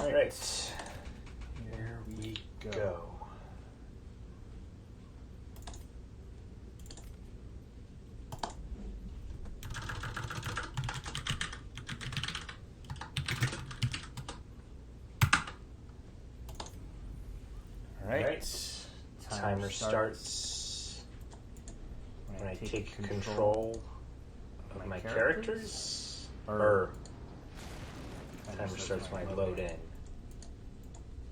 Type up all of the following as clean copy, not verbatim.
Right. Here we go. All right. Timer starts when I take control of my characters. Or timer starts when I load in.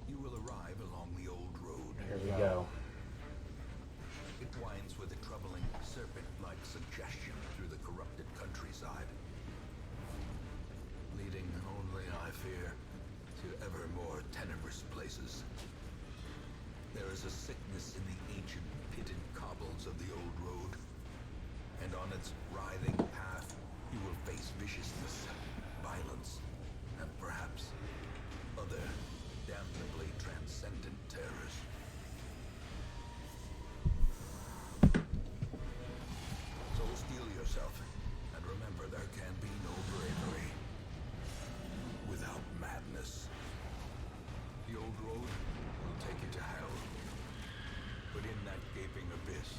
You will arrive along the old road. Here we go. It winds with a troubling serpent-like suggestion through the corrupted countryside, leading only, I fear, to ever more tenebrous places. There is a sickness in the ancient pitted cobbles of the old road, and on its writhing path you will face viciousness, violence, and perhaps other damnably transcendent terrors. So steel yourself, and remember there can be no bravery without madness. The old road will take you to hell, but in that gaping abyss,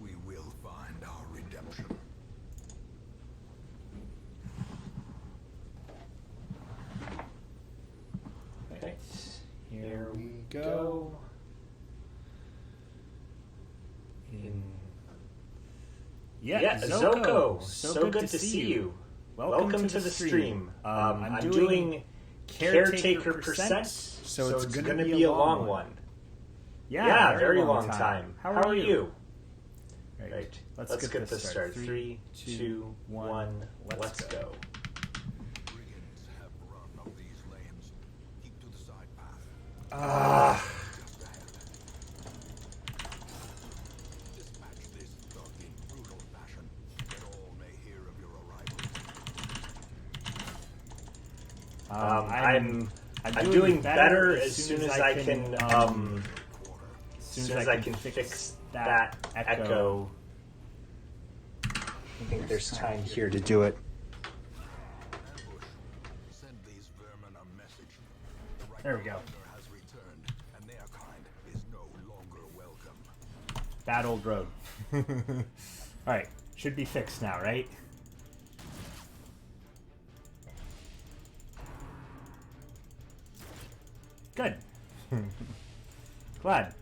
we will find our redemption. Right. Here we go. Zoko. So good to see you. Welcome to the stream. I'm doing Caretaker percent, so it's going to be a long one. Yeah, very long time. How are you? Right. Let's get this started. 3, 2, 1, let's go. Brigands have run up these lanes. Keep to the side path. Just ahead. Dispatch this thug in brutal fashion, that all may hear of your arrival. I'm doing better as soon as I can fix that echo. I think there's time here to do it. Ambush. Send these vermin a message. The right There we go. commander has returned, and their kind is no longer welcome. Bad old road. Alright, should be fixed now, right? Good. Glad.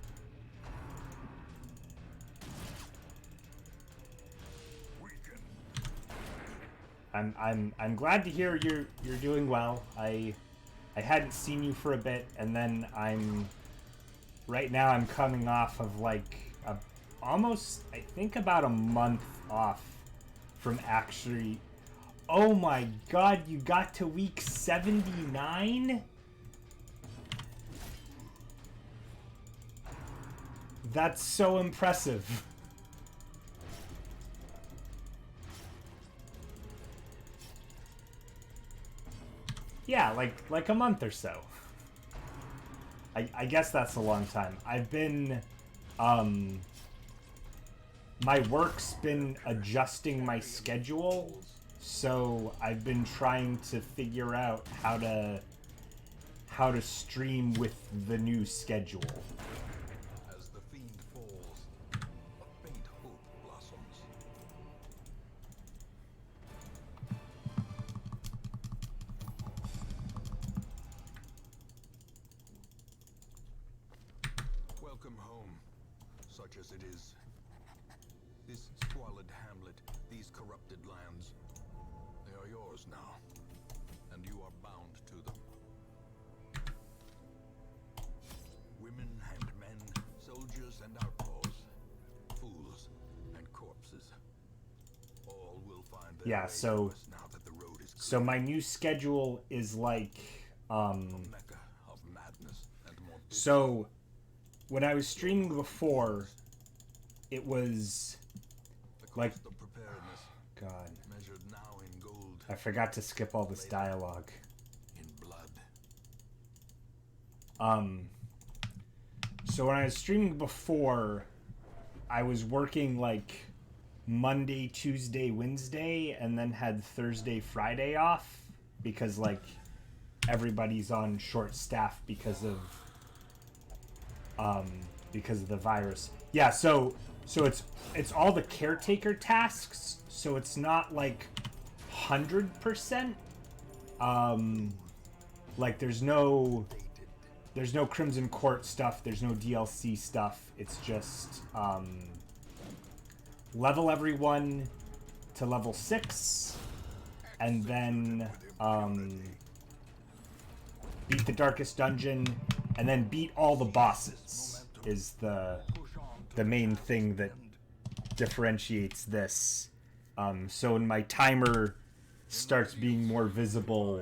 I'm glad to hear you're doing well. I hadn't seen you for a bit, and then right now I'm coming off of like almost, I think, about a month off from actually. Oh my god, you got to week 79? That's so impressive. Yeah, like a month or so. I guess that's a long time. I've been, my work's been adjusting my schedule, so I've been trying to figure out how to stream with the new schedule. As the fiend falls, a faint hope blossoms. Welcome home, such as it is. This squalid hamlet, these corrupted lands, they are yours now, and you are bound to them. Women and men, soldiers and outlaws, fools and corpses, all will find their Yeah, way so to us now that the road is so my new schedule is like a mecca of madness and morbidity. so when I was streaming before, it was The like, cost of preparedness, God, measured now in gold, I forgot to skip all this dialogue. in blood. So when I was streaming before, I was working like Monday, Tuesday, Wednesday, and then had Thursday, Friday off because like everybody's on short staff because of the virus. Yeah, so it's all the caretaker tasks, so it's not like 100%. Like there's no Crimson Court stuff, there's no DLC stuff. It's just level everyone to level 6, and then beat the darkest dungeon, and then beat all the bosses is the main thing that differentiates this. So when my timer starts being more visible,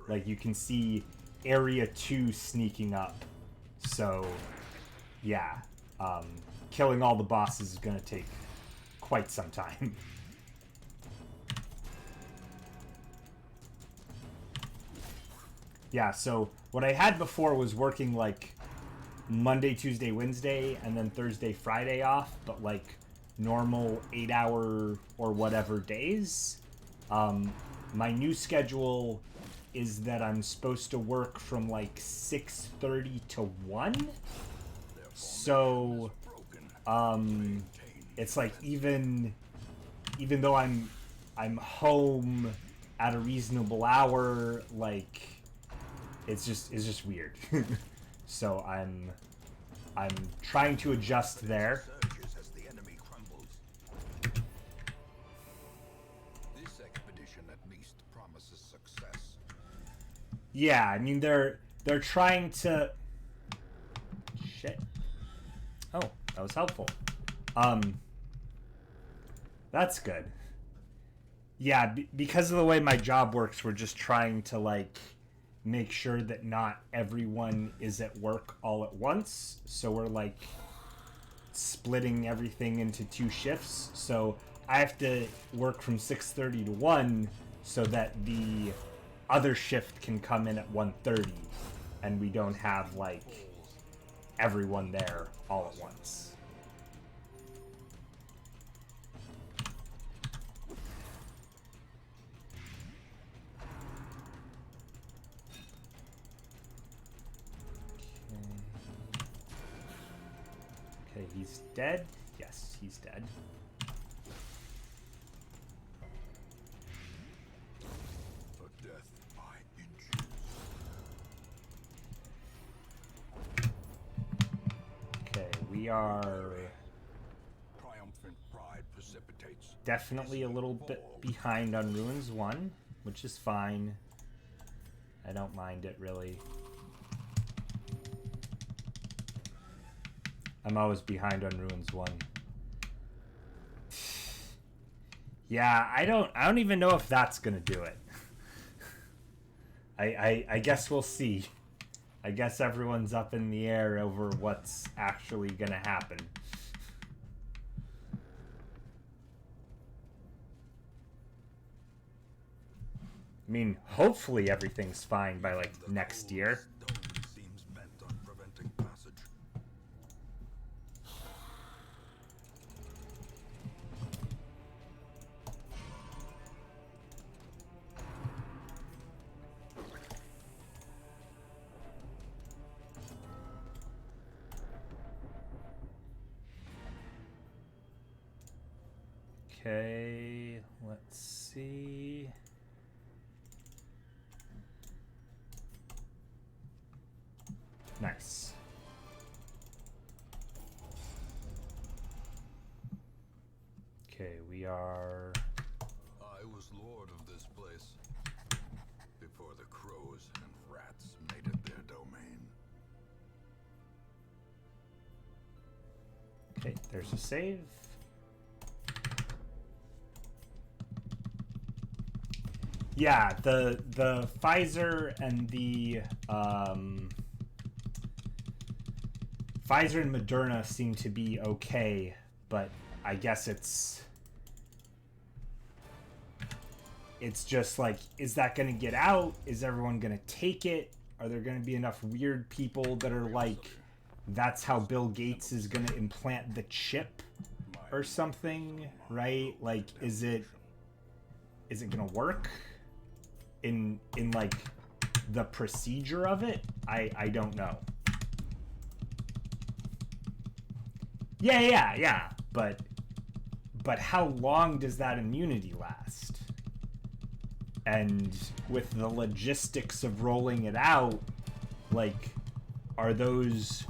like you can see area 2 sneaking up. So yeah, killing all the bosses is gonna take quite some time. Yeah, so what I had before was working like Monday, Tuesday, Wednesday, and then Thursday, Friday off, but like normal 8-hour or whatever days. My new schedule is that I'm supposed to work from like 6:30 to 1. So it's like even though I'm home at a reasonable hour, like it's just weird. So I'm trying to adjust there. This expedition at least promises success. Yeah, I mean they're trying to. Shit. Oh, that was helpful. That's good. Yeah, because of the way my job works, we're just trying to like make sure that not everyone is at work all at once. So we're like splitting everything into 2 shifts. So I have to work from 6:30 to 1 so that the other shift can come in at 1:30 and we don't have like everyone there all at once. Okay, he's dead. Yes, he's dead. For death by inches. Okay, we are Triumphant pride precipitates. definitely a little bit behind on Ruins 1, which is fine. I don't mind it, really. I'm always behind on Ruins 1. Yeah, I don't even know if that's gonna do it. I guess we'll see. I guess everyone's up in the air over what's actually gonna happen. I mean, hopefully everything's fine by like next year. Seems bent on preventing passage. Okay, let's see. Nice. Okay, we are... I was lord of this place before the crows and rats made it their domain. Okay, there's a save. Yeah, the Pfizer and the Pfizer and Moderna seem to be okay, but I guess it's just like, is that going to get out? Is everyone going to take it? Are there going to be enough weird people that are like, that's how Bill Gates is going to implant the chip or something, right? Like, is it going to work in like the procedure of it, I don't know. Yeah. But how long does that immunity last? And with the logistics of rolling it out, like, are those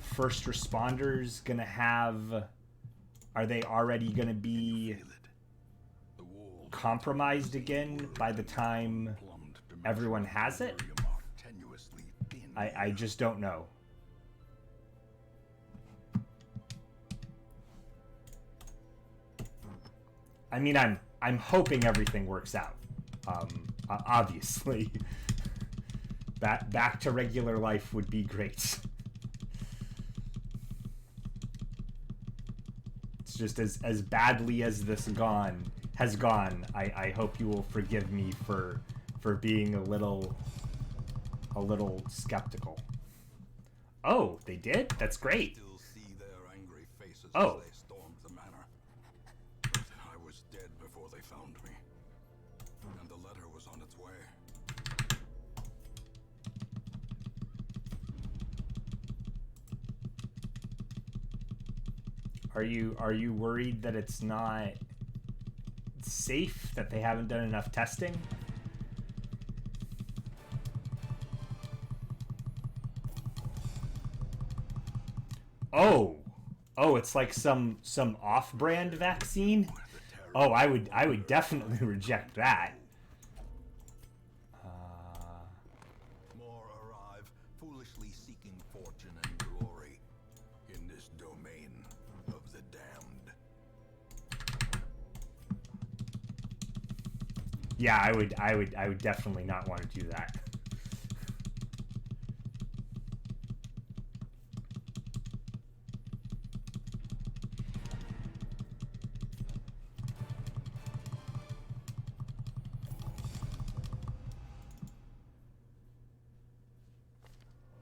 first responders gonna have... Are they already gonna be compromised again by the time everyone has it? I just don't know. I mean, I'm hoping everything works out. Obviously, back to regular life would be great. It's just as badly as this has gone. I hope you will forgive me for being a little skeptical. Oh, they did? That's great. Still see their angry faces Oh. as they stormed the manor. But I was dead before they found me. And the letter was on its way. Are you worried that it's not safe, that they haven't done enough testing? Oh, it's like some off-brand vaccine? Oh, I would definitely reject that. More arrive, foolishly seeking fortune and glory in this domain of the damned. Yeah, I would definitely not want to do that.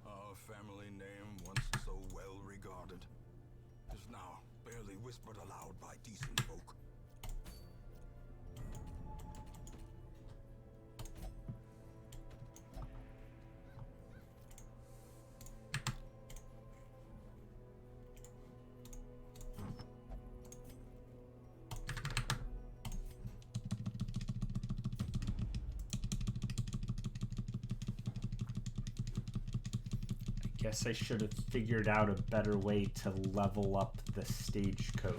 Our family name, once so well regarded, is now barely whispered aloud by decent folk. Guess I should have figured out a better way to level up the stagecoach.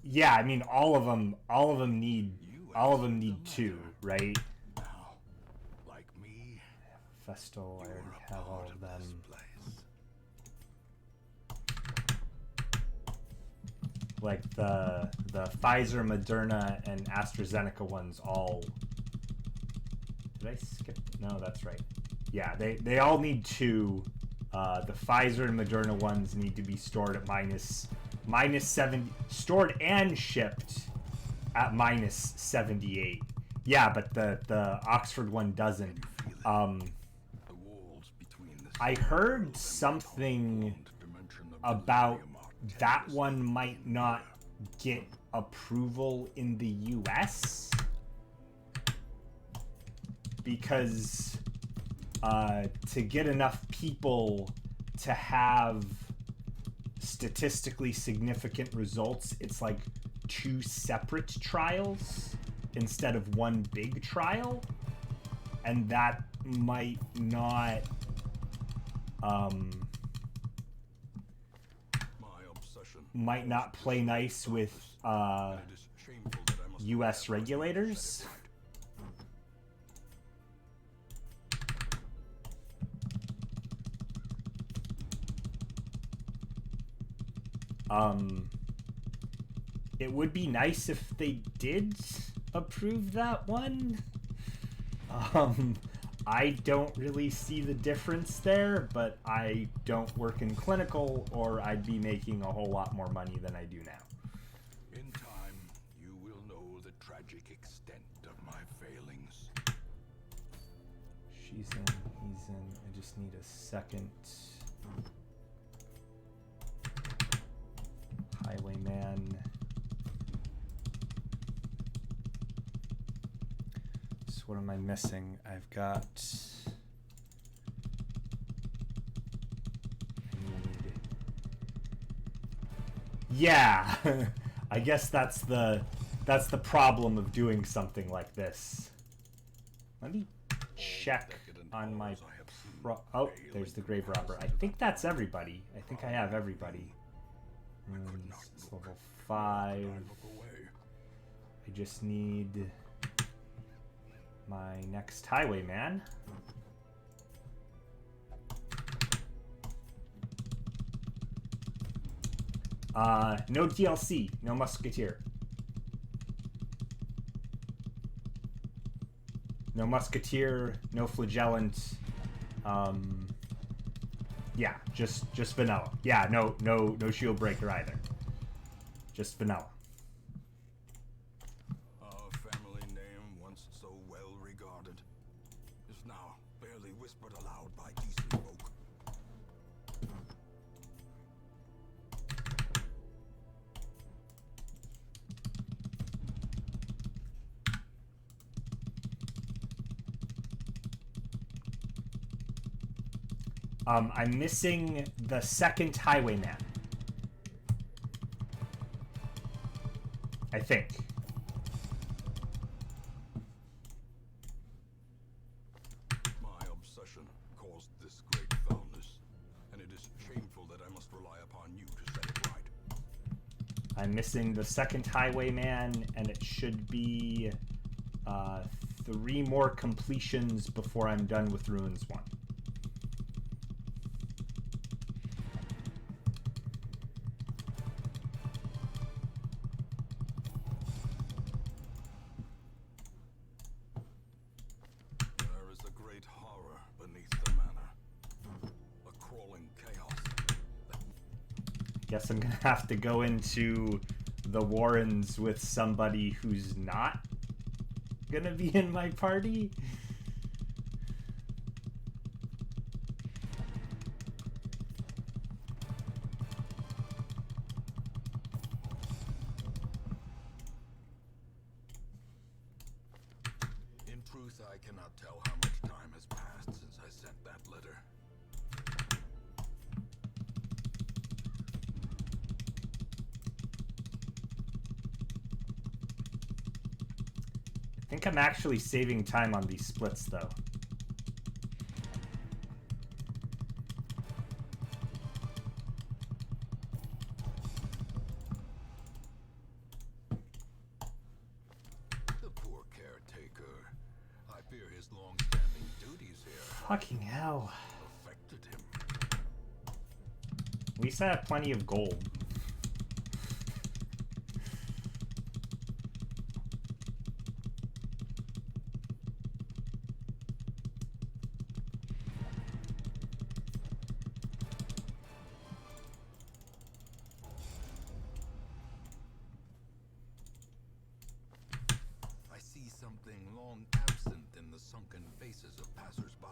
Yeah, I mean all of them need two, right? Now, like me, Festal, I you're already a have all part of of them. this place. Like the Pfizer, Moderna, and AstraZeneca ones all... Did I skip? No, that's right. Yeah, they all need two. The Pfizer and Moderna ones need to be stored at minus 70, stored and shipped at minus 78. Yeah, but the Oxford one doesn't. The walls between the I heard something about that one might not get approval in the US because to get enough people to have statistically significant results, it's like two separate trials instead of one big trial, and that might not play nice with US regulators. It would be nice if they did approve that one. I don't really see the difference there, but I don't work in clinical, or I'd be making a whole lot more money than I do now. In time, you will know the tragic extent of my failings. She's in, he's in. I just need a second. Highwayman. what am I missing? I've got... Yeah, I guess that's the problem of doing something like this. Let me check on my oh, there's the grave robber. I think that's everybody. I think I have everybody. It's level 5. I just need my next highwayman. No DLC, no musketeer. No musketeer, no flagellant. Yeah, just vanilla. Yeah, no shield breaker either. Just vanilla. Our family name, once so well regarded, is now barely whispered aloud by decent folk. I'm missing the second highwayman. I think. My obsession caused this great foulness, and it is shameful that I must rely upon you to set it right. I'm missing the second highwayman, and it should be 3 more completions before I'm done with Ruins 1. There is a great horror beneath the manor. A crawling chaos. Guess I'm gonna have to go into the Warrens with somebody who's not gonna be in my party. In truth, I cannot tell how much time has passed since I sent that letter. I think I'm actually saving time on these splits, though. The poor caretaker. I fear his long-standing duties here Fucking hell. affected him. At least I have plenty of gold. I see something long absent in the sunken faces of passers-by.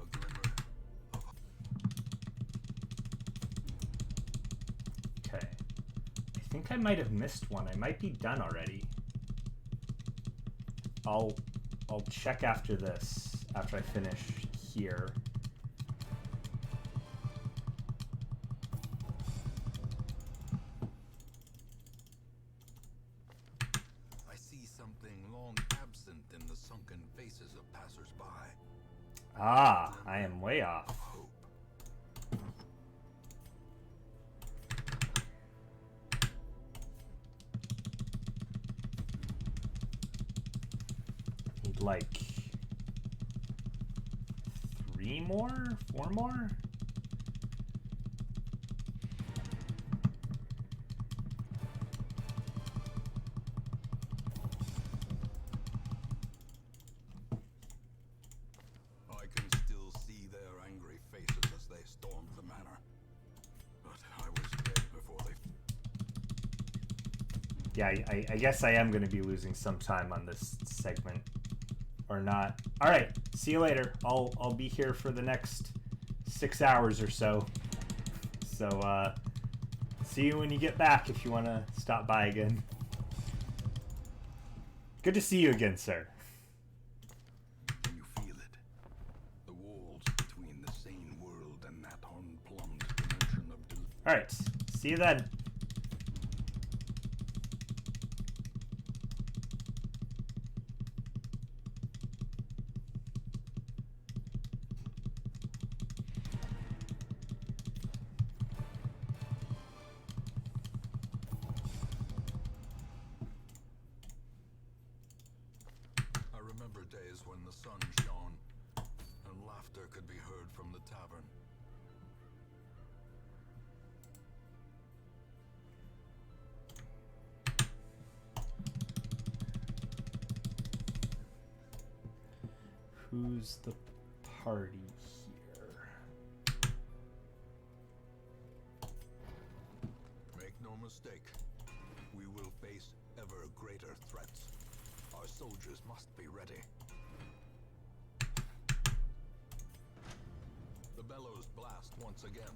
A glimmer of Okay. I think I might have missed one. I might be done already. I'll check after this, after I finish here. I see something long absent in the sunken faces of passers-by. Ah, I am way off. Hope. Need like 3 more? 4 more? I can still see their angry faces as they stormed the manor. But I was dead before they... Yeah, I guess I am going to be losing some time on this segment. Or not. Alright, see you later. I'll be here for the next 6 hours or so. So, see you when you get back if you want to stop by again. Good to see you again, sir. Alright, see you then. I remember days when the sun shone and laughter could be heard from the tavern. Who's the party here? Make no mistake, we will face ever greater threats. Our soldiers must be ready. The bellows blast once again.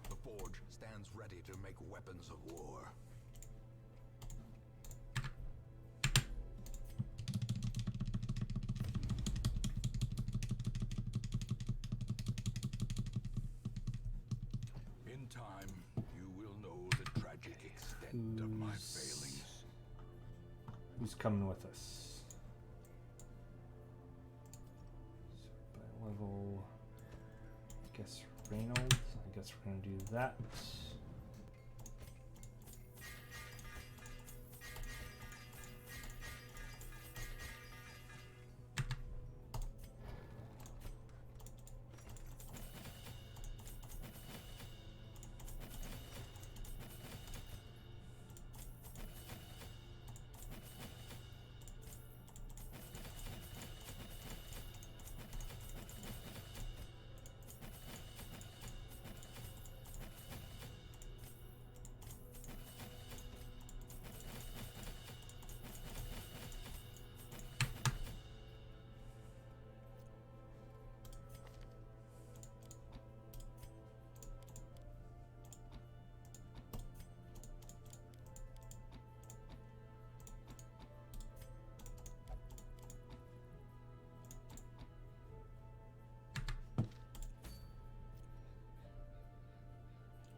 The forge stands ready to make weapons of war. In time, you will know the tragic extent of my failings. Who's coming with us? So by level, I guess Reynolds. I guess we're gonna do that.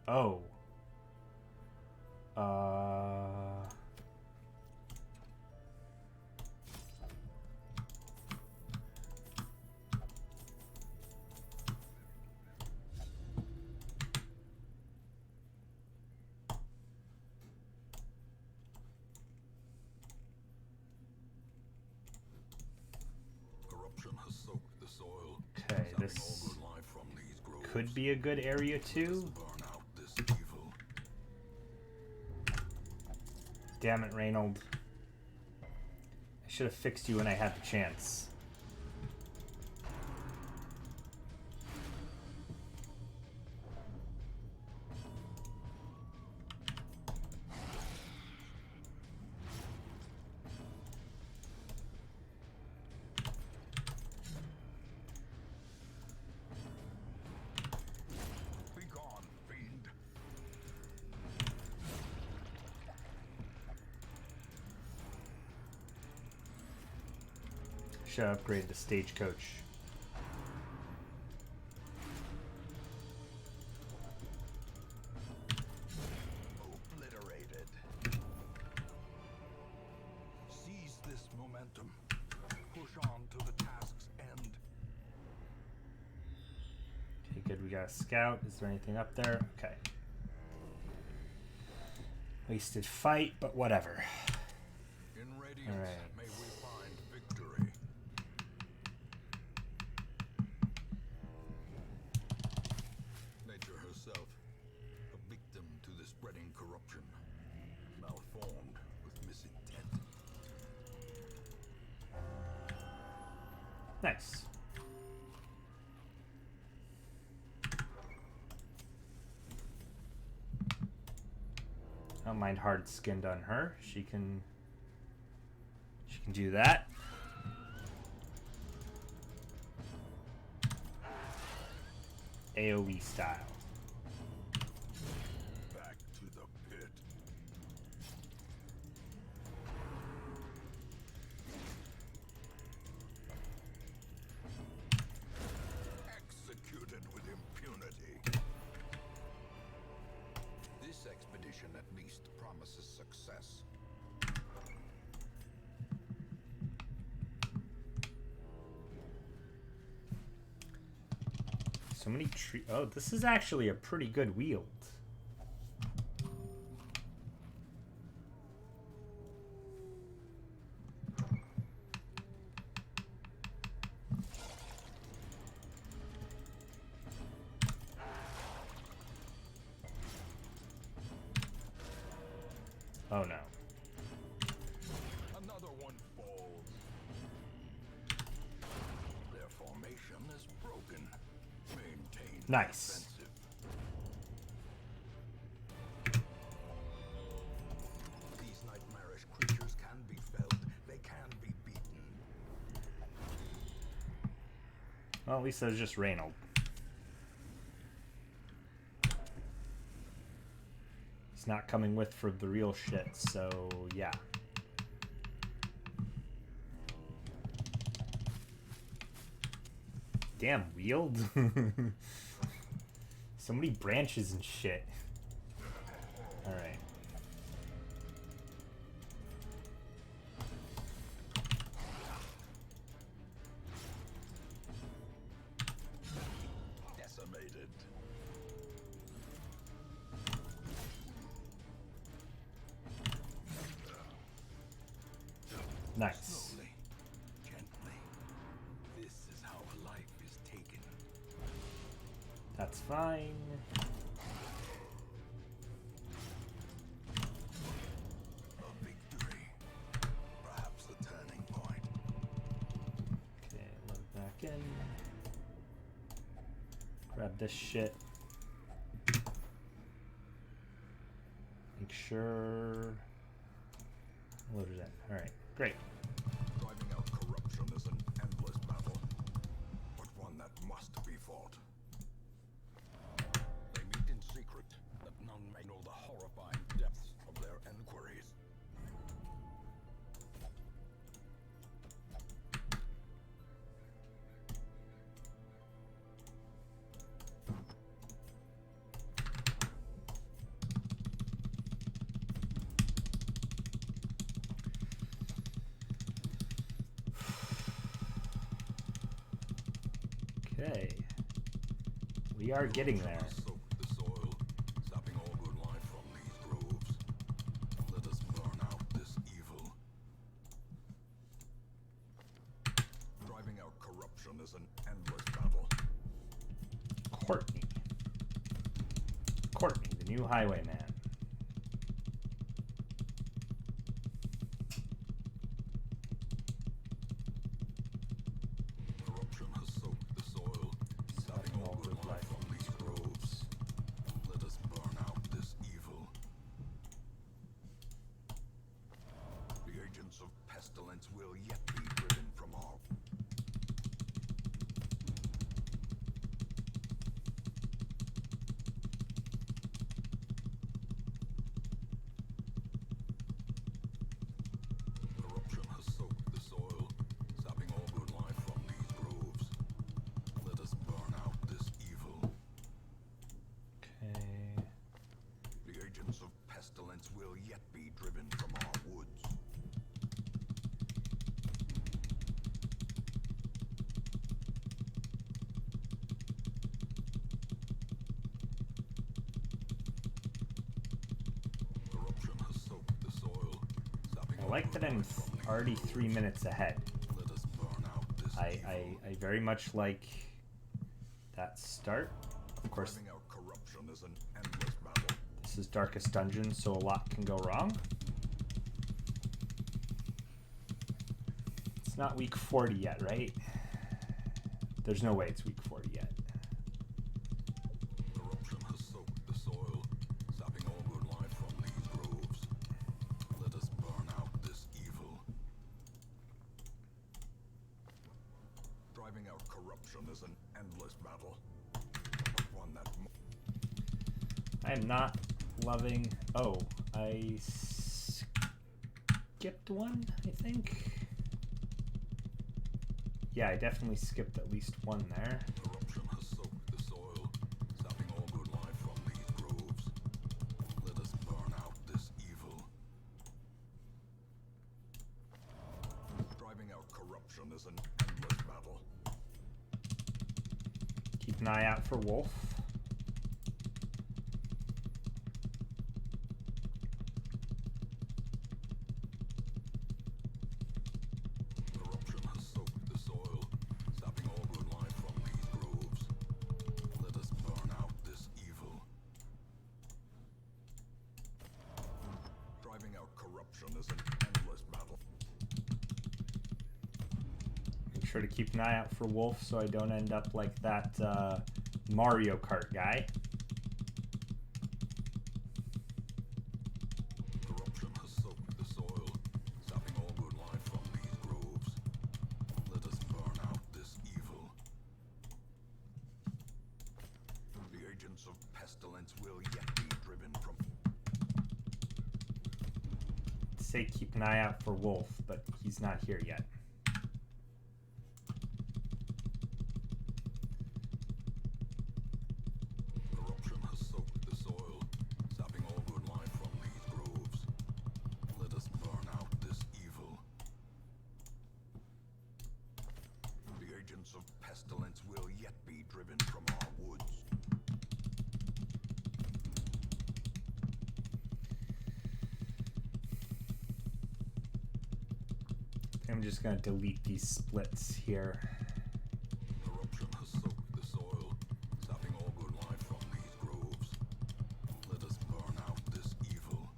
Oh. Corruption has soaked the soil. Okay, sapping this all good life from these groves. could be a good area too. Burn out this evil. Damn it, Reynold. I should have fixed you when I had the chance. Be gone, fiend. Should upgrade the stagecoach. Obliterated. Seize this momentum. Push on to the task's end. Okay, good. We got a scout. Is there anything up there? Okay. Wasted fight, but whatever. In radiance, All right. may we find victory. Nature herself, a victim to the spreading corruption, malformed with misintent. Nice. I don't mind hard skinned on her. She can do that. AoE style. Back to the pit. Executed with impunity. So many tree. Oh, this is actually a pretty good wield. Oh no. Another one falls. Their formation is broken. Maintain Nice. defensive. These nightmarish creatures can be felled. They can be beaten. Well, at least there's just Reynold. He's not coming with for the real shit, so yeah. Damn, wield? So many branches and shit. Alright. Decimated. Nice. Slowly, gently. This is how a life is taken. That's fine. A victory. Perhaps a turning point. Okay, load back in. Grab this shit. Make sure. Loaded in. Alright, great. Driving out corruption is an endless battle, but one that must be fought. They meet in secret, that none may know the horrifying depths of their enquiries. Okay. We are getting there. Soak the soil, sapping all good life from these groves. Let us burn out this evil. Driving out corruption is an endless battle. Courtney. Courtney, the new highwayman. Corruption has soaked the soil, sapping all good life from these groves. Let us burn out this evil. The agents of pestilence will yet be driven from our... Corruption has soaked the soil, sapping all good life from these groves. Let us burn out this evil. Okay. The agents of pestilence will yet be driven from our woods. Corruption has soaked the soil, sapping I all like good that I'm life from these already groves. 3 minutes ahead. Let us burn out this I very much like that start. Of course, Driving out corruption is an endless battle. this is Darkest Dungeon, so a lot can go wrong. It's not week 40 yet, right? There's no way it's week 40 yet. Corruption has soaked the soil, sapping all good life from these groves. Let us burn out this evil. Driving out corruption is an endless battle, but one that I am not loving... Oh, I skipped one, I think? Yeah, I definitely skipped at least one there. corruption has soaked the soil, sapping all good life from these groves. Let us burn out this evil. Driving out corruption is an endless battle. Keep an eye out for Wolf. Corruption has soaked the soil, sapping all good life from these groves. Let us burn out this evil. Driving out corruption is an endless battle. Make sure to keep an eye out for Wolf so I don't end up like that Mario Kart guy. Corruption has soaked the soil, sapping all good life from these groves. Let us burn out this evil. The agents of pestilence will yet be driven from... Say keep an eye out for Wolf, but he's not here yet. Corruption has soaked the soil, sapping all good life from these groves. Let us burn out this evil. The agents of pestilence will yet be driven from our woods. I'm just gonna delete these splits here. Corruption has soaked the soil, sapping all good life from these groves. Let us burn out this evil.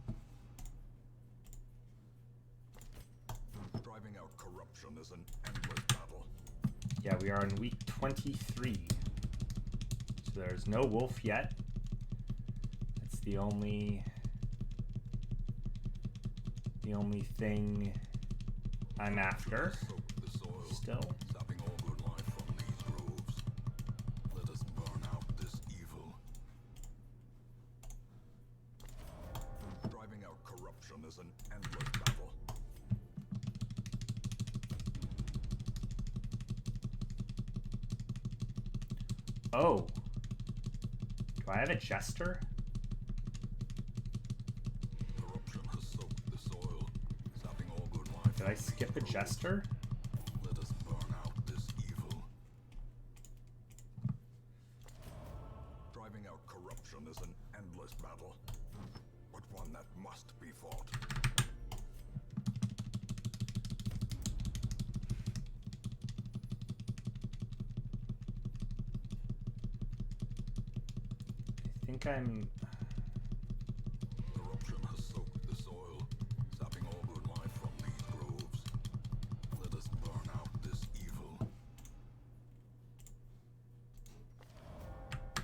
Driving out corruption is an endless battle. Yeah, we are in week 23. So there's no Wolf yet. That's the only thing I'm after. Soak the soil, Still. sapping all good life from these groves. Let us burn out this evil. Driving out corruption is an endless battle. Oh. Do I have a jester? Corruption has soaked the soil, sapping all good life. Did I skip a jester? Let us burn out this evil. Driving out corruption is an endless battle, but one that must be fought. I think I'm... Corruption has soaked the soil, sapping all good life from these groves. Let us burn out this evil.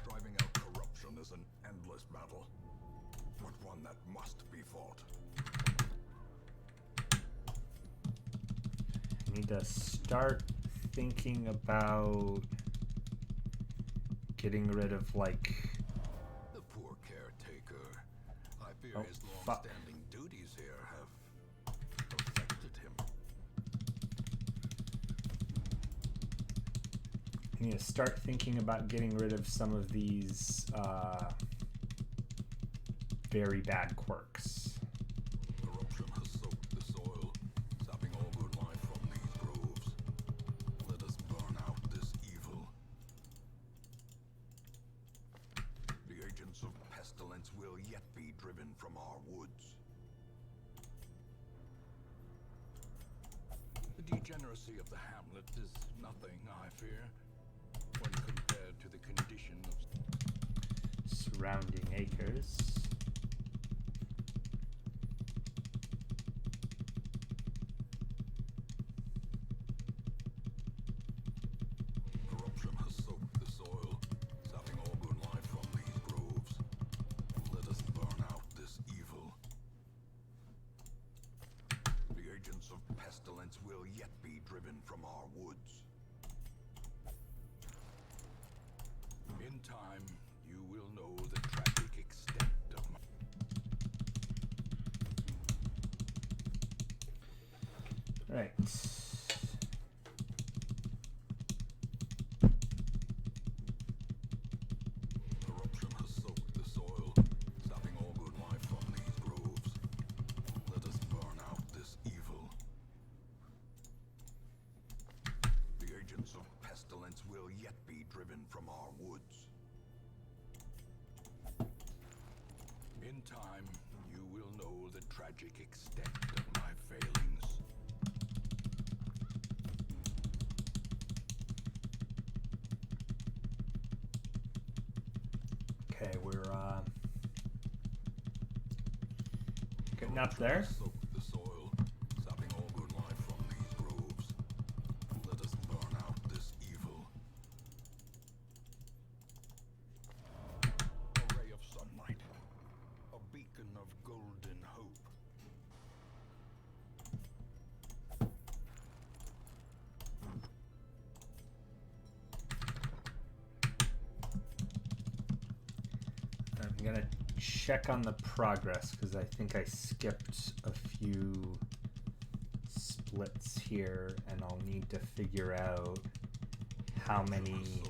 Driving out corruption is an endless battle, but one that must be fought. I need to start thinking about getting rid of, like... The poor caretaker. I fear Oh, his fuck. long-standing duties here have affected him. I need to start thinking about getting rid of some of these very bad quirks. Corruption has soaked the soil, sapping all good life from these groves. Let us burn out this evil. The agents of pestilence will yet be driven from our woods. The degeneracy of the hamlet is nothing, I fear, when compared to the condition of Surrounding acres. corruption has soaked the soil, sapping all good life from these groves. Let us burn out this evil. The agents of pestilence will yet be driven from our woods. In time, you will know the tragic extent of my... Right. Corruption has soaked the soil, sapping all good life from these groves. Let us burn out this evil. The agents of pestilence pestilence will yet be driven from our woods. In time, you will know the tragic extent of my failings. Okay, we're getting up there. Soak the soil, sapping all good life from these groves. Let us burn out this evil. A ray of sunlight, a beacon of golden hope. I'm gonna check on the progress because I think I skipped a few splits here, and I'll need to figure out how many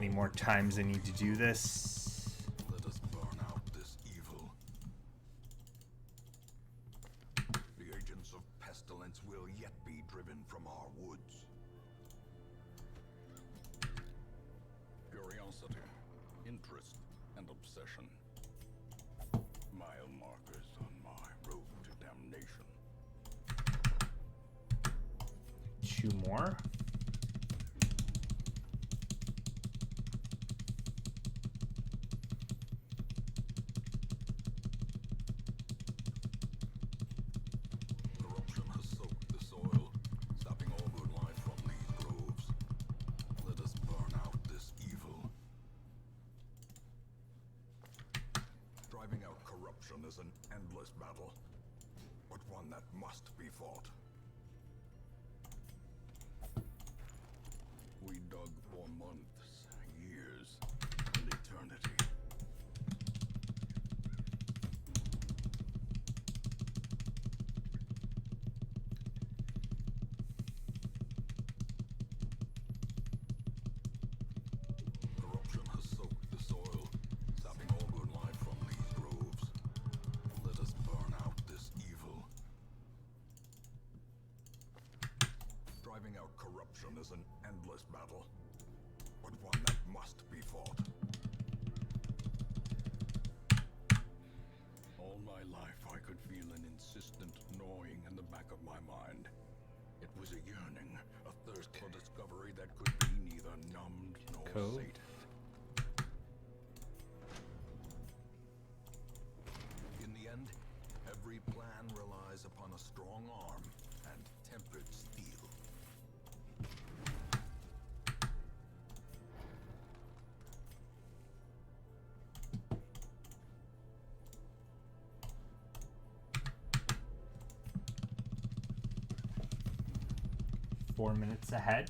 more times I need to do this. Let us burn out this evil. The agents of pestilence will yet be driven from our woods. Curiosity, interest, and obsession. Mile markers on my road to damnation. 2 more. Corruption has soaked the soil, sapping all good life from these groves. Let us burn out this evil. Driving out corruption is an endless battle, but one that must be fought. We dug for months, years, and eternity. 4 minutes ahead.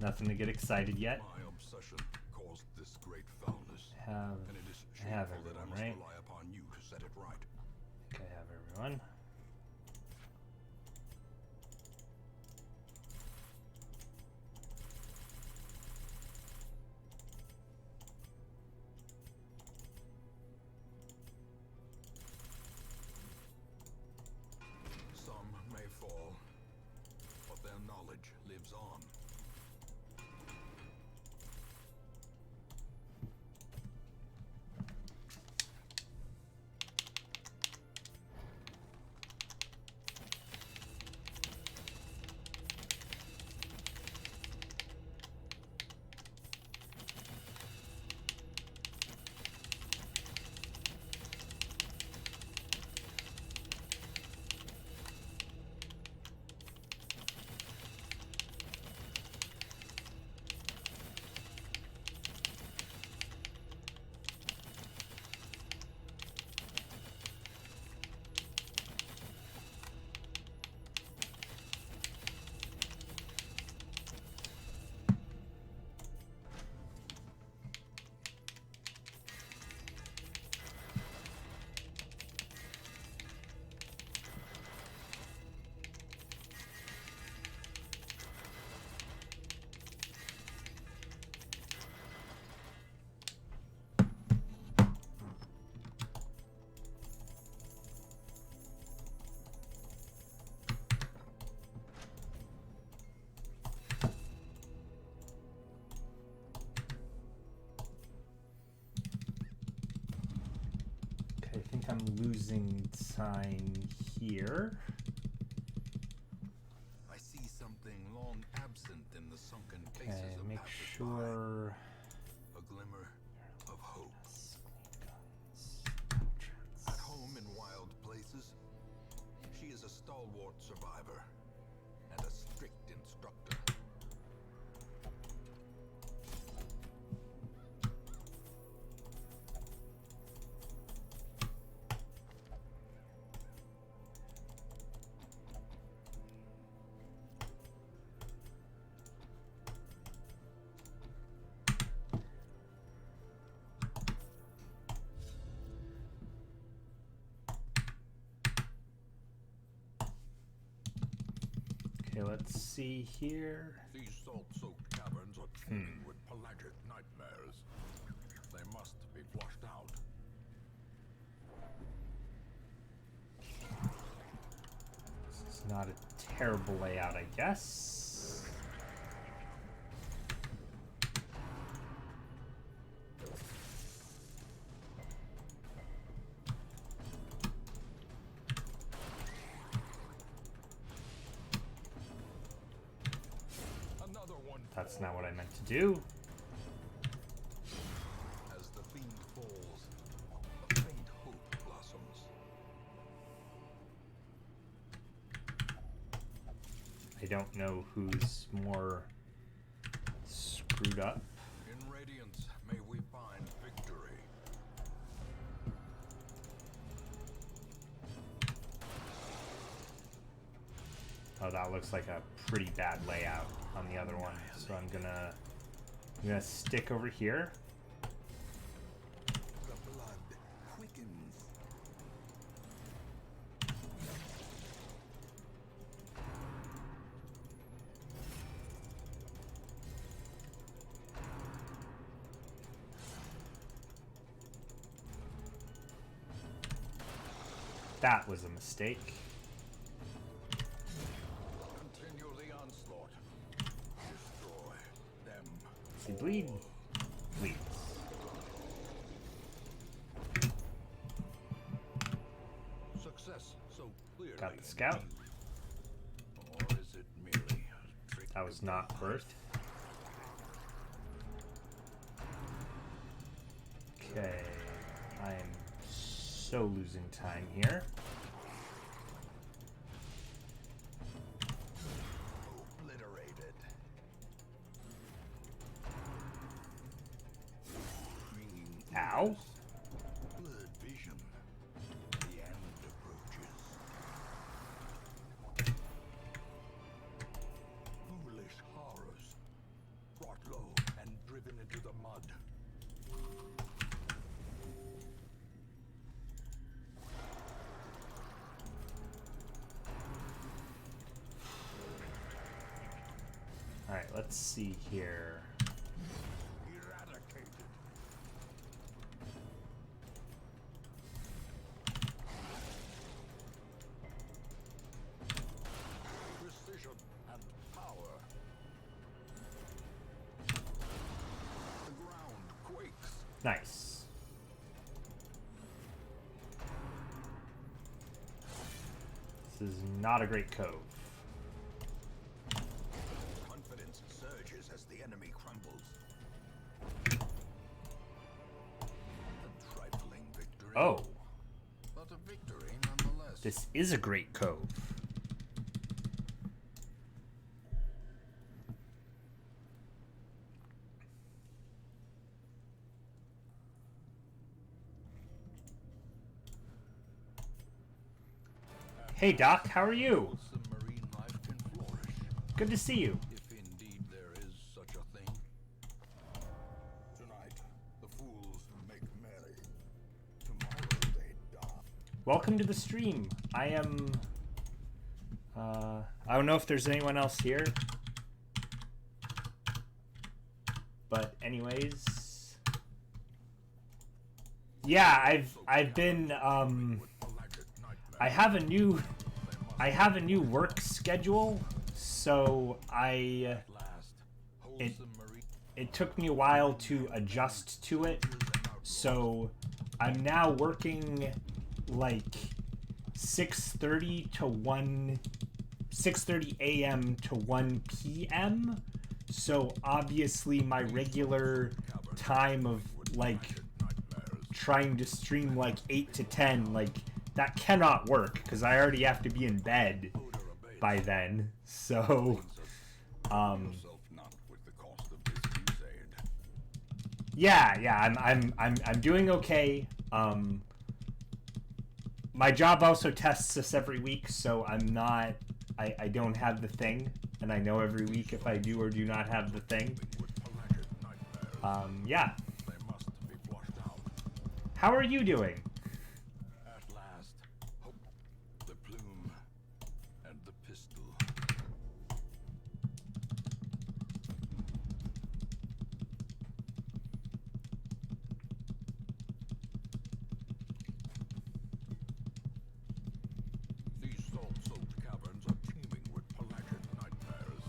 Nothing to get excited yet. My obsession caused this great foulness. And it is I have shameful that I everyone, must right? rely upon you to set it right. Okay, I have everyone. Some may fall, but their knowledge lives on. I think I'm losing time here. I see something long absent in the sunken faces Okay, of make passers-by. sure. A glimmer of hope. Guns, At home in wild places, she is a stalwart survivor and a strict instructor. Okay, let's see here. These salt-soaked caverns are teeming with pelagic nightmares. They must be flushed out. This is not a terrible layout, I guess. Another one. That's not what I meant to do. As the fiend falls, a faint hope blossoms. I don't know who's more screwed up. In radiance, may we find victory. Oh, that looks like a pretty bad layout on the other one. So I'm gonna stick over here. The blood quickens. That was a mistake. Continue the onslaught. Destroy them. See, bleed. Bleeds. Success so clearly. Got the scout. Or is it merely a trick? That was not worth. Okay. I am so losing time here. Obliterated. Ow. Blurred vision. The end approaches. Foolish horrors. Brought low and driven into the mud. Alright, let's see here. Eradicated. Precision and power. The ground quakes. Nice. This is not a great cove. Confidence surges as the enemy crumbles. A trifling victory. Oh, But a victory nonetheless. this is a great cove. Hey Doc, how are you? Submarine life can flourish, Good to see you. if indeed there is such a thing. Tonight, the fools make merry. Tomorrow they die. Welcome to the stream. I am... I don't know if there's anyone else here. But anyways... Yeah, I've been, I have a new work schedule, so it took me a while to adjust to it. So I'm now working like 6:30 to 6:30 a.m. to 1 p.m. So obviously my regular time of like trying to stream like 8 to 10, like that cannot work because I already have to be in bed by then. So yeah, I'm doing okay. My job also tests us every week, so I don't have the thing, and I know every week if I do or do not have the thing. Yeah. How are you doing? At last, the plume and the pistol. These salt-soaked caverns are teeming with pelagic nightmares.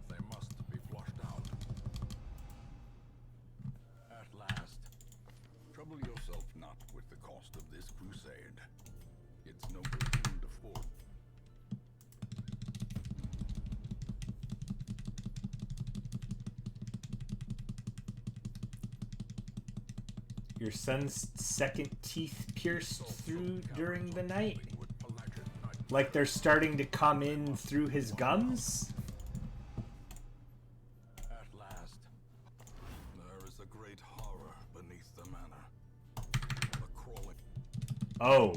They must be flushed out. At last, trouble yourself not with the cost of this crusade. It's no end afford. Your son's second teeth pierced through during the night? Like they're starting to come in through his gums? At last, there is a great horror beneath the manor. A crawling. Oh,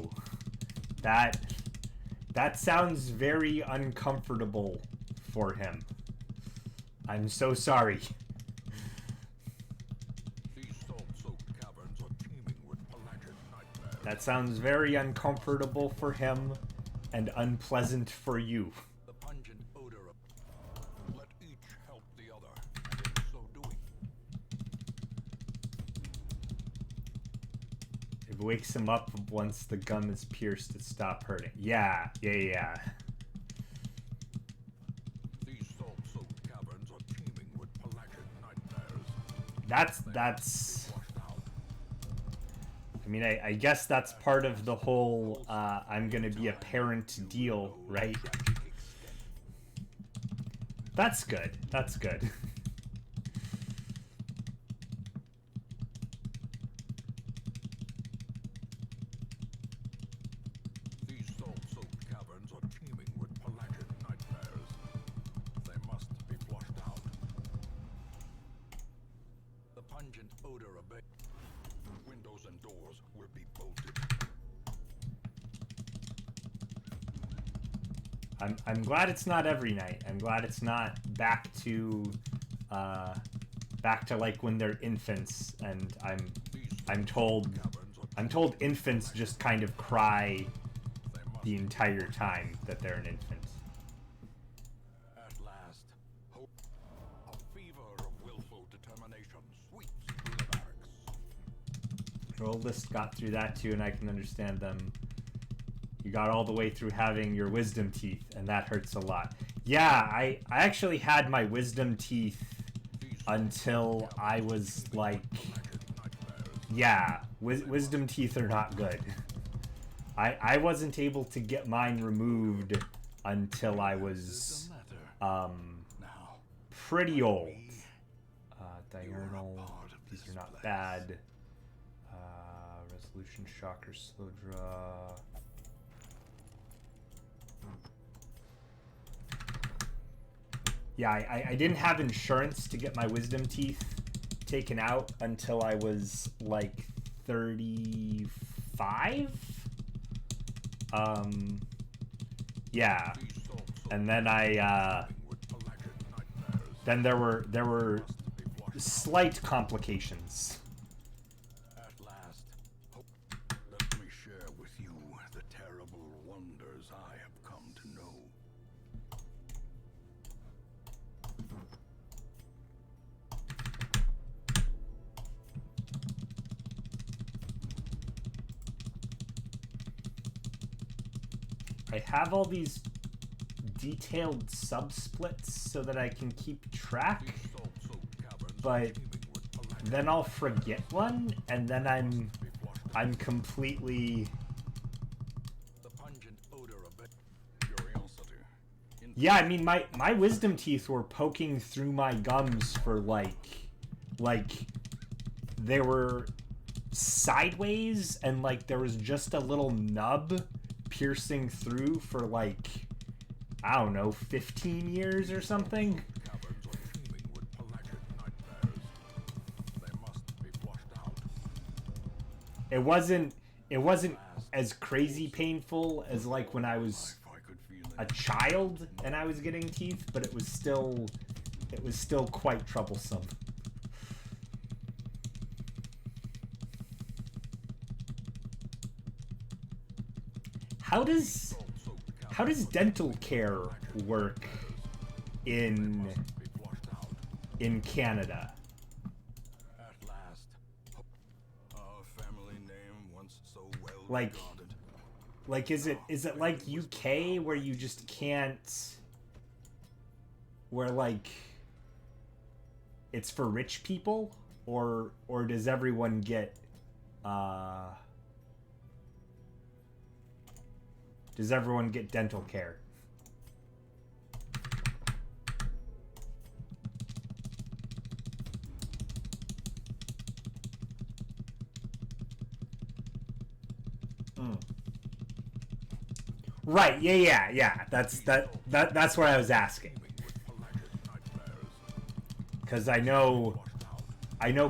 that sounds very uncomfortable for him. I'm so sorry. These salt-soaked caverns are teeming with pelagic nightmares. That sounds very uncomfortable for him and unpleasant for you. The pungent odor of... Let each help the other, and in so doing... It wakes him up once the gum is pierced to stop hurting. Yeah. These salt-soaked caverns are teeming with pelagic nightmares. That's... I mean, I guess that's part of the whole, I'm gonna be a parent deal, right? That's good. That's good. These salt-soaked caverns are teeming with pelagic nightmares. They must be flushed out. The pungent odor of windows and doors will be bolted. I'm glad it's not every night. I'm glad it's not back to like when they're infants, and I'm told infants just kind of cry the entire time that they're an infant. At last, hope, a fever of willful determination sweeps through the barracks. Your oldest got through that too, and I can understand them. You got all the way through having your wisdom teeth, and that hurts a lot. Yeah, I actually had my wisdom teeth until I was like... Yeah, wisdom teeth are not good. I wasn't able to get mine removed until I was pretty old. Diurnal, these are not bad. Resolution, shocker, slow draw. Yeah, I didn't have insurance to get my wisdom teeth taken out until I was like 35. Yeah, and then then there were slight complications. At last, let me share with you the terrible wonders I have come to know. I have all these detailed subsplits so that I can keep track, but then I'll forget one, and then I'm completely... The pungent odor of curiosity. Yeah, I mean, my wisdom teeth were poking through my gums for, like, they were sideways, and, like, there was just a little nub piercing through for, like, I don't know, 15 years or something. Caverns are teeming with pelagic nightmares. They must be flushed out. It wasn't as crazy painful as, like, when I was If I could feel a child and I was getting teeth, but it was still quite troublesome. How does dental care work in Canada? At last, our family name once so well Like, regarded. is it like UK where you just can't, where, like, it's for rich people, or does everyone get dental care? Right, yeah. That's what I was asking. Because I know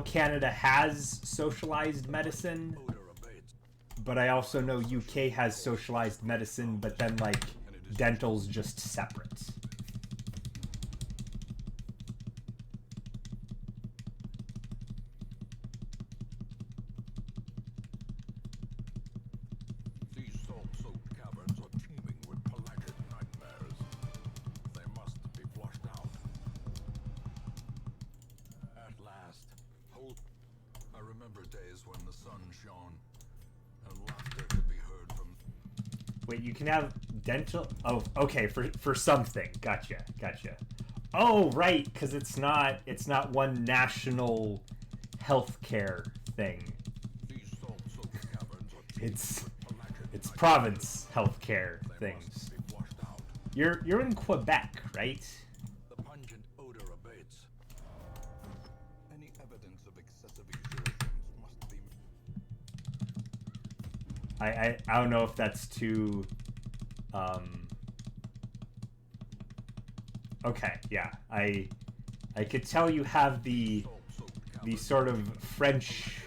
Canada has socialized medicine, but I also know UK has socialized medicine, but then, like, dental's just separate. These salt-soaked caverns are teeming with pelagic nightmares. They must be flushed out. At last, I remember days when the sun shone and laughter could be heard from... Wait, you can have dental... Oh, okay, for something. Gotcha. Oh, right, because it's not one national healthcare thing. These salt-soaked caverns are teeming It's with pelagic province healthcare They things. must be flushed out. You're in Quebec, right? The pungent odor abates. Any evidence of excessive exertions must be... I don't know if that's too okay, yeah. I could tell you have the sort of French,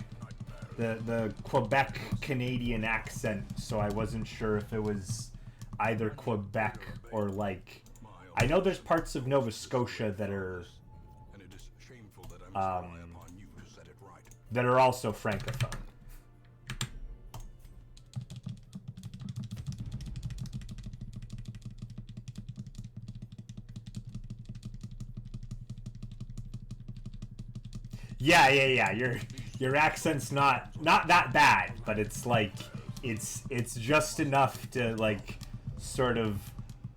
the Quebec Canadian accent, so I wasn't sure if it was either Quebec or, like, I know there's parts of Nova Scotia that are And it is shameful that I must rely upon you to set it right. that are also francophone. Yeah. Your accent's not that bad, but it's like it's just enough to, like, sort of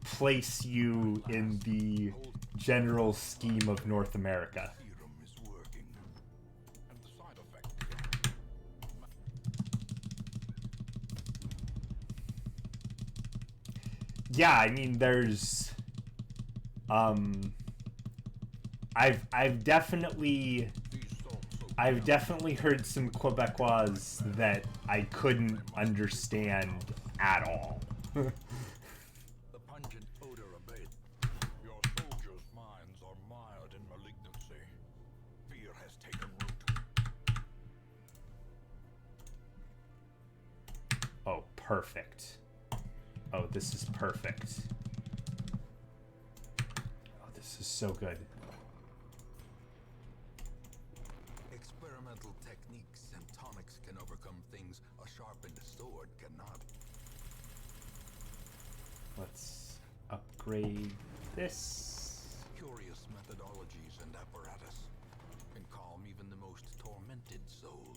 place you in the general scheme of North America. Serum is working. And the side effects Yeah, I mean, there's I've definitely heard some Quebecois that I couldn't understand at all. The pungent odor abates. Your soldiers' minds are mired in malignancy. Fear has taken root. Oh, perfect. Oh, this is perfect. Oh, this is so good. Experimental techniques and tonics can overcome things a sharpened sword cannot. Let's upgrade this. Curious methodologies and apparatus can calm even the most tormented soul.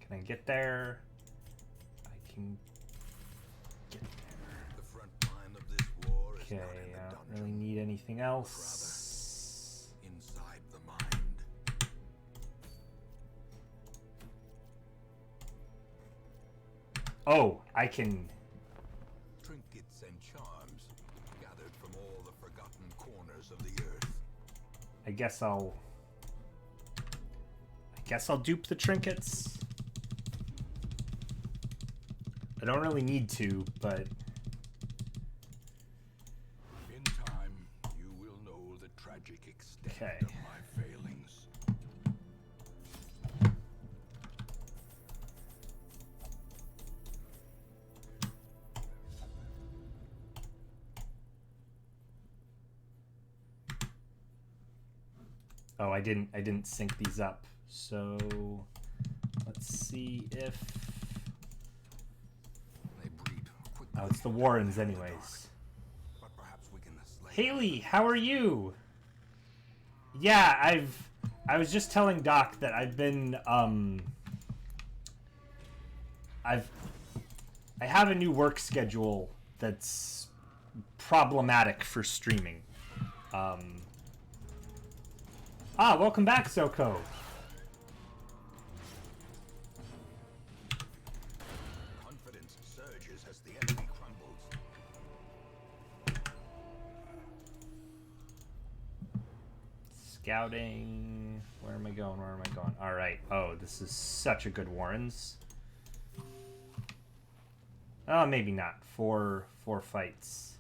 Can I get there? I can get there. The front line of this war is Okay, not in the I don't dungeon, really need anything else. inside the mind. Oh, I can... Trinkets and charms gathered from all the forgotten corners of the earth. I guess I'll dupe the trinkets. I don't really need to, but... In time, you will know the tragic extent of my failings. Oh, I didn't sync these up. So let's see if... They breed quickly. Oh, it's the Warrens anyways. But perhaps we can slay Haley, how are you? Yeah, I was just telling Doc that I've been I have a new work schedule that's problematic for streaming. Welcome back, Zoko. confidence surges as the enemy crumbles. Scouting. Where am I going? Where am I going? All right. Oh, this is such a good Warrens. Oh, maybe not. Four fights.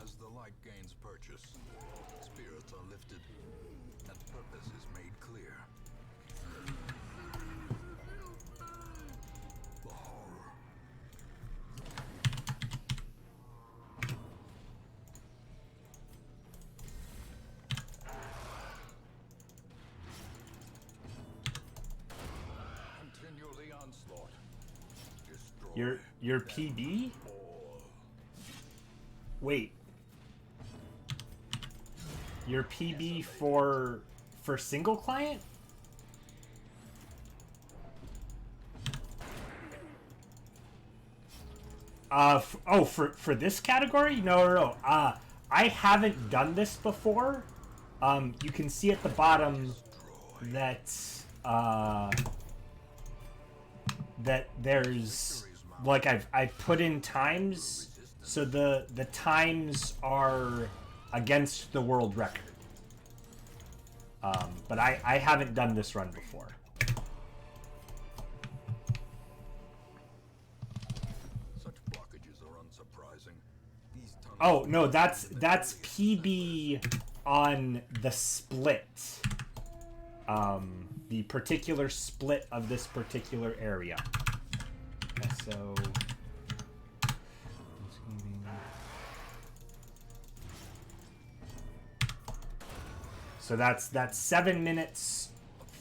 As the light gains purchase, spirits are lifted, and purpose is made clear. The horror. Continue the onslaught. Destroy. Your PB? Wait. Your PB for single client? For this category? No. I haven't done this before. You can see at the bottom that that there's like I've put in times, so the times are against the world record. But I haven't done this run before. Such blockages are unsurprising. These tunnels Oh no, that's PB on the split. The particular split of this particular area. Okay, so that's 7 minutes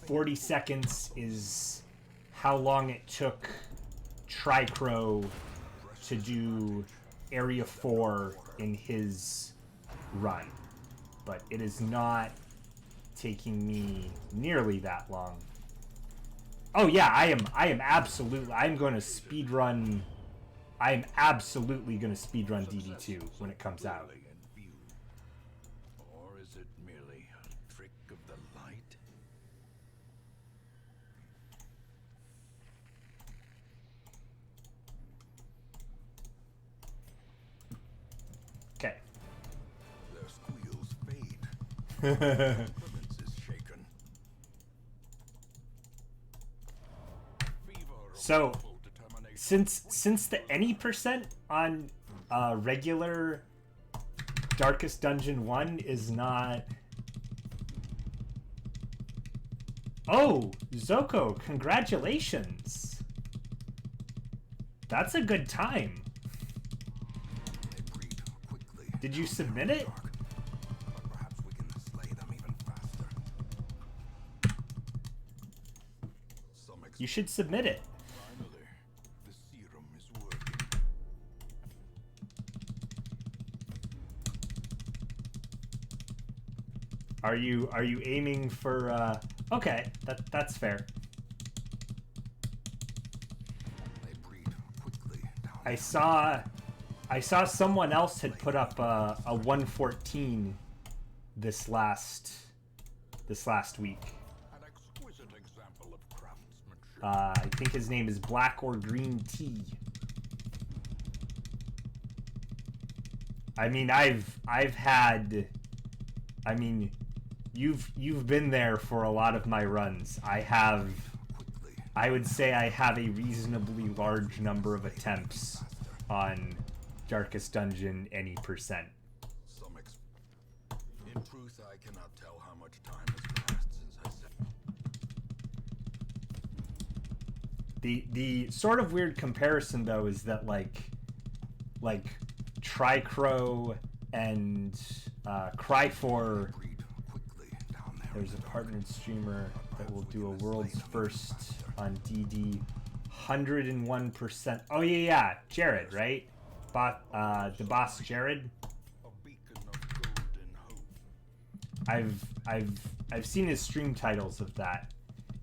40 seconds is how long it took Tricrow to do Area 4 in his run. But it is not taking me nearly that long. Oh yeah, I am absolutely, I'm going to speedrun, I'm absolutely going to speedrun DD2 when it comes out. Or is it merely a trick of the light? Okay. Their squeals fade. Confidence is shaken. Fever of So, awful determination. since the any percent on regular Darkest Dungeon 1 is not... Oh, Zoko, congratulations. That's a good time. They breed quickly. Did you submit it? Dark, but perhaps we can slay them even faster. Some You should submit it. Finally, the serum is working. Are you aiming for okay, that's fair. They breed quickly down I saw someone else had put up a 114 this last this last week. An exquisite example of craftsmanship. I think his name is Black or Green Tea. I mean, I've had, I mean, you've been there for a lot of my runs. I would say I have a reasonably large number of attempts on Darkest Dungeon any percent. In truth, I cannot tell how much time has passed since I said. The sort of weird comparison though is that like Tricrow and Cry4, there's a partnered streamer that will do a world's first on DD 101%. Oh yeah, Jared, right? The boss Jared. A beacon of golden hope. I've seen his stream titles of that.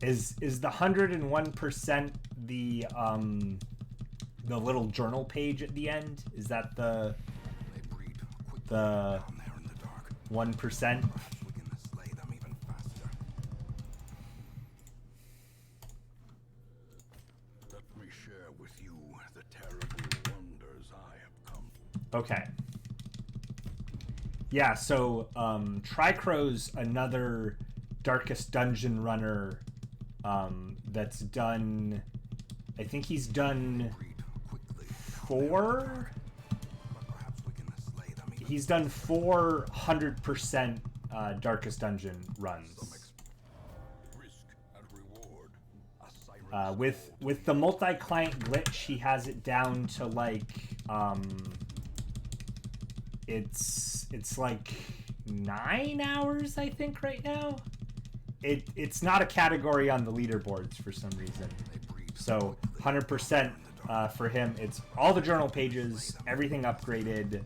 Is the 101% the little journal page at the end? Is that the 1%? Okay. Yeah, so Tricrow's another Darkest Dungeon runner that's done, I think he's done 4? He's done 400% Darkest Dungeon runs. With the multi-client glitch, he has it down to like it's like 9 hours, I think, right now. It's not a category on the leaderboards for some reason. So 100% for him. It's all the journal pages, everything upgraded,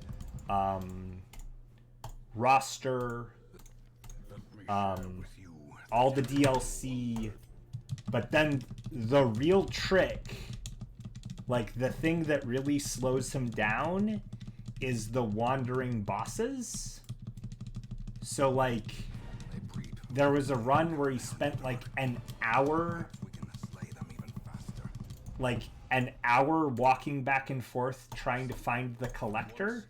roster, all the DLC. But then the real trick, like the thing that really slows him down, is the wandering bosses. So like there was a run where he spent like an hour walking back and forth trying to find the collector,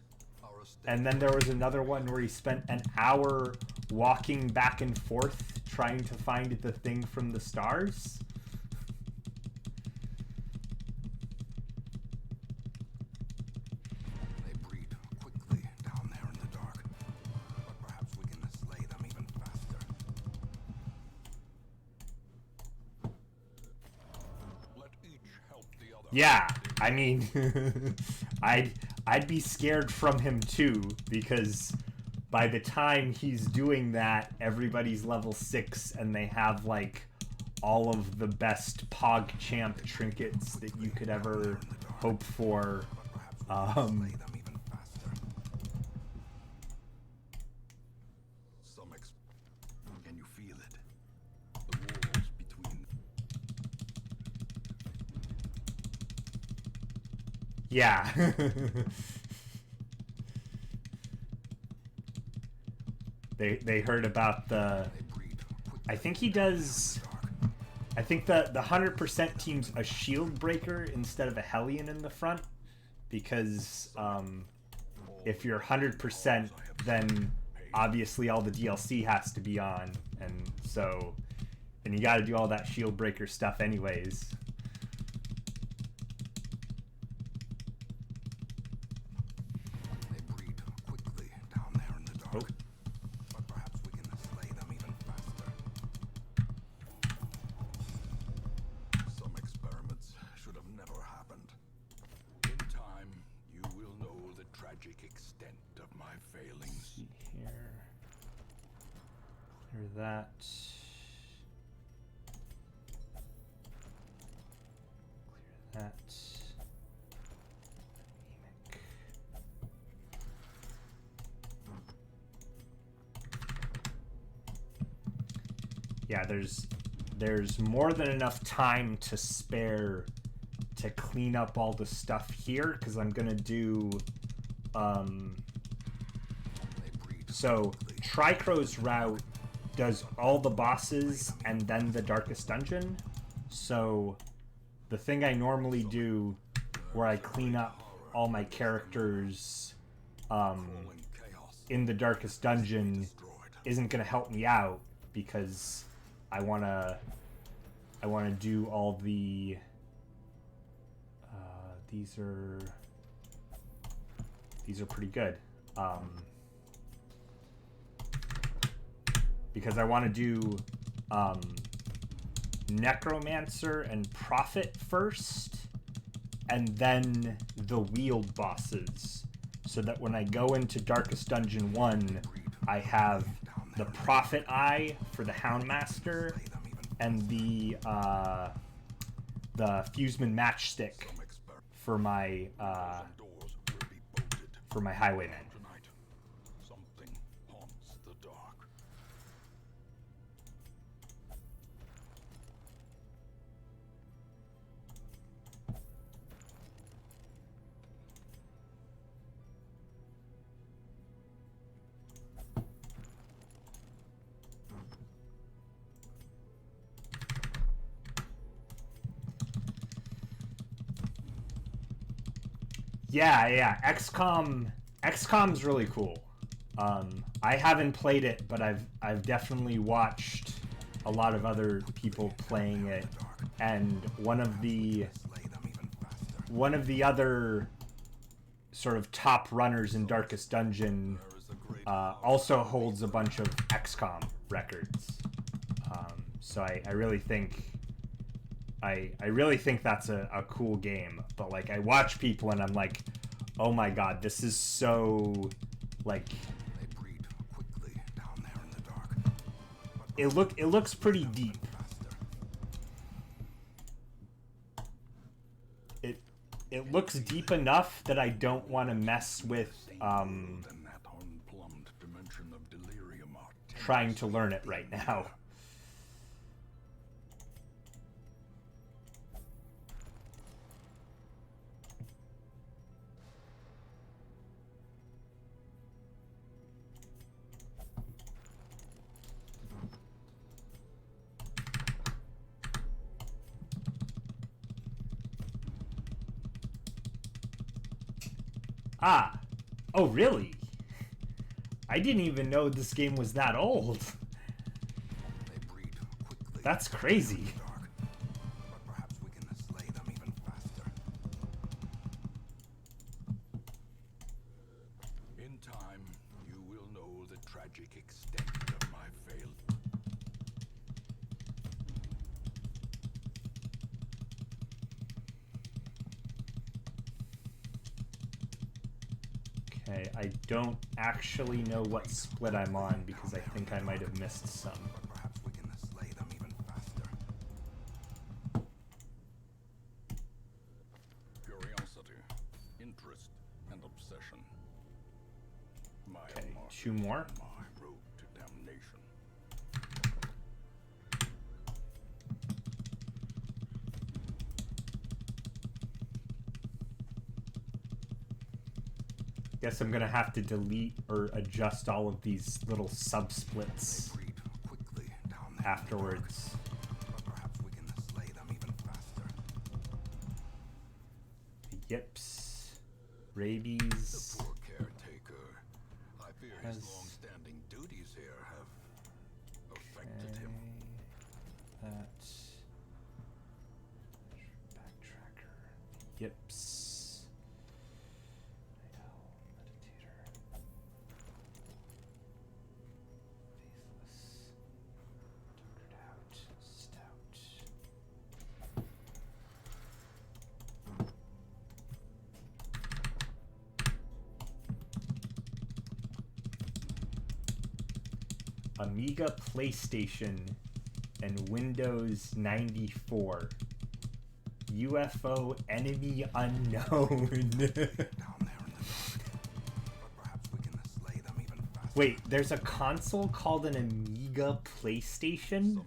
and then there was another one where he spent an hour walking back and forth trying to find the thing from the stars. Yeah, I mean, I'd be scared from him too, because by the time he's doing that, everybody's level 6 and they have like all of the best PogChamp trinkets that you could ever hope for. Can you feel it? The walls between. Yeah. They heard about the, I think he does, I think the 100% team's a shield breaker instead of a Hellion in the front, because if you're 100%, then obviously all the DLC has to be on, and so, and you got to do all that shield breaker stuff anyways. That. Clear that. Yeah, there's more than enough time to spare to clean up all the stuff here, because I'm gonna do so Tricrow's route does all the bosses and then the darkest dungeon. So the thing I normally do where I clean up all my characters in the darkest dungeon isn't going to help me out because I want to do all the these are pretty good. Because I want to do Necromancer and Prophet first, and then the Wield bosses, so that when I go into Darkest Dungeon 1, I have the Prophet Eye for the Houndmaster, and the Fuseman Matchstick for my Highwayman. Yeah. XCOM's really cool. I haven't played it, but I've definitely watched a lot of other people playing it, and one of the other sort of top runners in Darkest Dungeon also holds a bunch of XCOM records. So I really think that's a cool game. But like, I watch people and I'm like, oh my god, this is so like. They breed quickly down there in the dark. It looks pretty deep. It looks deep enough that I don't want to mess with trying to learn it right now. Ah. Oh, really? I didn't even know this game was that old. They breed quickly. That's crazy. But perhaps we can slay them even faster. In time, you will know the tragic extent of my failure. Okay, I don't actually know what split I'm on because I think I might have missed some. But perhaps we can slay them even faster. Curiosity, interest, and obsession. Okay, 2 more. My road to damnation. Guess I'm gonna have to delete or adjust all of these little sub-splits afterwards. But perhaps we can slay them even faster. Yips. Rabies. The poor caretaker. I fear his long-standing duties here have affected him. That. Backtracker. Yips. Amiga, PlayStation, and Windows 94. UFO enemy unknown. Wait, there's a console called an Amiga PlayStation?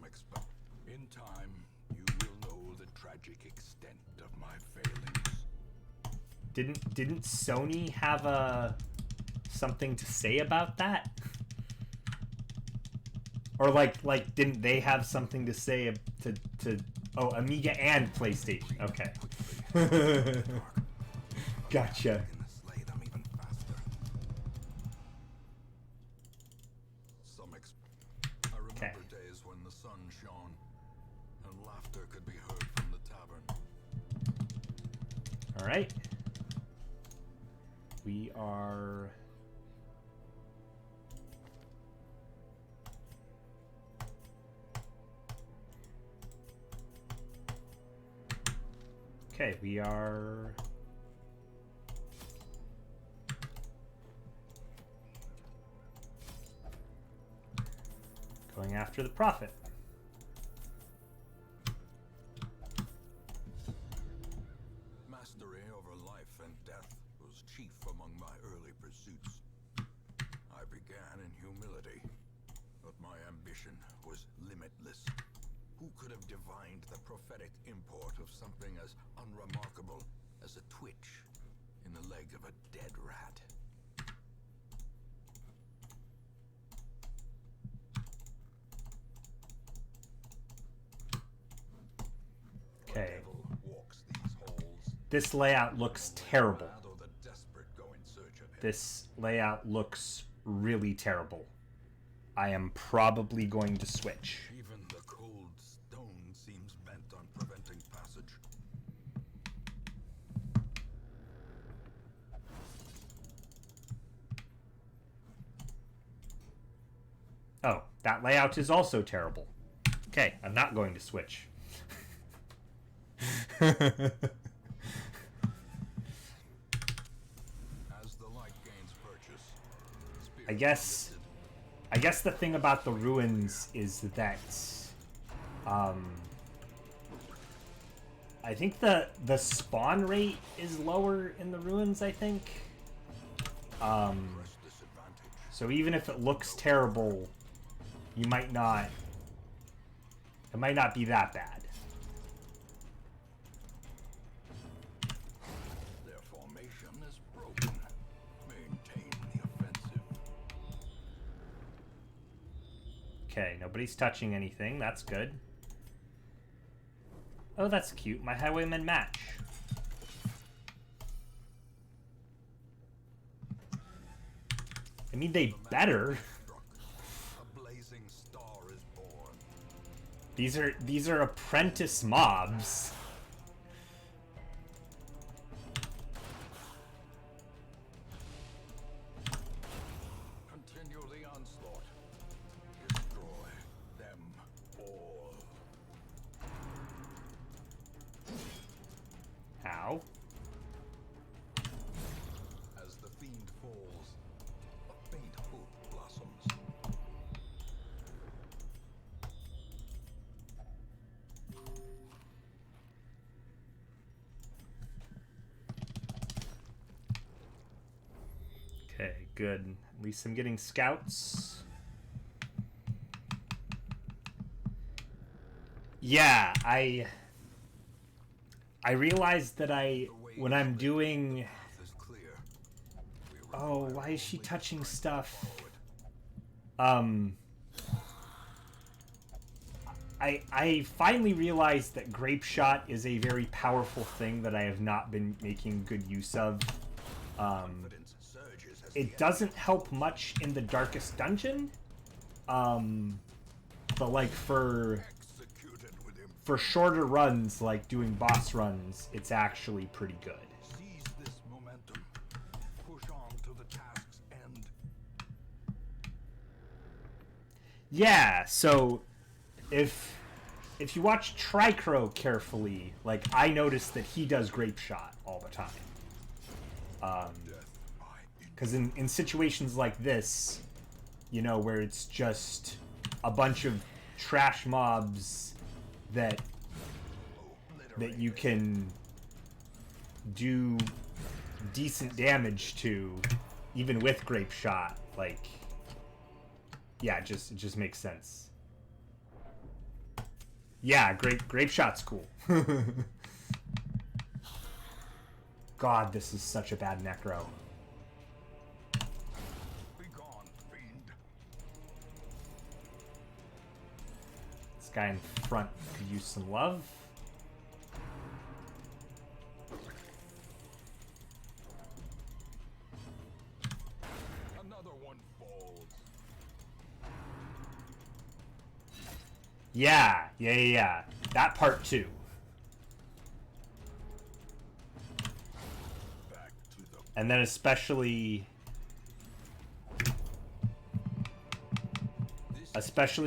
In time, you will know the tragic extent of my failings. Didn't Sony have something to say about that? Or like didn't they have something to say to oh, Amiga and PlayStation. Okay. Gotcha. I remember days when the sun shone and laughter could be heard from the tavern. All right. We are okay, we are going after the prophet. Mastery over life and death was chief among my early pursuits. I began in humility, but my ambition was limitless. Who could have divined the prophetic import of something as unremarkable as a twitch in the leg of a dead rat? Okay. This layout looks terrible. This layout looks really terrible. I am probably going to switch. Even the cold stone seems bent on preventing passage. Oh, that layout is also terrible. Okay, I'm not going to switch. As the light gains purchase, I guess the thing about the ruins is that I think the spawn rate is lower in the ruins, I think. So even if it looks terrible, you might not it might not be that bad. Okay, nobody's touching anything. That's good. Oh, that's cute. My highwaymen match. I mean, they better. A blazing star is born. These are apprentice mobs. Continue the onslaught. Destroy them all. How? As the fiend falls, a faint hope blossoms. Okay, good. At least I'm getting scouts. Yeah, I realized that when I'm doing... Oh, why is she touching stuff? I finally realized that Grape Shot is a very powerful thing that I have not been making good use of. It doesn't help much in the Darkest Dungeon. But like for shorter runs, like doing boss runs, it's actually pretty good. Seize this momentum. Push on to the task's end. Yeah, so if you watch Tricrow carefully, like I noticed that he does Grape Shot all the time. Because in situations like this, you know, where it's just a bunch of trash mobs that you can do decent damage to, even with Grape Shot, like, yeah, it just makes sense. Yeah, Grape Shot's cool. God, this is such a bad necro. Be gone, fiend. This guy in front could use some love. Another one falls. Yeah. That part too. Back to the And then especially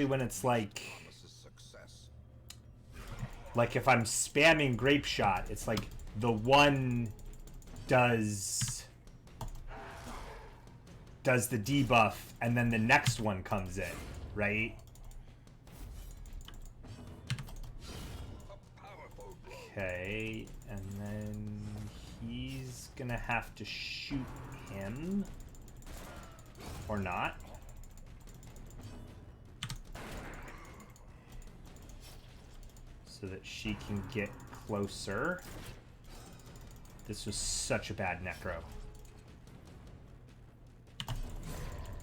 when it's like success. if I'm spamming grape shot, it's like the one does the debuff and then the next one comes in, right? Okay, and then he's gonna have to shoot him or not. So that she can get closer. This was such a bad necro.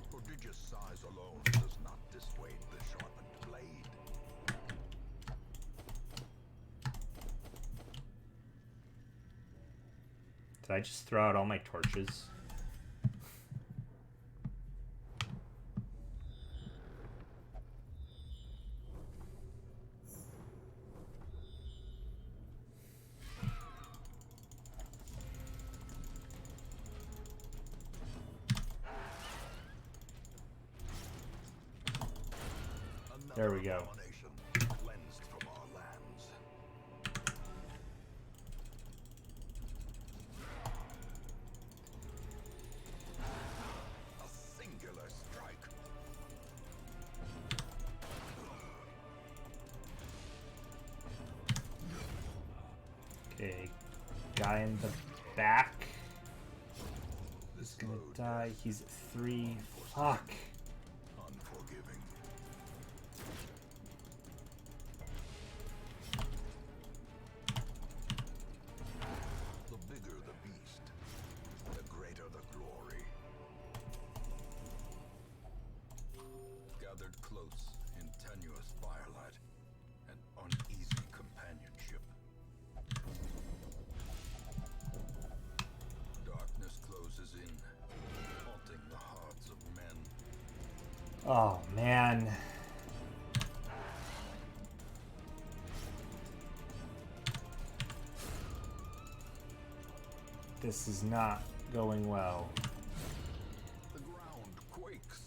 Prodigious size alone does not dissuade the sharpened blade. Did I just throw out all my torches? There we go. Cleansed from our lands. A singular strike. Okay, guy in the back is gonna die. He's at 3. Fuck. Unforgiving. The bigger the beast, the greater the glory. Gathered close in tenuous firelight and uneasy companionship. Darkness closes in, haunting the hearts of men. Oh, man. This is not going well. The ground quakes.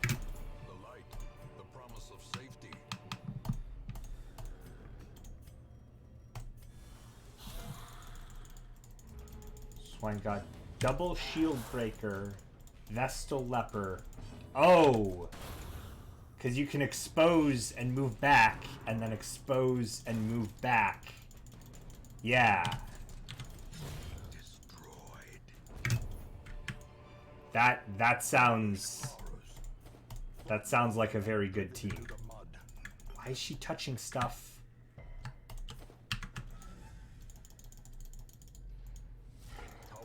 The light, the promise of safety. Swine God. Double Shield Breaker. Vestal Leper. Oh! Because you can expose and move back, and then expose and move back. Yeah. Destroyed. That sounds like a very good team. The mud. Why is she touching stuff?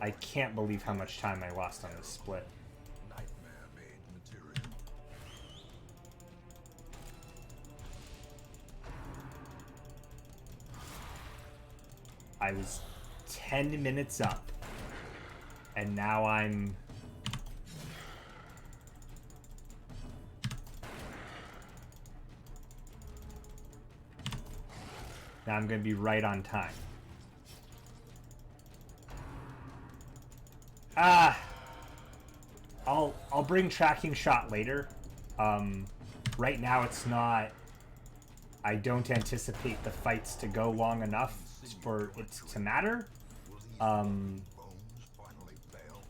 I can't believe how much time I lost on this split. Nightmare made material. I was 10 minutes up, and now I'm... Now I'm going to be right on time. I'll bring tracking shot later. Right now it's not... I don't anticipate the fights to go long enough for it to matter. Bones finally fail.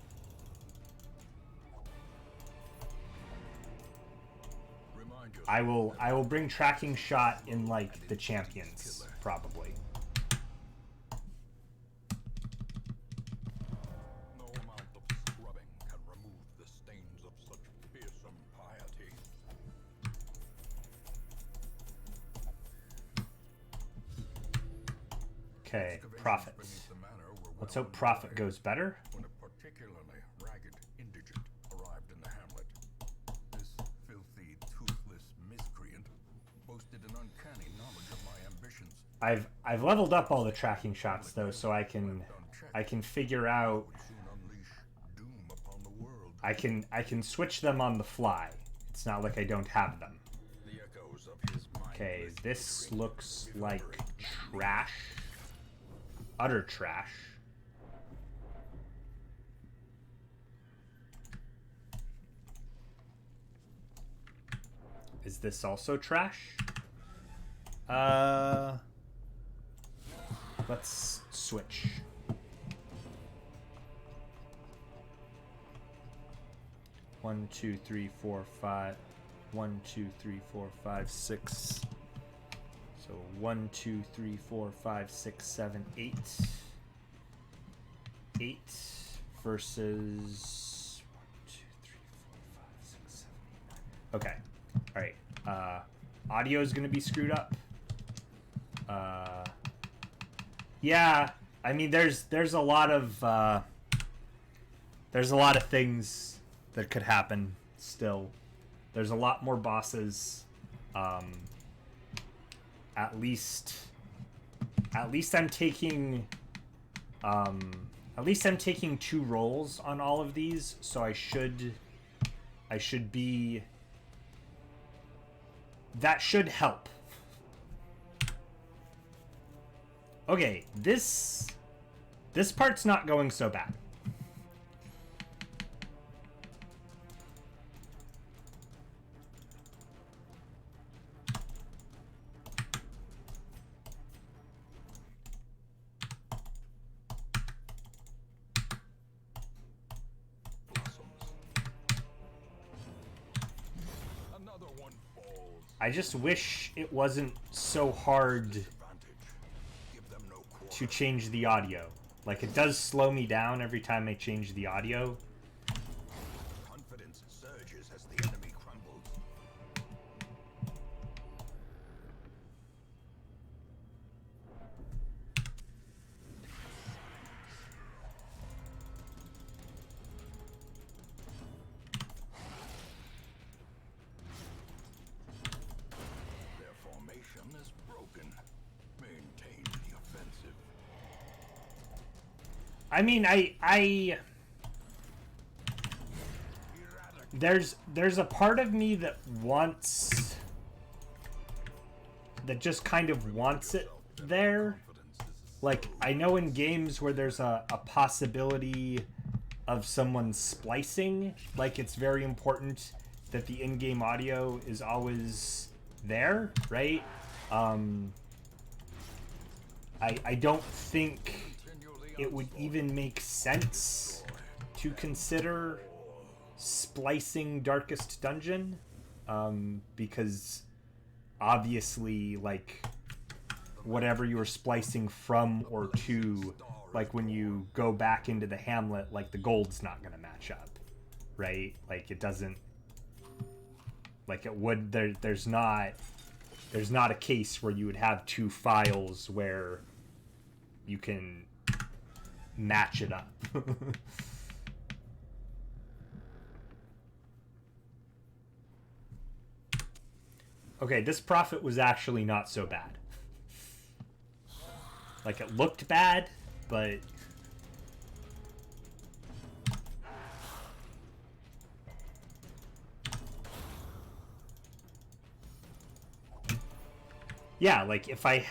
Remind yourself I will bring tracking shot in like the champions probably. no amount of scrubbing can remove the stains of such fearsome piety. Okay, Excavations profits. beneath the manor were well Let's hope profit underway goes better. when a particularly ragged indigent arrived in the hamlet. I've leveled up all the tracking shots though, so I can figure out. I can switch them on the fly. It's not like I don't have them. Okay, this looks like trash. Utter trash. Is this also trash? Let's switch. One, two, three, four, five. 1, 2, 3, 4, 5, 6. So 1, 2, 3, 4, 5, 6, 7, 8. 8 versus 1, 2, 3, 4, 5, 6, 7, 8, 9. Okay. All right. Audio is going to be screwed up. Yeah. I mean, there's a lot of things that could happen still. There's a lot more bosses. At least I'm taking 2 rolls on all of these, so I should be. That should help. Okay, this part's not going so bad. I just wish it wasn't so hard to change the audio. Like, it does slow me down every time I change the audio. Confidence surges as the enemy crumbles. Their formation is broken. Maintain the offensive. I mean, there's a part of me that just kind of wants it there. Like, I know in games where there's a possibility of someone splicing, like, it's very important that the in-game audio is always there, right? I don't think it would even make sense to consider splicing Darkest Dungeon, because obviously, like, whatever you were splicing from or to, like, when you go back into the hamlet, like, the gold's not gonna match up, right? Like, it doesn't, like, it would, there's not a case where you would have 2 files where you can match it up. Okay, this profit was actually not so bad. Like, it looked bad, but yeah, like, if I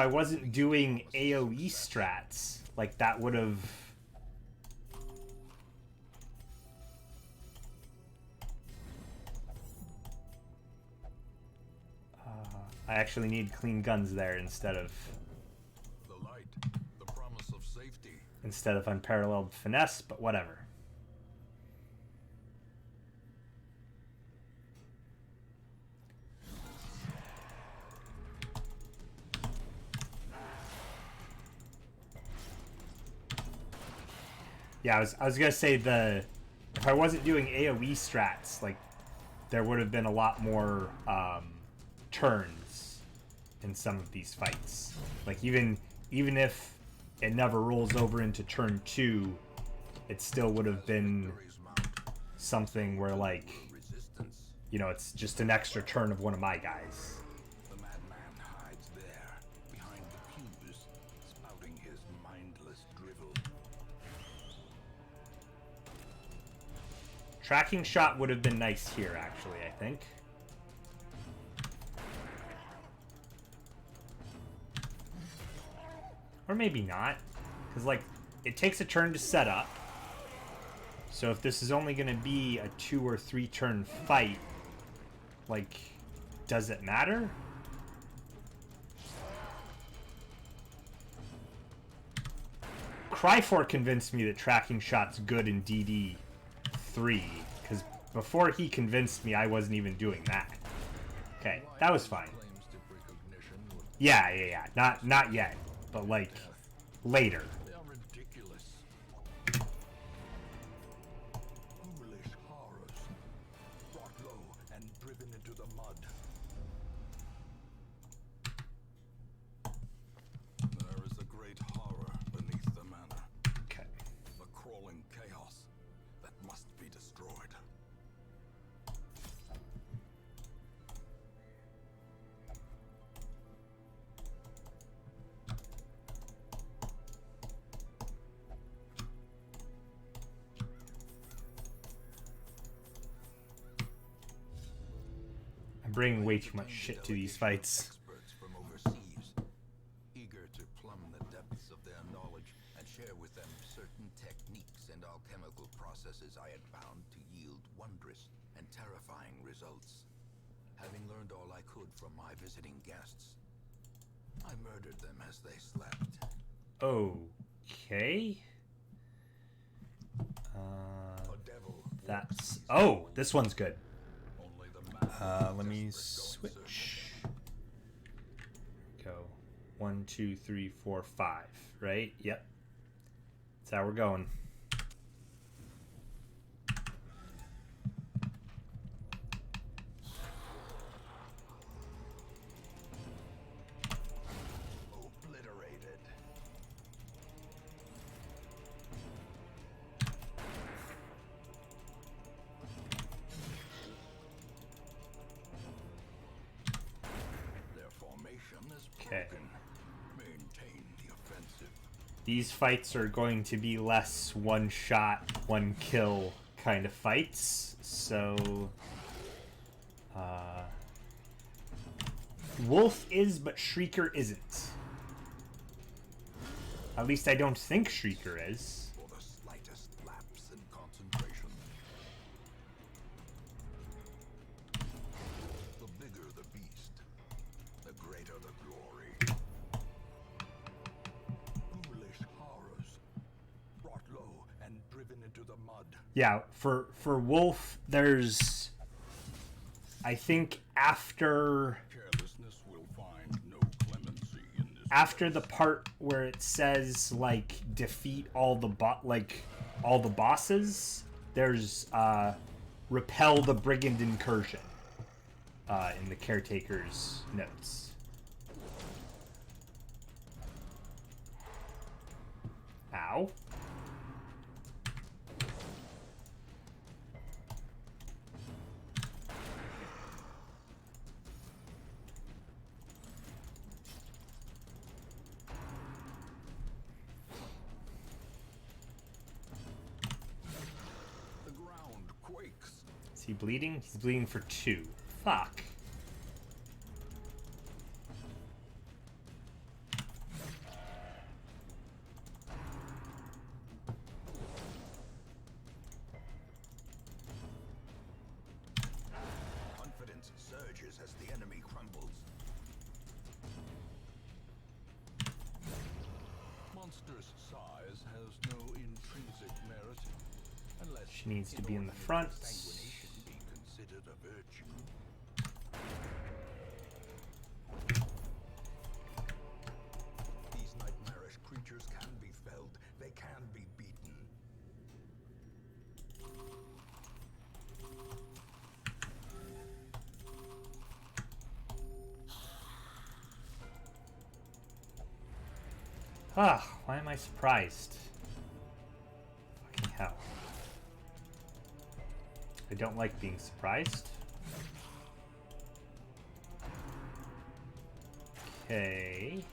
wasn't doing AoE strats, like, that would have. I actually need clean guns there instead of The promise of safety. Instead of unparalleled finesse, but whatever. Yeah, I was gonna say if I wasn't doing AoE strats, like, there would have been a lot more turns in some of these fights. Like, even if it never rolls over into turn 2, it still would have been something where, like, you know, it's just an extra turn of one of my guys. The madman hides there. Tracking shot would have been nice here, actually, I think. Or maybe not. Because, like, it takes a turn to set up. So if this is only going to be a 2 or 3 turn fight, like, does it matter? Cryfor convinced me that tracking shot's good in DD3, because before he convinced me, I wasn't even doing that. Okay, that was fine. Yeah. Not yet, but like later. They are ridiculous. Foolish horrors, brought low and driven into the mud. There is a great horror beneath the manor. Okay. A crawling chaos that must be destroyed. I'm bringing way too much shit to these fights. Experts from overseas, eager to plumb the depths of their knowledge and share with them certain techniques and alchemical processes I had found to yield wondrous and terrifying results. Having learned all I could from my visiting guests, I murdered them as they slept. Okay. A devil That's... Oh, this one's good. only the man Let me switch. Go. 1, 2, 3, 4, 5. Right? Yep. That's how we're going. obliterated. Their formation is Okay. broken. Maintain the offensive. These fights are going to be less one shot, one kill kind of fights. So, Wolf is, but Shrieker isn't. At least I don't think Shrieker is. For the slightest lapse in concentration. The bigger the beast, the greater the glory. Foolish horrors, brought low and driven into the mud. Yeah, for Wolf, there's, I think after Carelessness will find no clemency in this. after the part where it says like defeat all the bosses, there's repel the brigand incursion in the Caretaker's notes. Ow. The ground quakes. Is he bleeding? He's bleeding for 2. Fuck. Confidence surges as the enemy crumbles. Monster's size has no intrinsic merit, unless She needs to be in the front. sanguination be considered a virtue. These nightmarish creatures can be felled. They can be beaten. Ah, why am I surprised? Fucking hell. I don't like being surprised. Okay.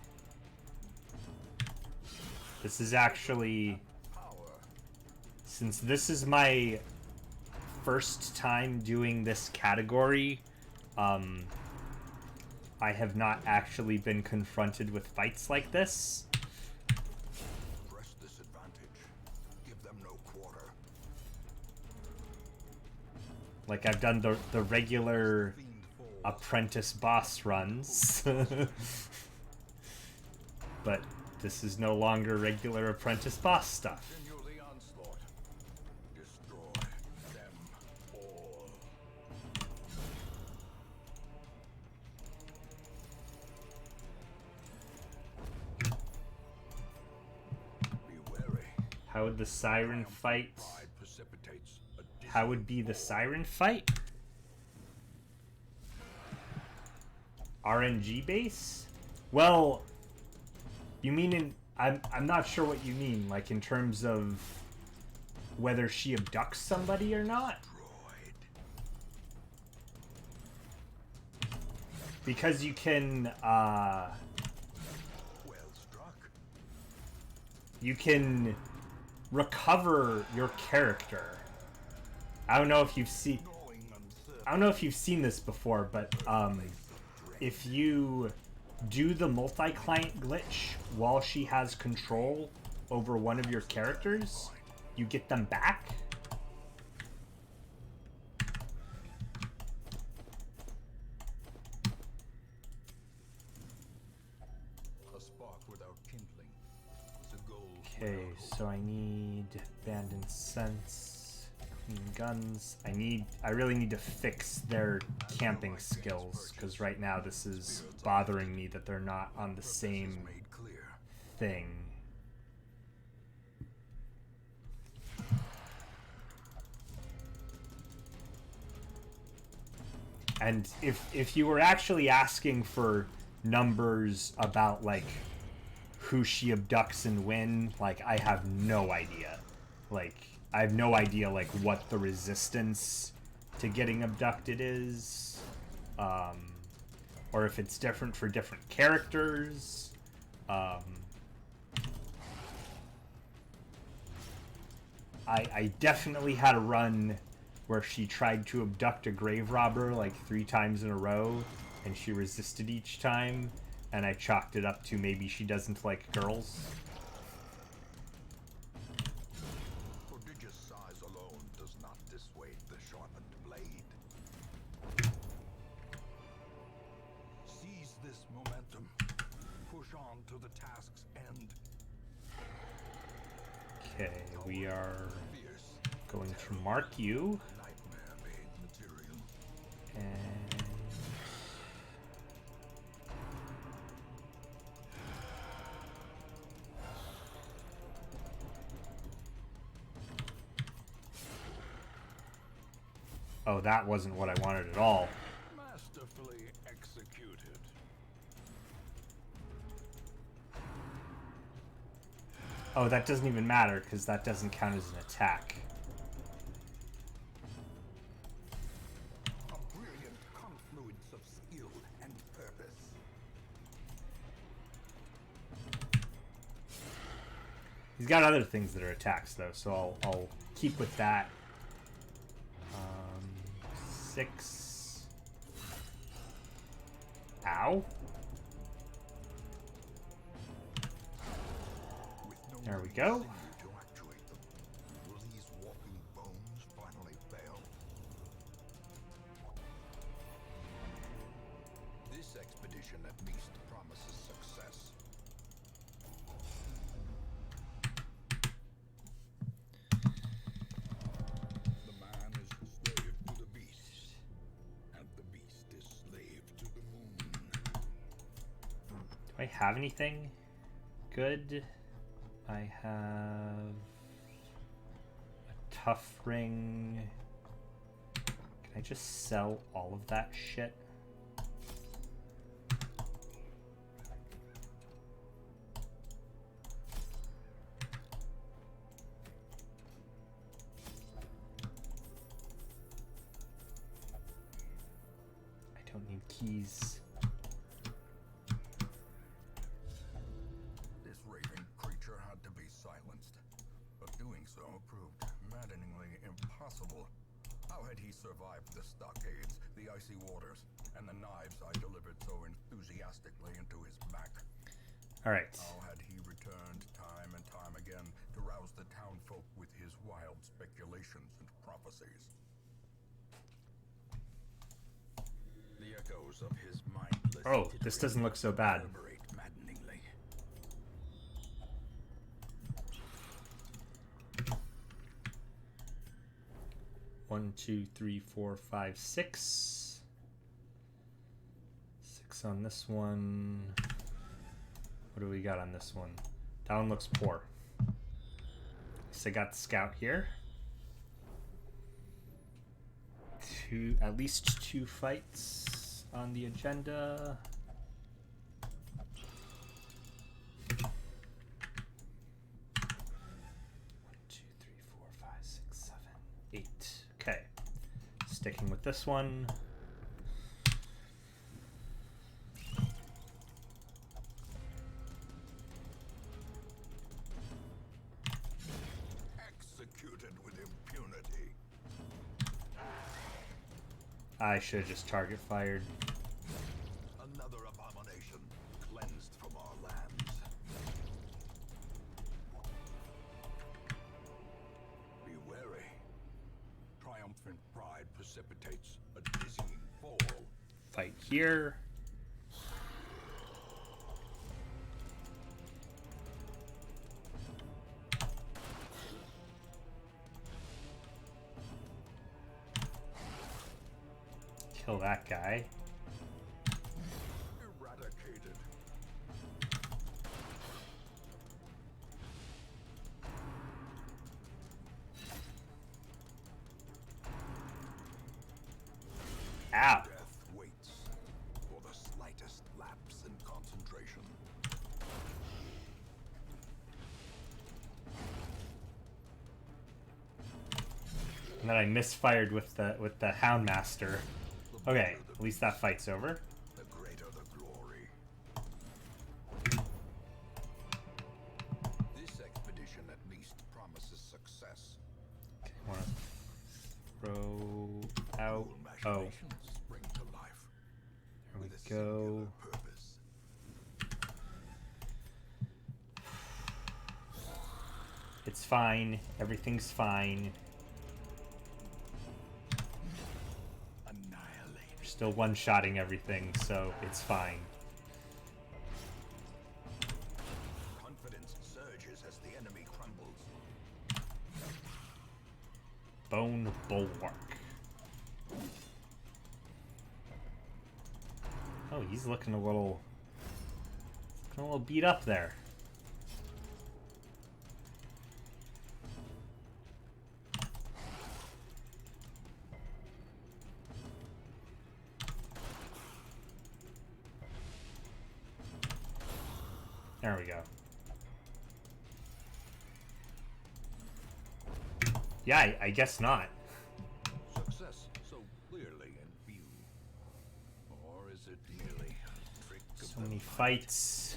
This is actually... Since this is my first time doing this category. I have not actually been confronted with fights like this. Press this advantage. Give them no quarter. Like, I've done the regular apprentice boss runs. But this is no longer regular apprentice boss stuff. Continue the onslaught. Destroy them all. Be wary. How would the siren fight? Pride precipitates a How would be the siren fight? RNG base? Well, you mean in... I'm not sure what you mean, like in terms of whether she abducts somebody or not. Because you can, well struck. you can recover your character. I don't know if you've seen... I don't know if you've seen this before, but, if you do the multi-client glitch while she has control over one of your characters, you get them back. A spark without kindling is a goal. Okay, so I need abandoned sense, clean guns. I really need to fix their camping skills, because right now this is bothering me that they're not on the same Made clear. thing. And if you were actually asking for numbers about, like, who she abducts and when, like, I have no idea. Like, I have no idea, like, what the resistance to getting abducted is. Or if it's different for different characters. I definitely had a run where she tried to abduct a grave robber like 3 times in a row, and she resisted each time, and I chalked it up to maybe she doesn't like girls. Prodigious size alone does not dissuade the sharpened blade. Seize this momentum. Push on to the task's end. Okay, we are Fierce, going to mark you. nightmare-made material. And oh, that wasn't what I wanted at all. Masterfully executed. Oh, that doesn't even matter, because that doesn't count as an attack. A brilliant confluence of skill and purpose. He's got other things that are attacks, though, so I'll keep with that. 6. Ow. There we go. To actuate them. Will these walking bones finally fail? This expedition at least promises success. The man is slave to the beast, and the beast is slave to the moon. Do I have anything good? I have a tough ring. Can I just sell all of that shit? I don't need keys. This raving creature had to be silenced, but doing so proved maddeningly impossible. How had he survived the stockades, the icy waters, and the knives I delivered so enthusiastically into his back? All right. How had he returned time and time again to rouse the townfolk with his wild speculations and prophecies? The echoes of his mindless Oh, this doesn't look so bad. reverberate maddeningly. One, two, three, four, five, six. 6 on this one. What do we got on this one? That one looks poor. So I got the scout here. At least 2 fights on the agenda. 1, 2, 3, 4, 5, 6, 7, 8. Okay. Sticking with this one. Executed with impunity. I should have just target fired. Another abomination cleansed from our lands. Be wary. Triumphant pride precipitates a dizzying fall. Fight here. Kill that guy. Eradicated. Ow. Death waits for the slightest lapse in concentration. And then I misfired with the Houndmaster. Okay, at least that fight's over. The greater the glory. This expedition at least promises success. Okay, wanna throw out. Old Oh, machinations spring to life. there we With a go. singular purpose. It's fine. Everything's fine. Annihilate. Still one-shotting everything, so it's fine. Confidence surges as the enemy crumbles. Bone Bulwark. Oh, he's looking a little beat up there. There we go. Yeah, I guess not. Success so clearly in view. Or is it merely a trick of So the many fights.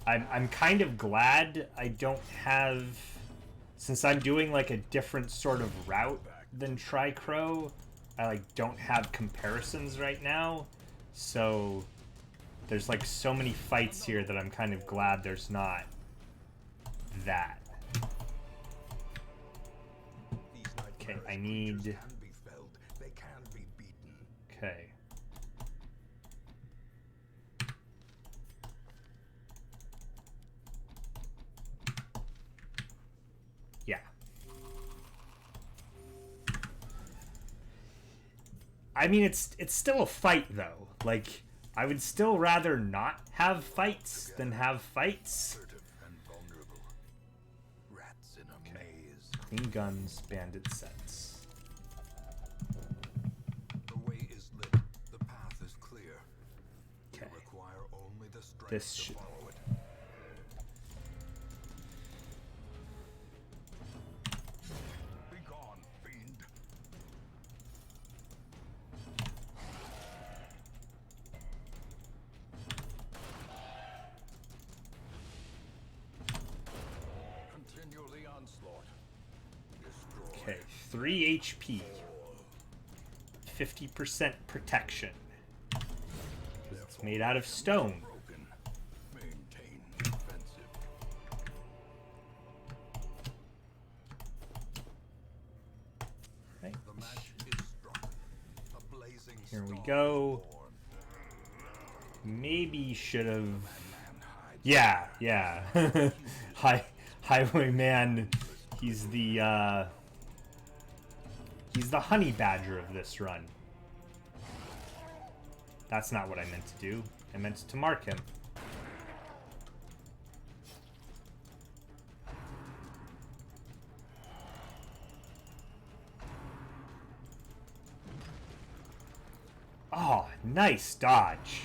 I'm kind of glad I don't have, since I'm doing like a different sort of route than Tri-Crow, I like don't have comparisons right now. So there's like so many fights here that I'm kind of glad there's not that. These Okay, nightmarish I need. creatures can be felled. They can be beaten. Okay. Yeah. I mean, it's still a fight though. Like, I would still rather not have fights than have fights. Furtive and vulnerable. Rats in a maze. Clean guns, bandit sets. The way is lit. The path is clear. Okay. You require only the strength This to should. follow it. Be gone, fiend. Continue the onslaught. Destroy. Okay, 3 HP. 50% protection. Because it's made out of stone. Broken. Maintain defensive. Right. The match is struck. A blazing Here we star go. is born. Maybe should have. Man hides Yeah. Highwayman. He's the honey badger of this run. That's not what I meant to do. I meant to mark him. Oh, nice dodge.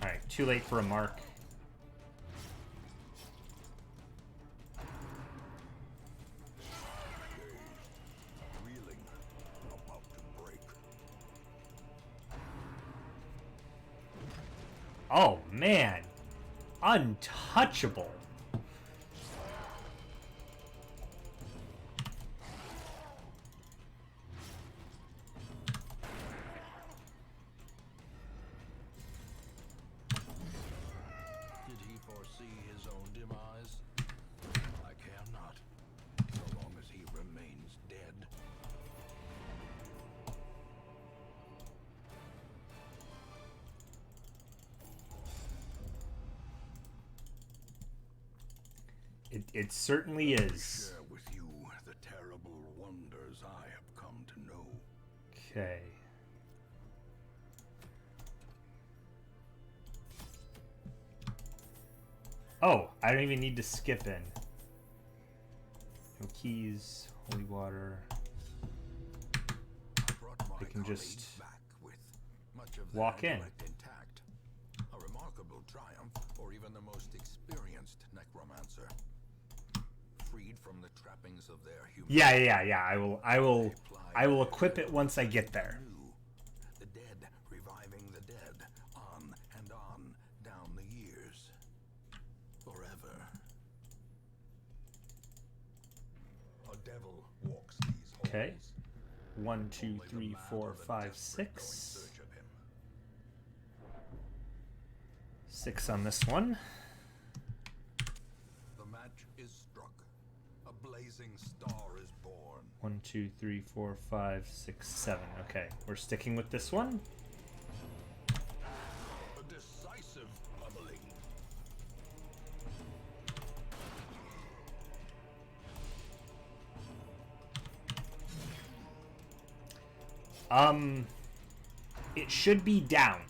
Alright, too late for a mark. reeling, about to break. Oh, man. Untouchable. Did he foresee his own demise? I care not, so long as he remains dead. It certainly is. Share with you the terrible wonders I have come to know. Okay. Oh, I don't even need to skip in. No keys, holy water. Brought my I can colleagues just back with much of walk their in. intellect intact. A remarkable triumph for even the most experienced necromancer. Freed from the trappings of their human. Yeah. I will equip it once I get there. The dead reviving the dead, on and on down the years. Forever. A devil walks these halls. Okay. 1, 2, Only the 3, man 4, of the 5, desperate go in 6. search of him. 6 on this one. The match is struck. A blazing star is born. 1, 2, 3, 4, 5, 6, 7. Okay, we're sticking with this one. A decisive pummeling. It should be down.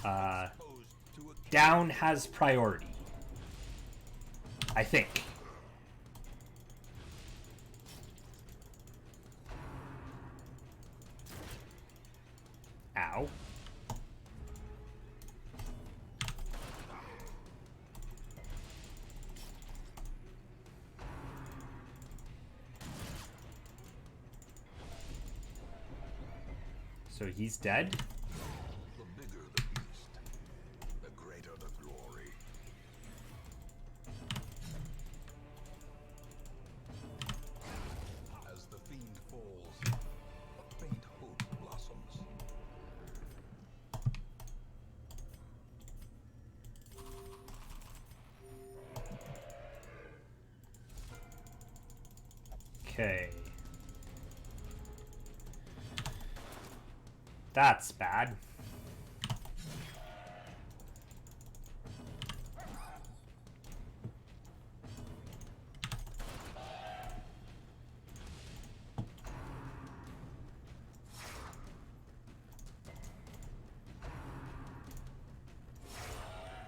Opposed to a Down has priority. I think. Ow. So he's dead? the bigger the beast, the greater the glory. As the fiend falls, a faint hope blossoms. Okay. That's bad.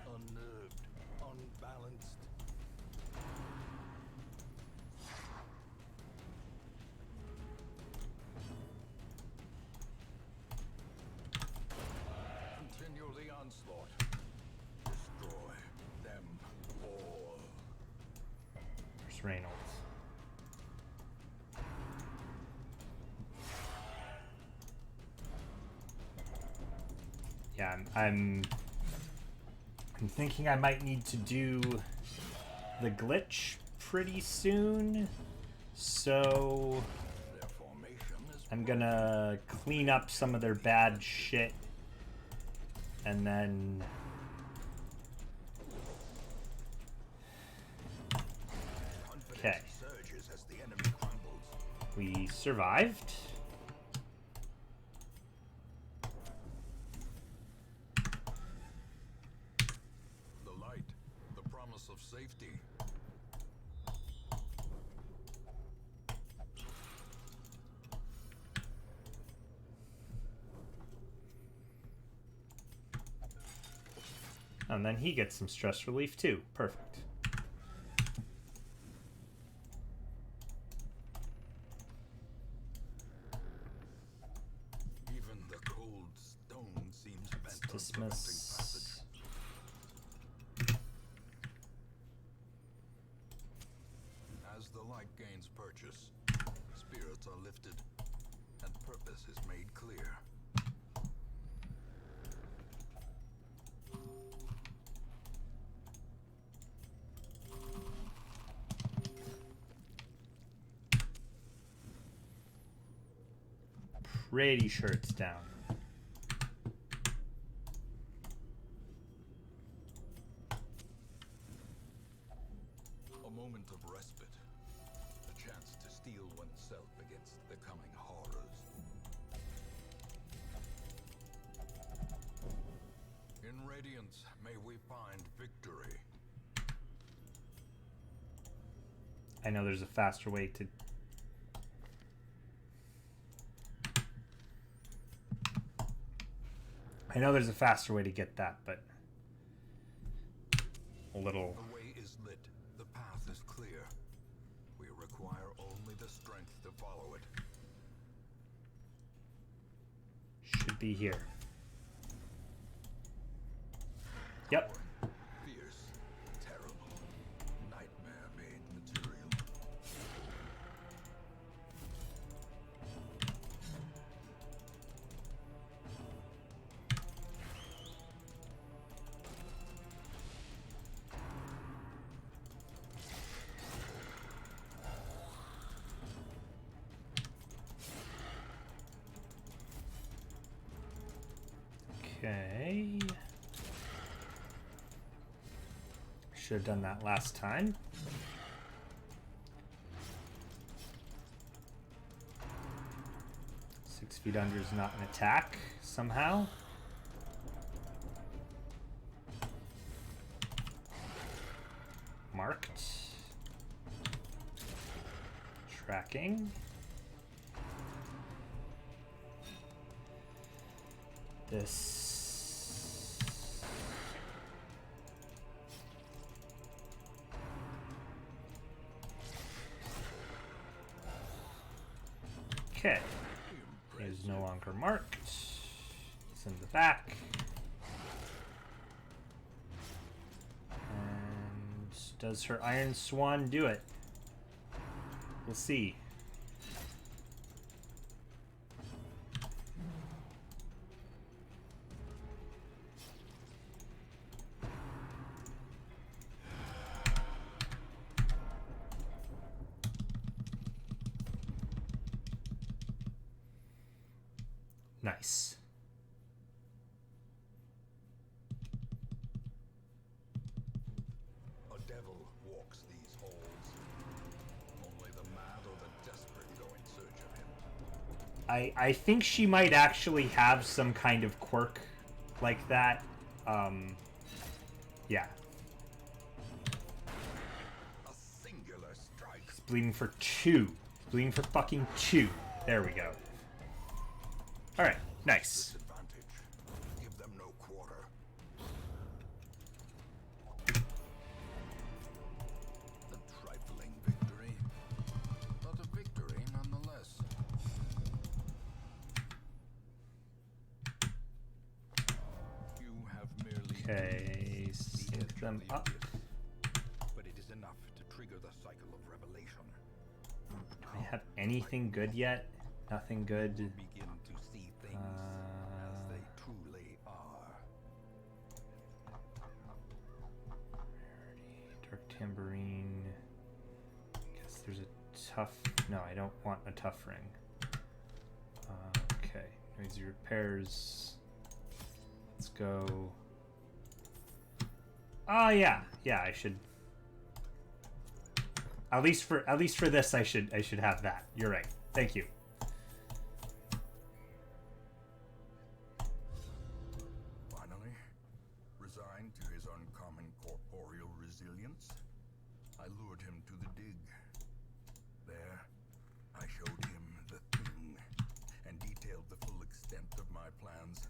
Unnerved, unbalanced. Continue the onslaught. Destroy them all. Where's Reynolds? Yeah, I'm thinking I might need to do the glitch pretty soon, so I'm gonna clean up some of their bad shit, and then okay, we survived. Of safety. And then he gets some stress relief too. Perfect. Even the cold stone seems bent on preventing Dismiss. passage. As the light gains purchase, spirits are lifted, and purpose is made clear. Pretty sure it's down. A moment of respite. A chance to steel oneself against the coming horrors. In Radiance, may we find victory. I know there's a faster way to... I know there's a faster way to get that, but... a little... The way is lit. The path is clear. We require only the strength to follow it. should be here. Yep. Fierce, terrible, nightmare-made material. Okay. Should have done that last time. Six feet under is not an attack somehow. Marked. Tracking. This. Okay. It is no longer marked. It's in the back. And does her Iron Swan do it? We'll see. Nice. A devil walks these halls. Only the mad or the desperate go in search of him. I think she might actually have some kind of quirk like that. Yeah. A singular strike. It's bleeding for 2. It's bleeding for fucking 2. There we go. Alright, nice. Disadvantage. Give them no quarter. A trifling victory, but a victory nonetheless. You have merely Okay, sync them up. but it is enough to trigger the cycle of revelation. Do I have anything good yet? Nothing good. Begin to see things as they truly are. tough... No, I don't want a tough ring. Okay, noisy repairs. Let's go... Oh yeah, yeah, I should... At least for this, I should have that. You're right. Thank you. Finally, resigned to his uncommon corporeal resilience, I lured him to the dig. There, I showed him the thing and detailed the full extent of my plans.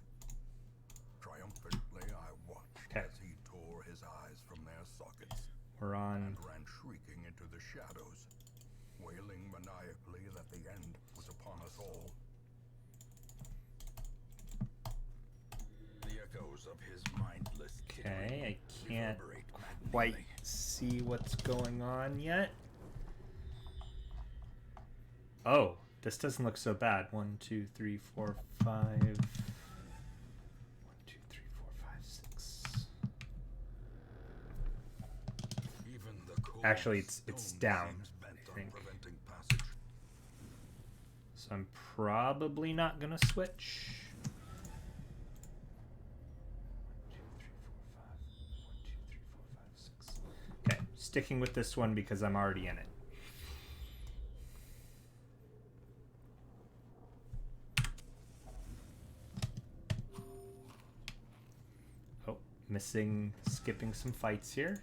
Triumphantly, I watched as he tore his eyes from their sockets. We're on... And ran shrieking into the shadows, wailing maniacally that the end was upon us all. The echoes of his mindless Okay, I can't quite see what's going on yet. Oh, this doesn't look so bad. 1, 2, 3, 4, 5. 1, 2, 3, 4, 5, 6. Actually, it's down, I think. So I'm probably not gonna switch. 6. Okay, sticking with this one because I'm already in it. Oh, skipping some fights here.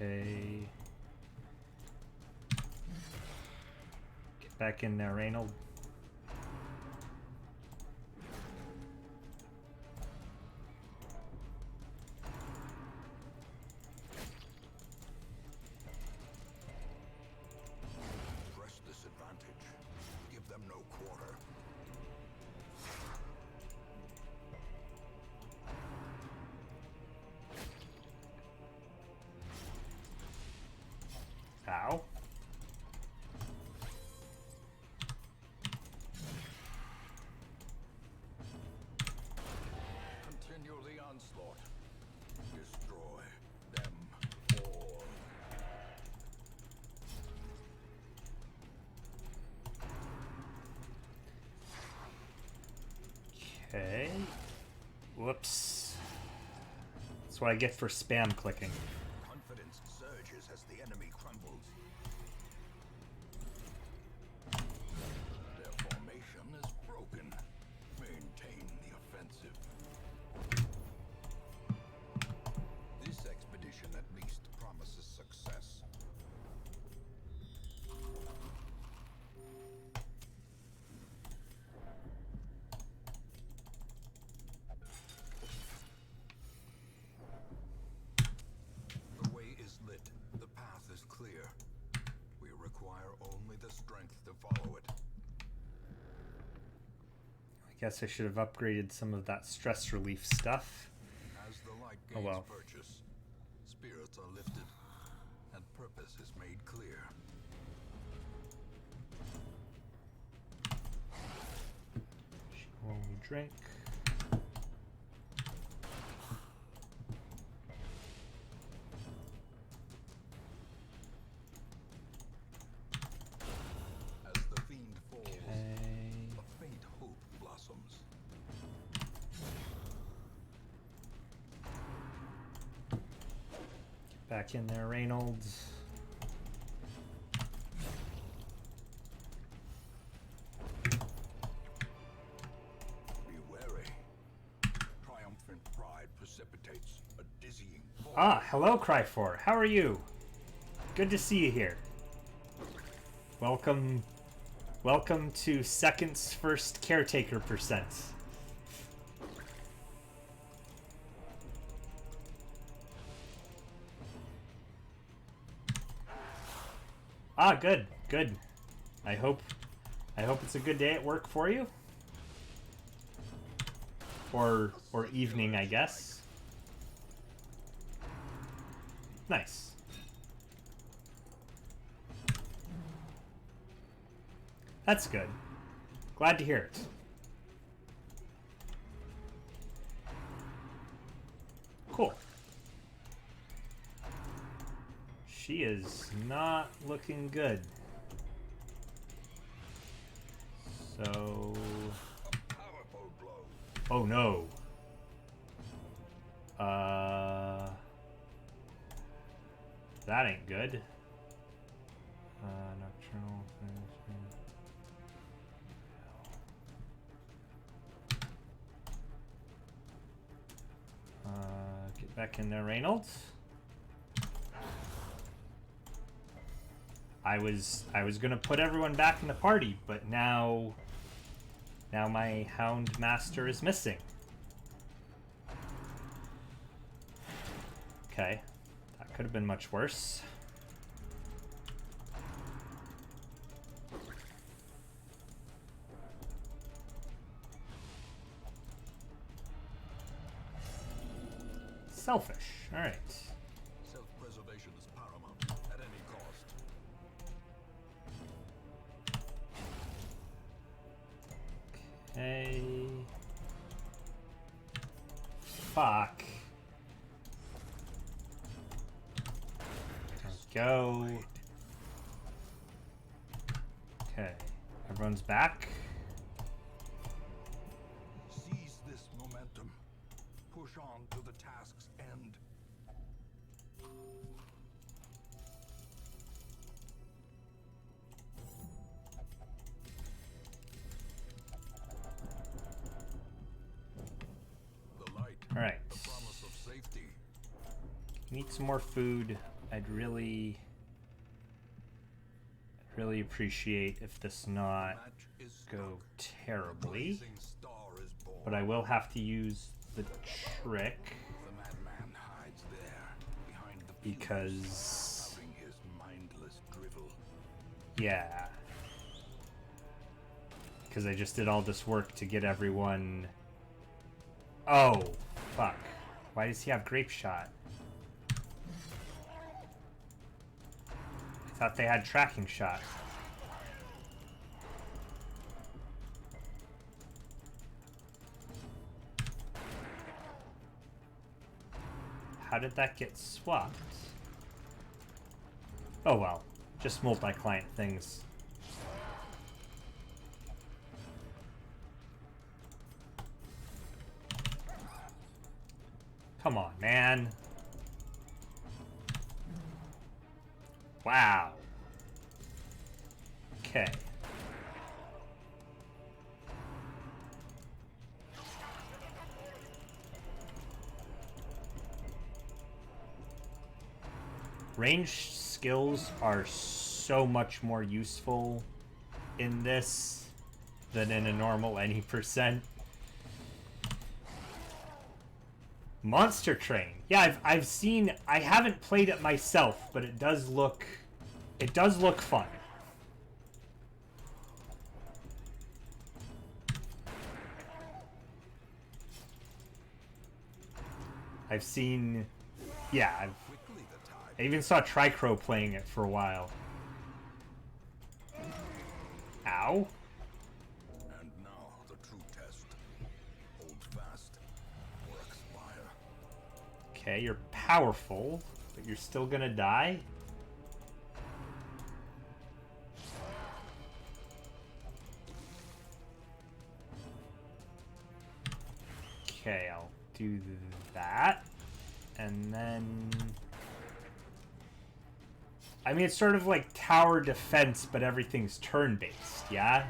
Okay. Get back in there, Reynold. Press this advantage. Give them no quarter. Ow. Continue the onslaught. Destroy them all. Okay. Whoops. That's what I get for spam clicking. Confidence surges as the enemy crumbles. Their formation is broken. Maintain the offensive. This expedition at least promises success. The way is lit. The path is clear. We require only the strength to follow it. I guess I should have upgraded some of that stress relief stuff. As the light Oh gains well. purchase, spirits are lifted, and purpose is made clear. When we drink. As the fiend falls, Okay. a faint hope blossoms. Get back in there, Reynolds. Be wary. Triumphant pride precipitates a dizzying fall. Ah, hello, Cryfor. How are you? Good to see you here. Welcome to Second's first Caretaker percent. Ah, good, good. I hope it's a good day at work for you. Or evening, I guess. Nice. That's good. Glad to hear it. Cool. She is not looking good. So... Oh no. That ain't good. Nocturnal... Get back in there, Reynolds. I was gonna put everyone back in the party, but now my Hound Master is missing. Okay, that could have been much worse. Selfish. All right. Self-preservation is paramount at any cost. Okay. Fuck. Let's go. Okay. Everyone's back. Seize this momentum. Push on to the task's end. The light. All right. The promise of safety. Need some more food. I'd really appreciate if this not Match is go struck. terribly. Blazing star is born. But I will have to use the trick The madman hides there behind the because shouting his mindless drivel. yeah. Because I just did all this work to get everyone. Oh, fuck. Why does he have grape shot? I thought they had tracking shot. How did that get swapped? Oh well, just multi-client things. Come on, man. Wow. Okay. Ranged skills are so much more useful in this than in a normal any %. Monster Train. Yeah, I've seen. I haven't played it myself, but it does look fun. I've seen. Yeah, I even saw Tricro playing it for a while. Ow. And now the true test. Hold fast or expire. Okay, you're powerful, but you're still gonna die? Okay, I'll do that. And then... I mean, it's sort of like tower defense, but everything's turn-based, yeah?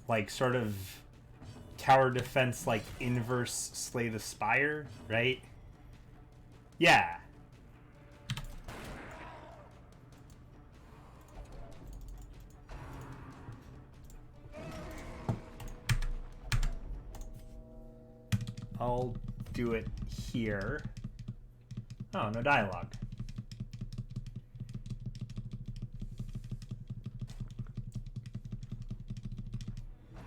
Like, sort of tower defense, like, inverse Slay the Spire, right? Yeah. I'll do it here. Oh, no dialogue.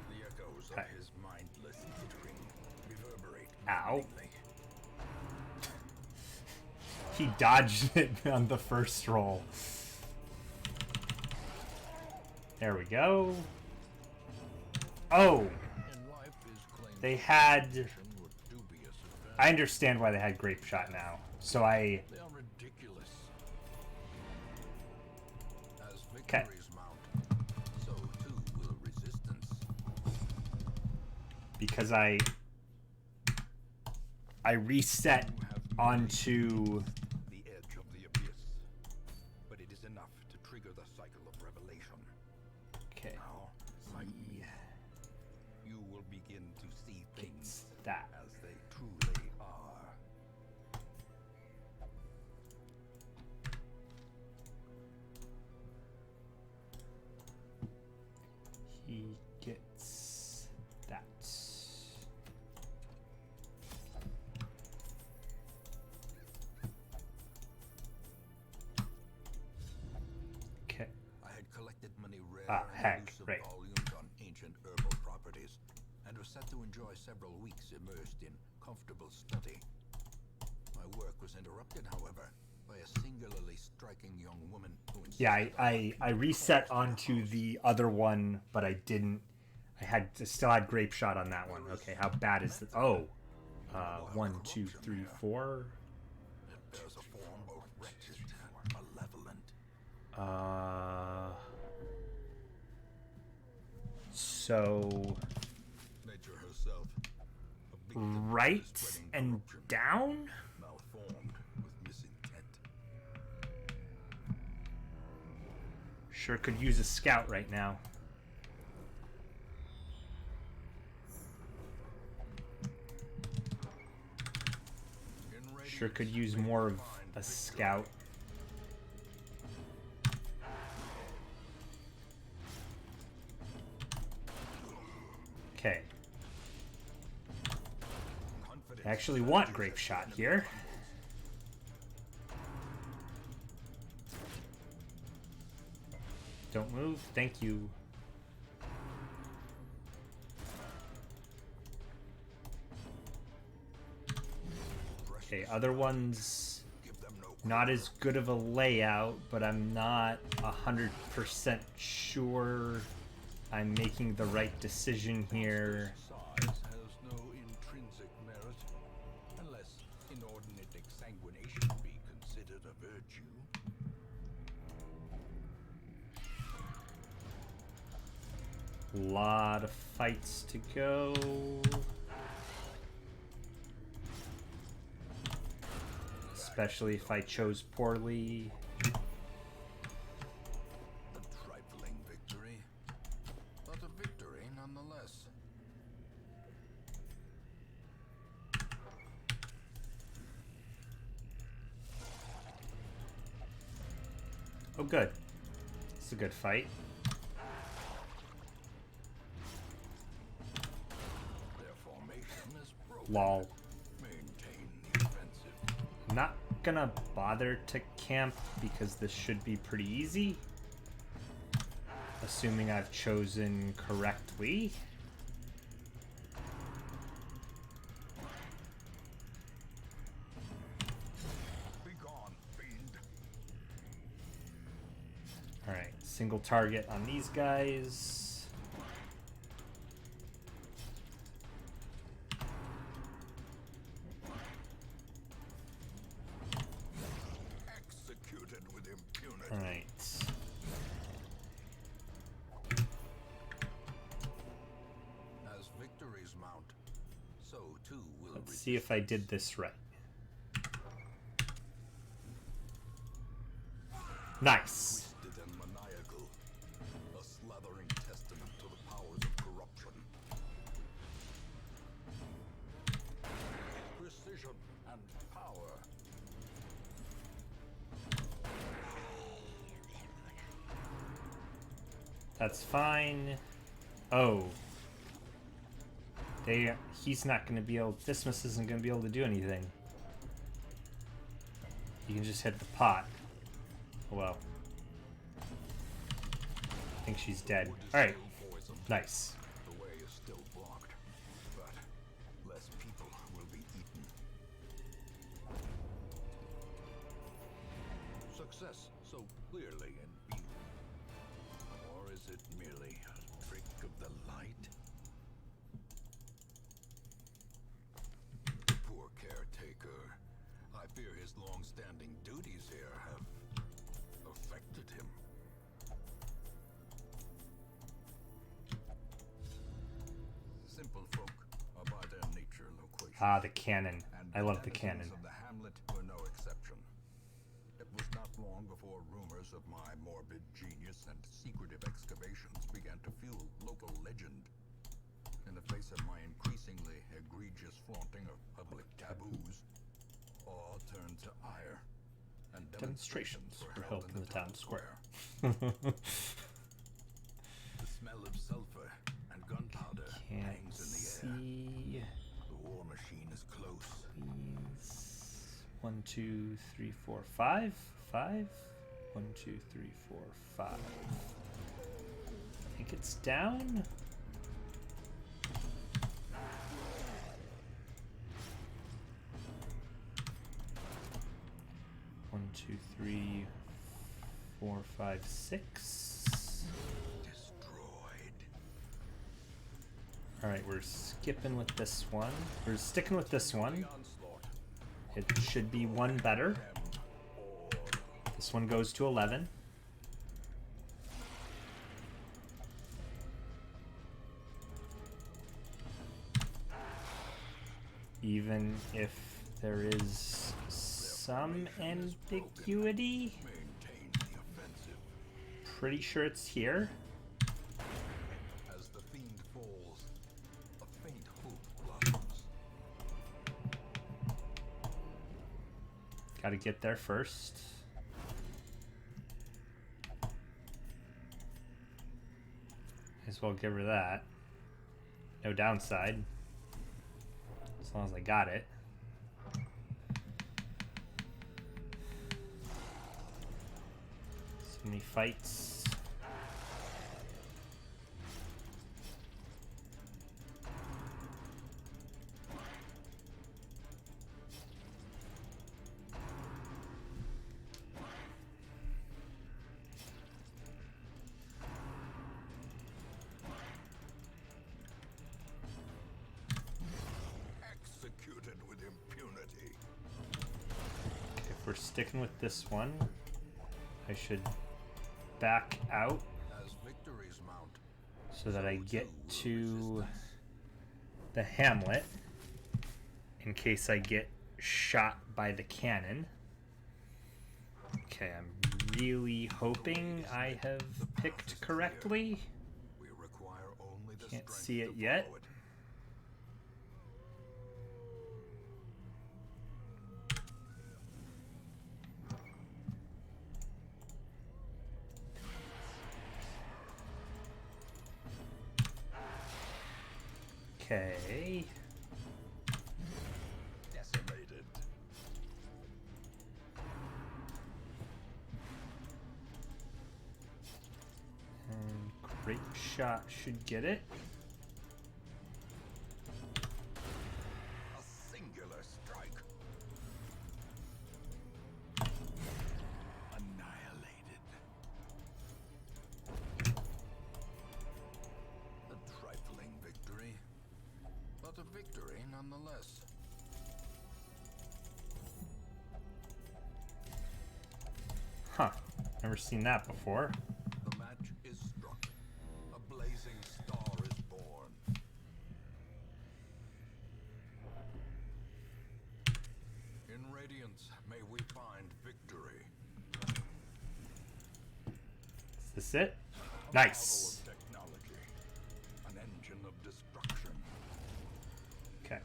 The echoes Okay. of his mindless tittering reverberate Ow. maddeningly. He dodged it on the first roll. There we go. Oh, In life his claims they to had... position were dubious at I best. understand why they had grape shot now. So I... They are ridiculous. As 'Kay. victories mount, so too will resistance. Because I reset You have merely onto... the edge of the abyss, but it is enough to trigger the cycle of revelation. Okay. Now, like me, you will begin to see things That. as they truly are. He gets that. Okay. I had collected many rare heck, and elusive right. volumes on ancient herbal properties, and was set to enjoy several weeks immersed in comfortable study. My work was interrupted, however, by a singularly striking young woman who Yeah, insisted I reset onto the other one, but I didn't. Still had grape shot on that one. Okay, how bad is it? Oh, 1, 2, 3, 4. It bears a form both wretched and malevolent. So Nature herself, a victim of right spreading and corruption, down. malformed with misintent. Sure could use a scout right now. In Sure could radiance, use they more of find a victory. scout. Okay. Confidence I actually is want the grape enemy shot of here. Don't move. Thank you. Okay, other ones Give them no not as good of a layout, but I'm not 100% sure I'm making the right decision here. Size has no intrinsic merit, unless inordinate exsanguination be considered a virtue. Lot of fights to go. Especially if I chose poorly. A trifling victory, but a victory nonetheless. Oh, good. It's a good fight. Their formation is broken. Lol. Maintain the offensive. I'm not gonna bother to camp because this should be pretty easy. Assuming I've chosen correctly. Be gone, fiend. Alright, single target on these guys. Executed with impunity. Alright. As victories mount, so too will Let's see if I did this right. Nice. twisted and maniacal, a slathering testament to the powers of corruption. Precision and power. That's fine. Oh. He's not going to be able... Dismas isn't going to be able to do anything. You can just hit the pot. Well. I think she's dead. Alright. Nice. The way is still blocked, but less people will be eaten. Success so clearly in view. Or is it merely a trick of the light? Poor Caretaker. I fear his long-standing duties here have affected him. Simple folk are by their nature loquacious. Ah, the cannon. And I love the denizens cannon. of the hamlet were no exception. It was not long before rumors of my morbid genius and secretive excavations began to fuel local legend. In the face of my increasingly egregious flaunting of public taboos, awe turned to ire, and Demonstrations were held in the town square. The smell of sulfur and gunpowder Can't hangs in the air. see. The war machine is close. Please. 1, 2, 3, 4, 5. 5. 1, 2, 3, 4, 5. I think it's down. One, two, three, 4, 5, 6. Destroyed. All right, we're skipping with this one. We're sticking with this one. It should be one better. This one goes to 11. Even if there is some ambiguity, Maintain the offensive. pretty sure it's here. As the fiend falls, a faint hope blossoms. Gotta get there first. Might as well give her that. No downside. As long as I got it. So many fights. Executed with impunity. If we're sticking with this one, I should back out As victories mount, so that I get to the hamlet in case I get shot by the cannon. Okay, I'm really hoping I have picked correctly. we require only the Can't strength see to it yet. follow it. Okay. Decimated. And great shot should get it. A singular strike. Annihilated. A trifling victory, but a victory nonetheless. Huh. Never seen that before. The match is struck. A blazing star is born. In radiance, may we find victory. Is this it? A Nice. marvel of technology. An engine of destruction. Okay.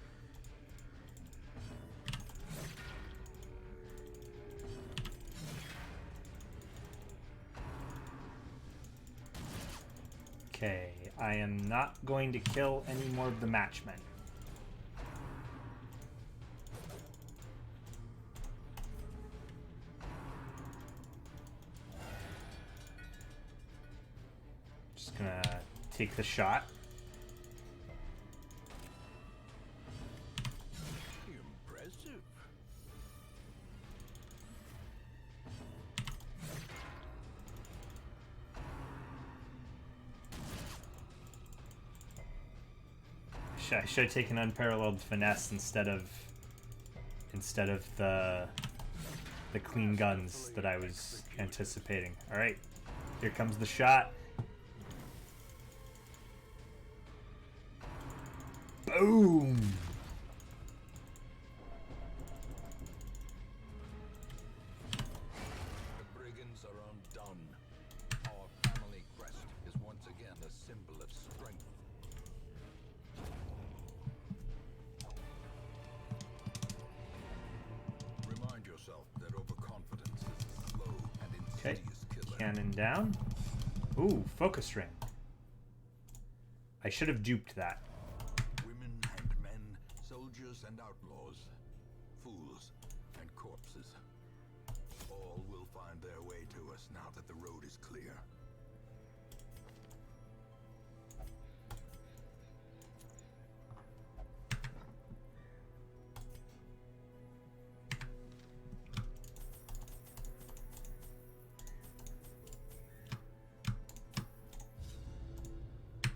Okay, I am not going to kill any more of the matchmen. Just gonna take the shot. Impressive. I should have taken unparalleled finesse instead of the clean guns that I was anticipating. All right, here comes the shot. Boom! The brigands are undone. Our family crest is once again a symbol of strength. Remind yourself that overconfidence is a slow and Okay, insidious killer. cannon down. Ooh, focus ring. I should have duped that. Women and men, soldiers and outlaws, fools and corpses. All will find their way to us now that the road is clear.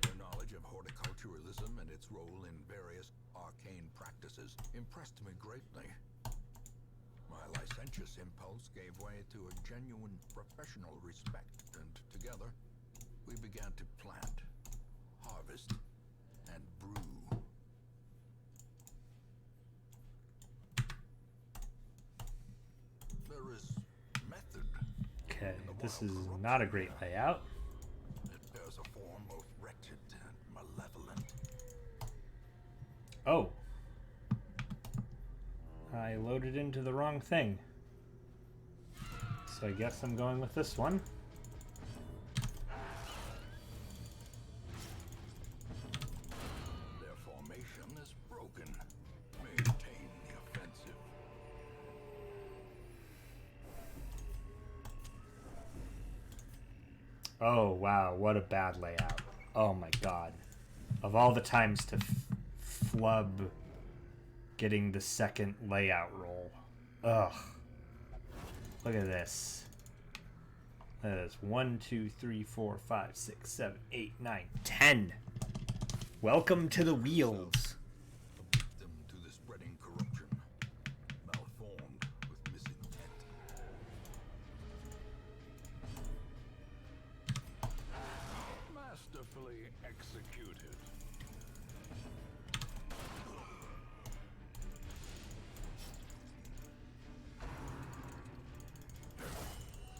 Their knowledge of horticulturalism and its role in various arcane practices impressed me greatly. My licentious impulse gave way to a genuine professional respect, and together we began to plant, harvest, and brew. There is method. Okay, this is not a great layout. It bears a form of wretched and malevolent. Oh. I loaded into the wrong thing. So I guess I'm going with this one. Their formation is broken. Maintain the offensive. Oh, wow, what a bad layout. Oh my god. Of all the times to flub getting the second layout roll. Ugh. Look at this. That is 1, 2, 3, 4, 5, 6, 7, 8, 9, 10. Welcome to the wheels. A victim to the spreading corruption. Malformed with misintent. Masterfully executed.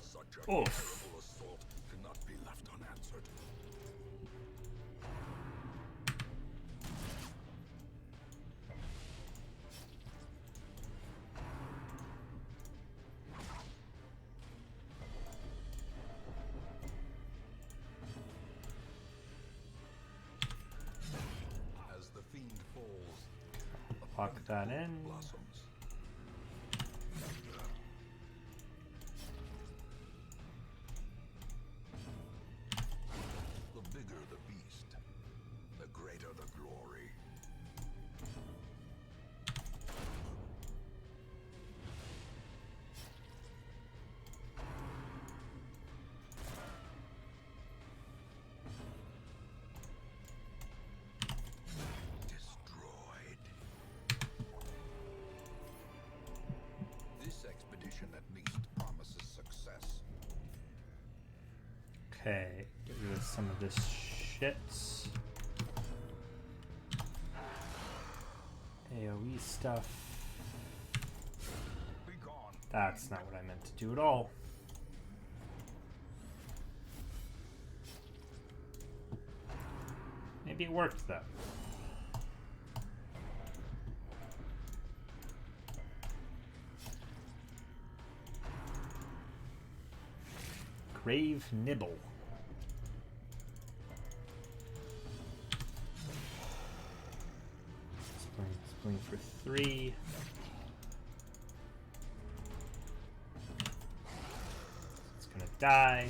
Such a Oof. terrible assault cannot be left unanswered. As the fiend falls, a Pocket that in. blossoms. The bigger the beast, the greater the glory. Destroyed. This expedition at least promises success. Okay, get rid of some of this shit. AoE stuff. Be gone. That's not what I meant to do at all. Maybe it worked though. Grave Nibble. Spling for 3. It's gonna die.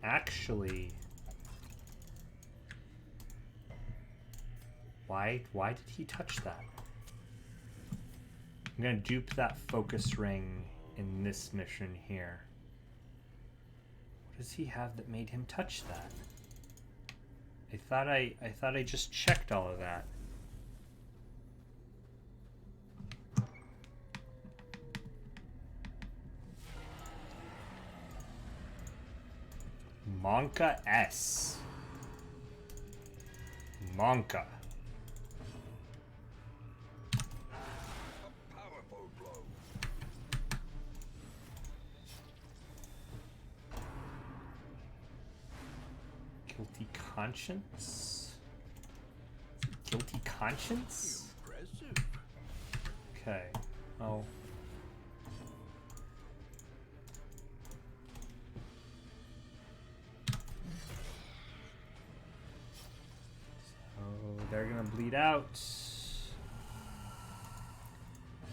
Actually, why did he touch that? I'm gonna dupe that focus ring in this mission here. What does he have that made him touch that? I thought I just checked all of that. Monka S. Monka. A powerful blow. Guilty conscience? Guilty conscience? Impressive. Okay. Oh. So they're gonna bleed out.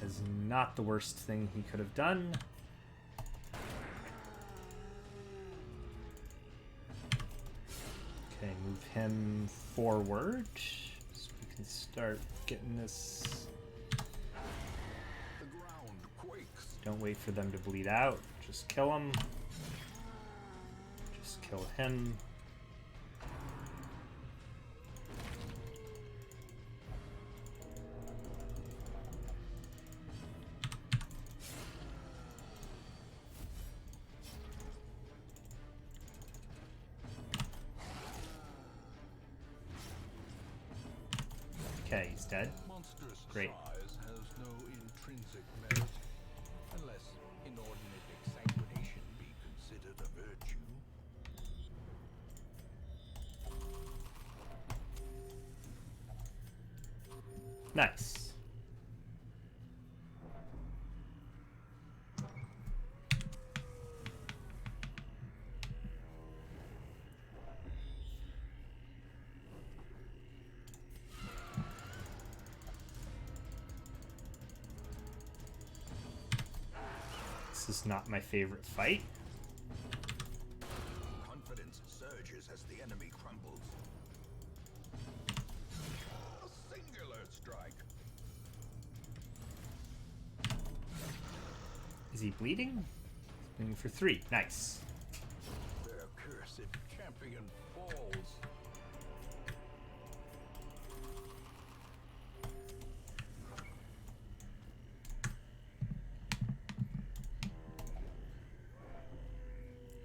Is not the worst thing he could have done. Okay, move him forward so we can start getting this. The ground quakes. Don't wait for them to bleed out. Just kill them. Just kill him. Okay, he's dead. Monstrous Great. size has no intrinsic merit, unless inordinate exsanguination be considered a virtue. Nice. This is not my favorite fight. Confidence surges as the enemy crumbles. A singular strike. Is he bleeding? He's bleeding for 3. Nice. Their cursed champion falls.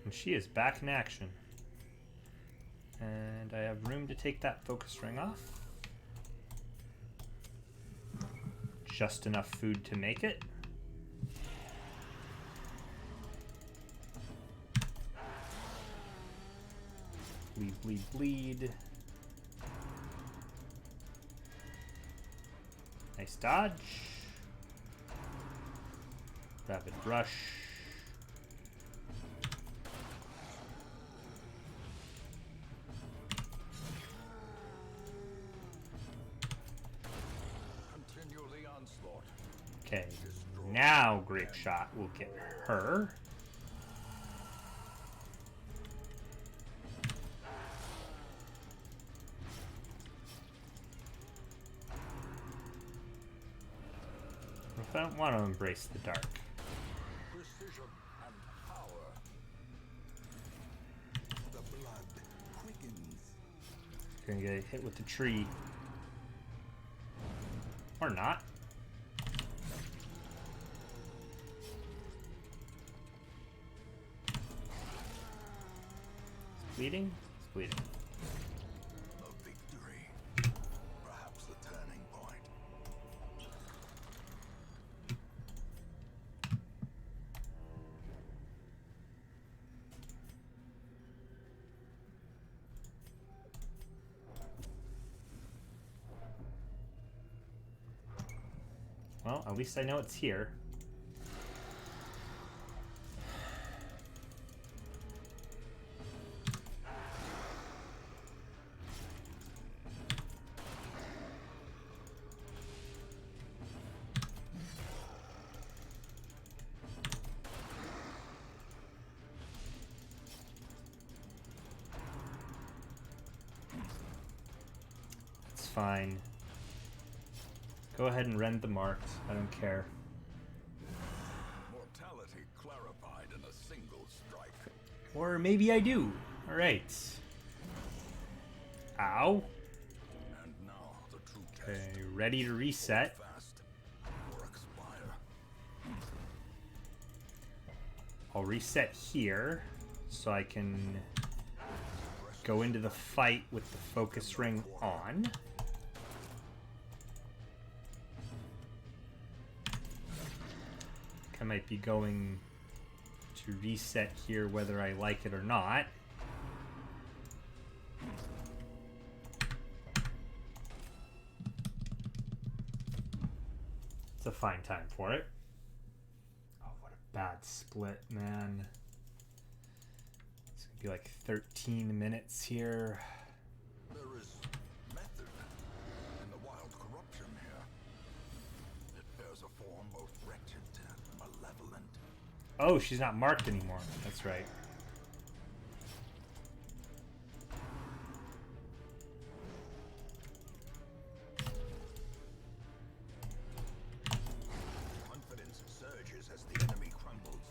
And she is back in action. And I have room to take that focus ring off. Just enough food to make it. Bleed, bleed, bleed. Nice dodge. Rapid rush. Continue the onslaught. Okay, now Grape Shot will get her. If I don't want to embrace the dark. Precision and power. The blood quickens. Gonna get hit with the tree. Or not. It's bleeding? It's bleeding. A victory. Perhaps the turning point. Well, at least I know it's here. fine. Go ahead and rend the marks. I don't care. Mortality clarified in a single strike. Or maybe I do. Alright. Ow. And now the true test. Okay, ready to reset. Fast or expire. I'll reset here so I can go into the fight with the focus ring on. I might be going to reset here whether I like it or not. It's a fine time for it. Oh, what a bad split, man. It's gonna be like 13 minutes here. There is method in the wild corruption here. It bears a form both wretched and malevolent. Oh, she's not marked anymore. That's right. Confidence surges as the enemy crumbles.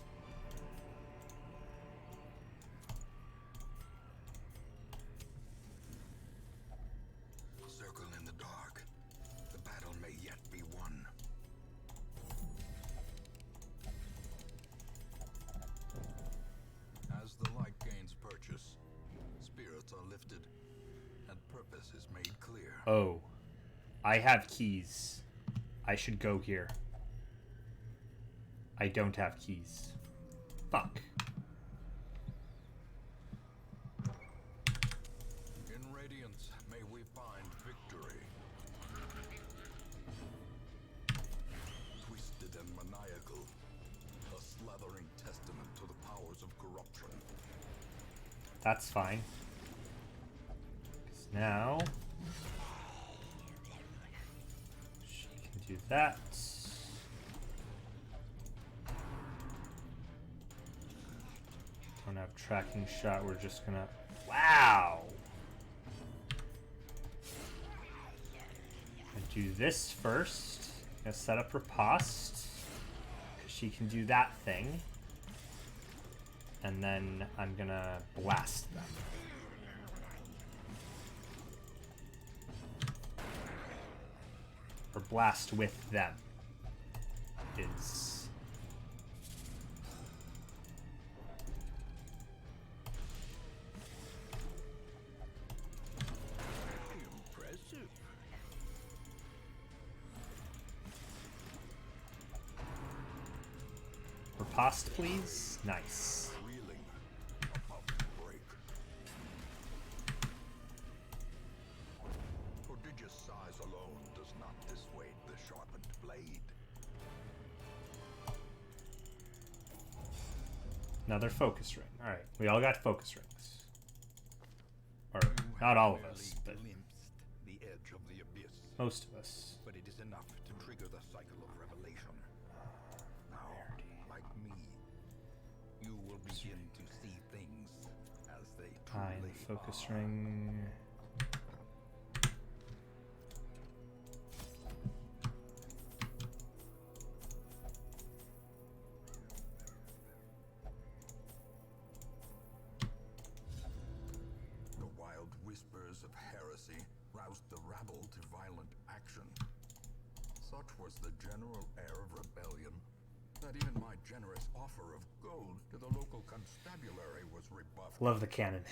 Circle in the dark. The battle may yet be won. As the light gains purchase, spirits are lifted, and purpose is made clear. Oh, I have keys. I should go here. I don't have keys. Fuck. In radiance, may we find victory. Twisted and maniacal, a slathering testament to the powers of corruption. That's fine. 'Cause now she can do that. Don't have tracking shot. We're just gonna. Wow. Gonna do this first. Gonna set up her post. 'Cause she can do that thing. And then I'm gonna blast them. Or blast with them is Impressive. riposte, please. Nice. Reeling, about to break. Prodigious size alone does not dissuade the sharpened blade. Another focus ring. All right, we all got focus rings. Or not all of us, but Glimpsed the edge of the abyss, most of us. but it is enough to trigger the cycle of revelation. Now, like me, you will begin to see things as they Fine, truly focus are. ring. The wild whispers of heresy roused the rabble to violent action. Such was the general air of rebellion that even my generous offer of gold to the local constabulary was rebuffed. Love the cannon.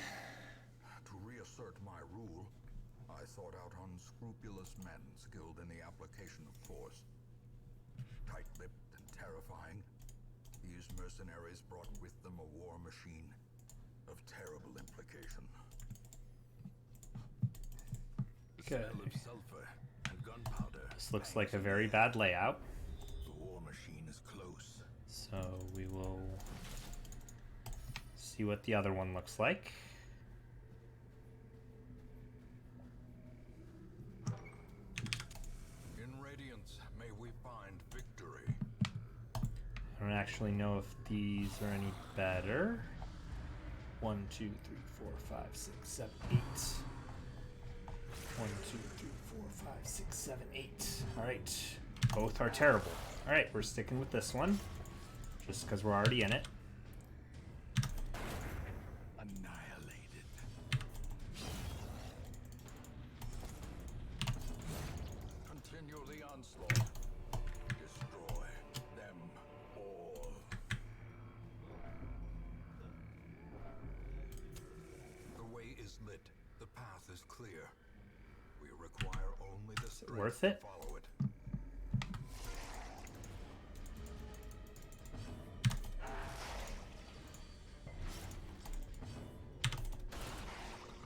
To reassert my rule, I sought out unscrupulous men skilled in the application of force. Tight-lipped and terrifying, these mercenaries brought with them a war machine of terrible implication. The Okay. smell of sulfur and gunpowder. This looks like a very bad layout. The war machine is close. So we will see what the other one looks like. In radiance, may we find victory. I don't actually know if these are any better. 1, 2, 3, 4, 5, 6, 7, 8. 1, 2, 3, 4, 5, 6, 7, 8. Alright. Both are terrible. Alright, we're sticking with this one. Just because we're already in it. Annihilated. Continue the onslaught. Destroy them all. The way is lit. The path is clear. We require only the strength Worth it? to follow it.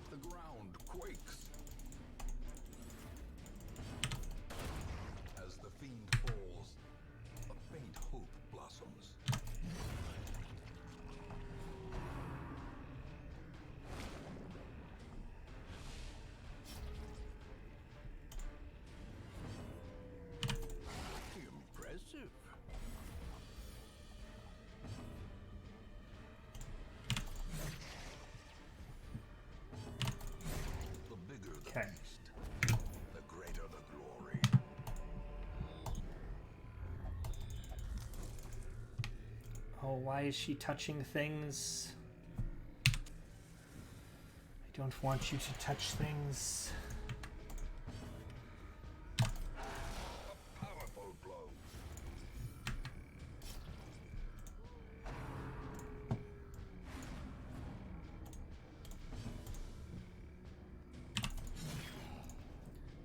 The ground quakes. As the fiend falls, a faint hope blossoms. Impressive. The bigger the Okay. beast, the greater the glory. Oh, why is she touching things? I don't want you to touch things. Powerful blow.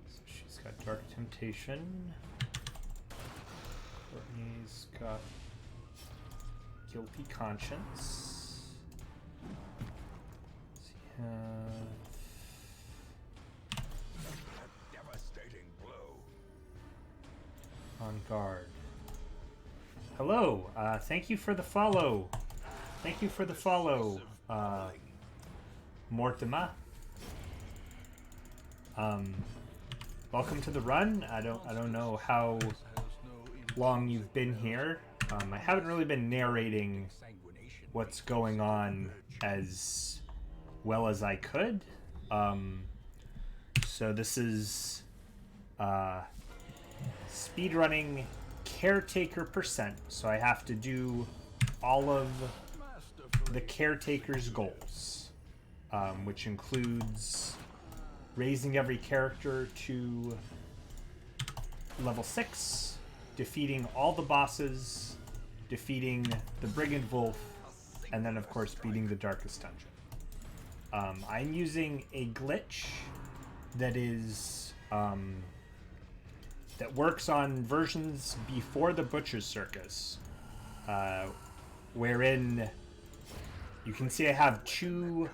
So she's got Dark Temptation. Courtney's got Guilty Conscience. Does he have... A devastating blow. On guard. Hello. Thank you for the follow. Thank you for the follow, Mortimer. Welcome to the run. I don't know how long you've been here. I haven't really been narrating what's going on as well as I could. So this is speedrunning Caretaker %. So I have to do all of the Caretaker's goals, which includes raising every character to level 6, defeating all the bosses, defeating the Brigand Wolf, and then of course beating the Darkest Dungeon. I'm using a glitch that is that works on versions before the Butcher's Circus, wherein you can see I have two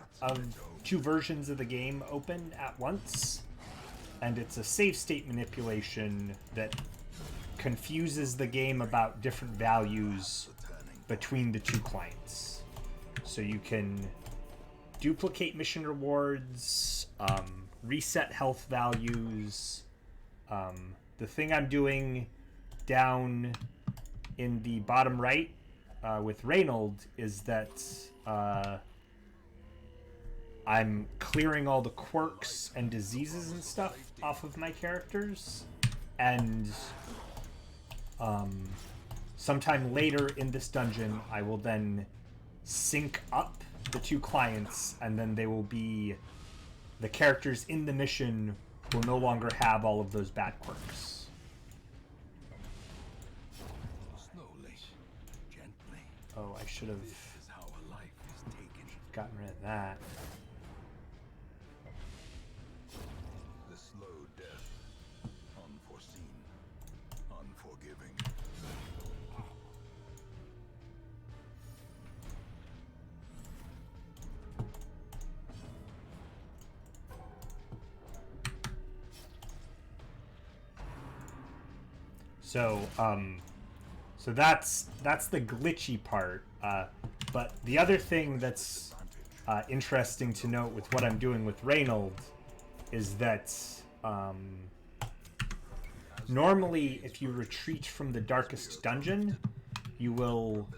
versions of the game open at once, and it's a save state manipulation that confuses the game about different values between the two clients. So you can duplicate mission rewards, reset health values. The thing I'm doing down in the bottom right with Reynold is that I'm clearing all the quirks and diseases and stuff off of my characters, and sometime later in this dungeon I will then sync up the two clients, and then they will be the characters in the mission will no longer have all of those bad quirks. Slowly, gently. Oh, I should have This is how a life is taken. gotten rid of that. The slow death. Unforeseen. Unforgiving. So that's the glitchy part. But the other thing that's interesting to note with what I'm doing with Reynold is that normally if you retreat from the Darkest Dungeon, you will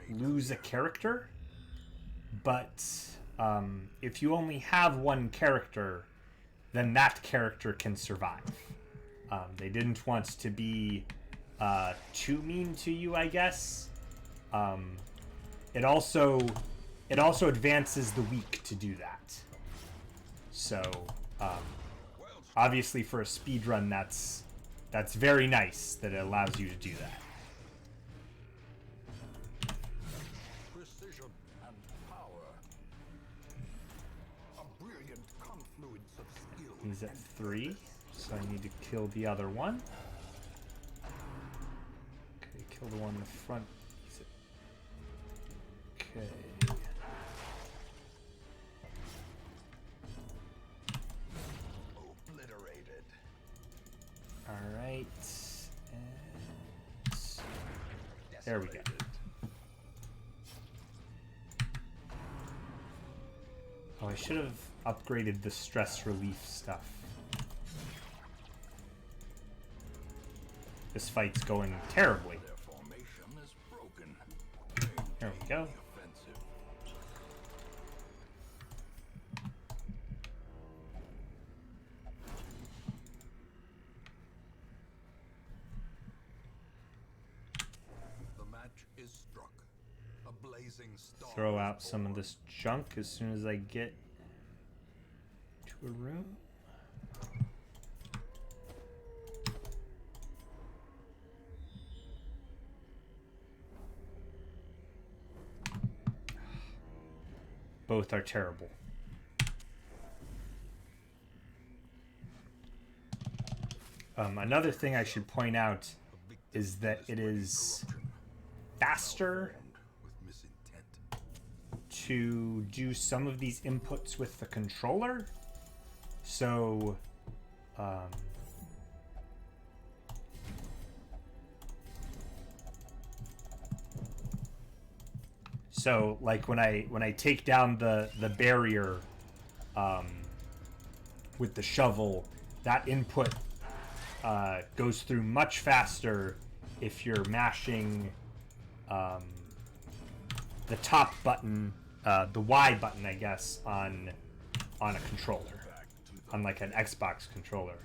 lose a character. But if you only have one character, then that character can survive. They didn't want to be too mean to you, I guess. It also advances the weak to do that. So obviously for a speedrun, that's very nice that it allows you to do that. Precision and power. A brilliant confluence of skill. He's at 3, so I need to kill the other one. Okay, kill the one in the front. Okay. Obliterated. Alright. There we go. Oh, I should have upgraded the stress relief stuff. This fight's going terribly. Their formation is broken. There we go. Offensive. The match is struck. A blazing star. Throw out some of this junk as soon as I get to a room. Both are terrible. Another thing I should point out is that it is faster With misintent. to do some of these inputs with the controller. So, like when I take down the barrier with the shovel, that input goes through much faster if you're mashing the top button, the Y button, I guess, on a controller, on like an Xbox controller.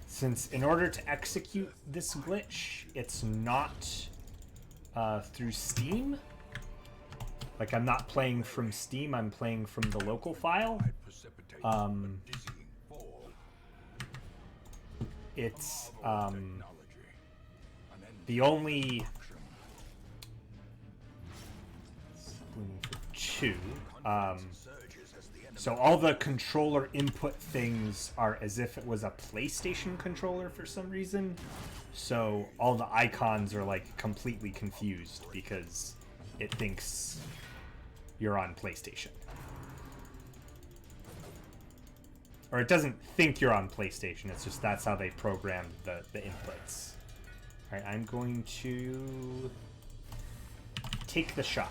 Since in order to execute this glitch, it's not through Steam. Like, I'm not playing from Steam, I'm playing from the local file. It's the only 2. So all the controller input things are as if it was a PlayStation controller for some reason. So all the icons are like completely confused because it thinks you're on PlayStation. Or it doesn't think you're on PlayStation, it's just that's how they programmed the inputs. Alright, I'm going to take the shot.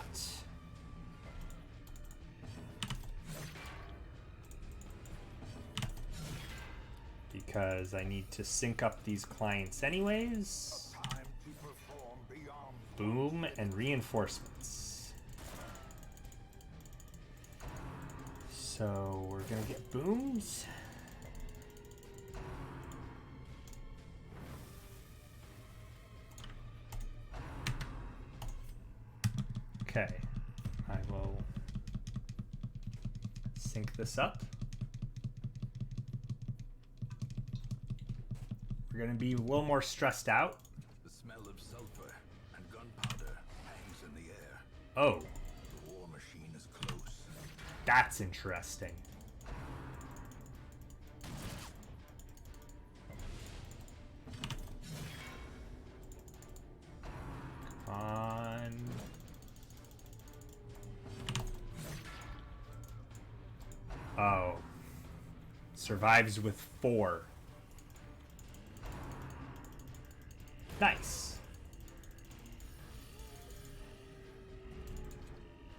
Because I need to sync up these clients anyways. Boom, and reinforcements. So we're gonna get booms. Okay, I will sync this up. We're gonna be a little more stressed out. The smell of sulfur and gunpowder hangs in the air. Oh, The war machine is close. that's interesting. Come on. Oh. Survives with 4. Nice.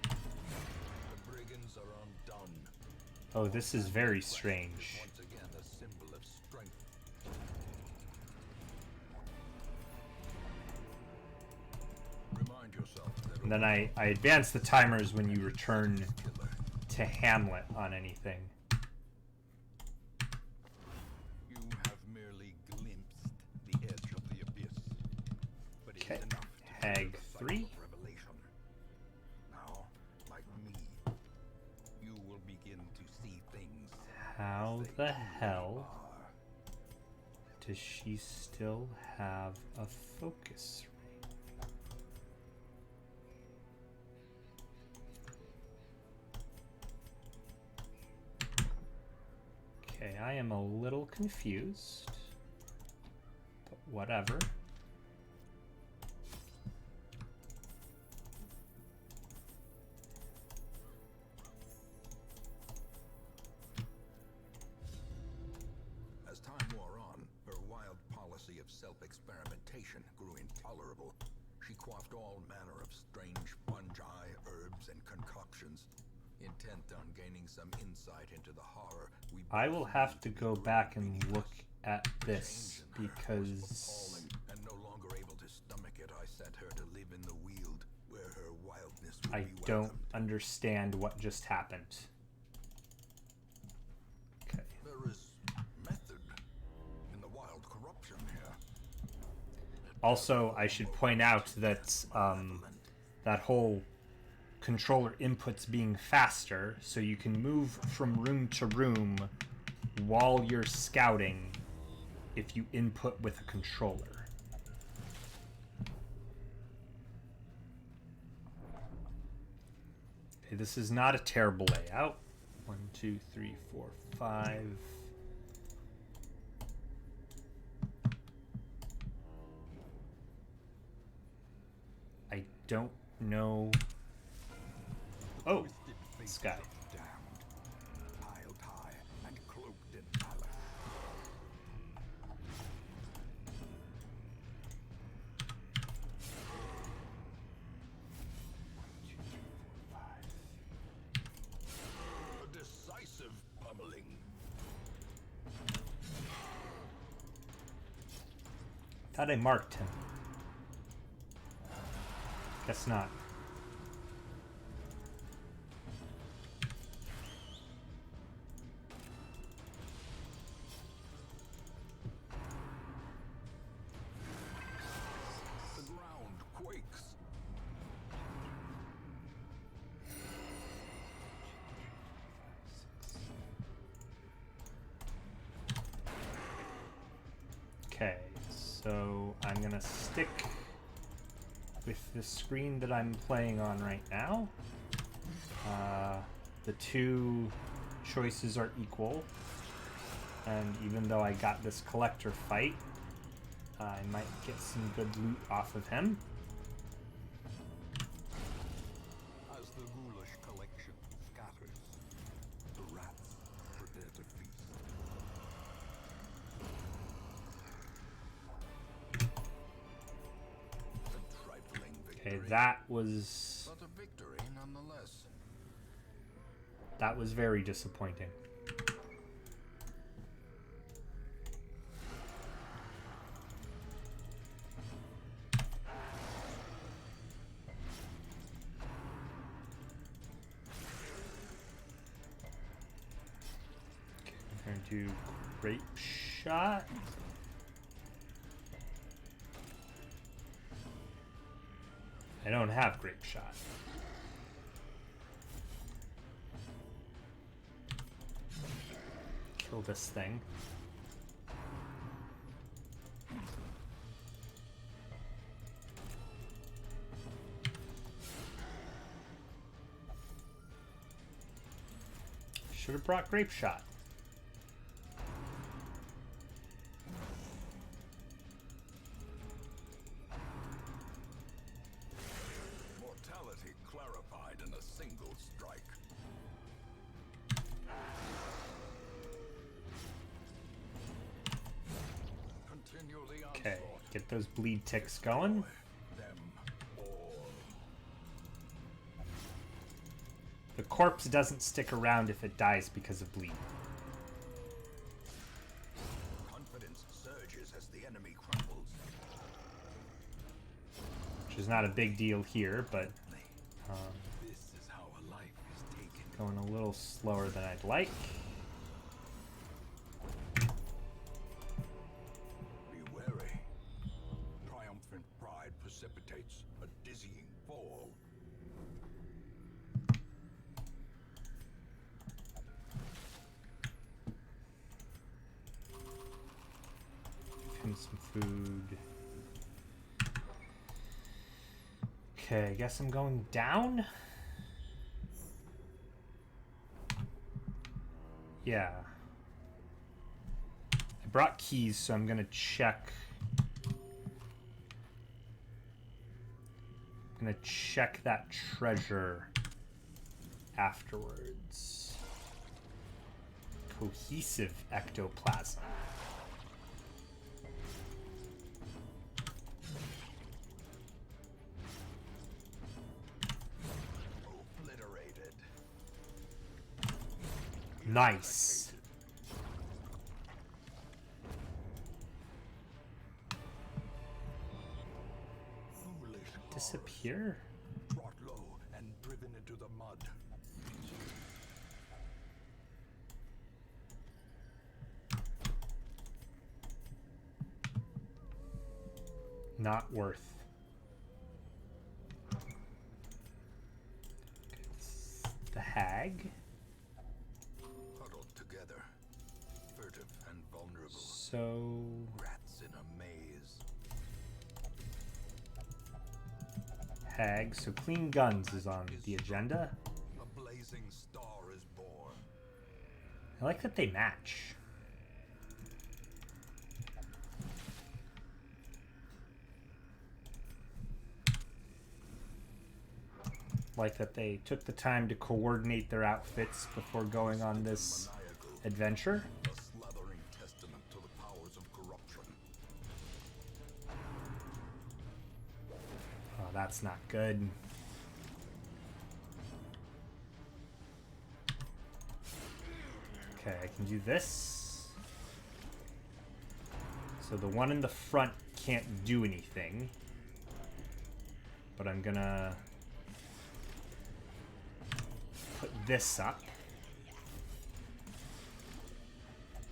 The brigands are undone. Oh, this is very strange. Once again, a symbol of strength. Remind yourself that And then I advance the timers when you return to Hamlet on anything. Tag 3. Revelation. Now, like me, you will begin to see things. How the hell does she still have a focus ring? Okay, I am a little confused, but whatever. As time wore on, her wild policy of self-experimentation grew intolerable. She quaffed all manner of strange fungi, herbs, and concoctions, intent on gaining some insight into the horror we I will have to go back and beneath look us. at this Change in her was because appalling, and no longer able to stomach it, I sent her to live in the Weald, where her wildness would I be don't welcomed. understand what just happened. Okay. There is method in the wild corruption here. Also, I should point out that that whole controller inputs being faster, so you can move from room to room while you're scouting if you input with a controller. Okay, this is not a terrible layout. 1, 2, 3, 4, 5. I don't know. Oh, this guy. Damned, piled high and cloaked in pallor. A decisive pummeling. Thought I marked him. Guess not. The ground quakes. Okay, so I'm gonna stick with the screen that I'm playing on right now. The two choices are equal, and even though I got this collector fight, I might get some good loot off of him. As the ghoulish collection scatters, the rats prepare to feast. A trifling victory, Okay, that was but a victory nonetheless. very disappointing. Okay, we're gonna do grape shot. I don't have grape shot. Kill this thing. Should have brought grape shot. Mortality clarified in a single strike. Continue the Okay, onslaught. get those bleed ticks going. Them all. The corpse doesn't stick around if it dies because of bleed. Confidence surges as the enemy crumbles. Which is not a big deal here, but This is how a life is taken. going a little slower than I'd like. Be wary. Triumphant pride precipitates him some food. Okay, I guess I'm going down? Yeah. I brought keys, so I'm gonna check. I'm gonna check that treasure afterwards. Cohesive ectoplasm. Obliterated. Nice. Foolish Disappear? Brought low and driven into the mud. Not worth. The hag. huddled together, furtive and vulnerable. So Rats in a maze. hag. So clean guns is on the agenda. A blazing star is born. I like that they match. Like that they took the time to coordinate their outfits before going on this adventure. A slathering testament to the powers of corruption. Oh, that's not good. Okay, I can do this. So the one in the front can't do anything. But I'm gonna put this up.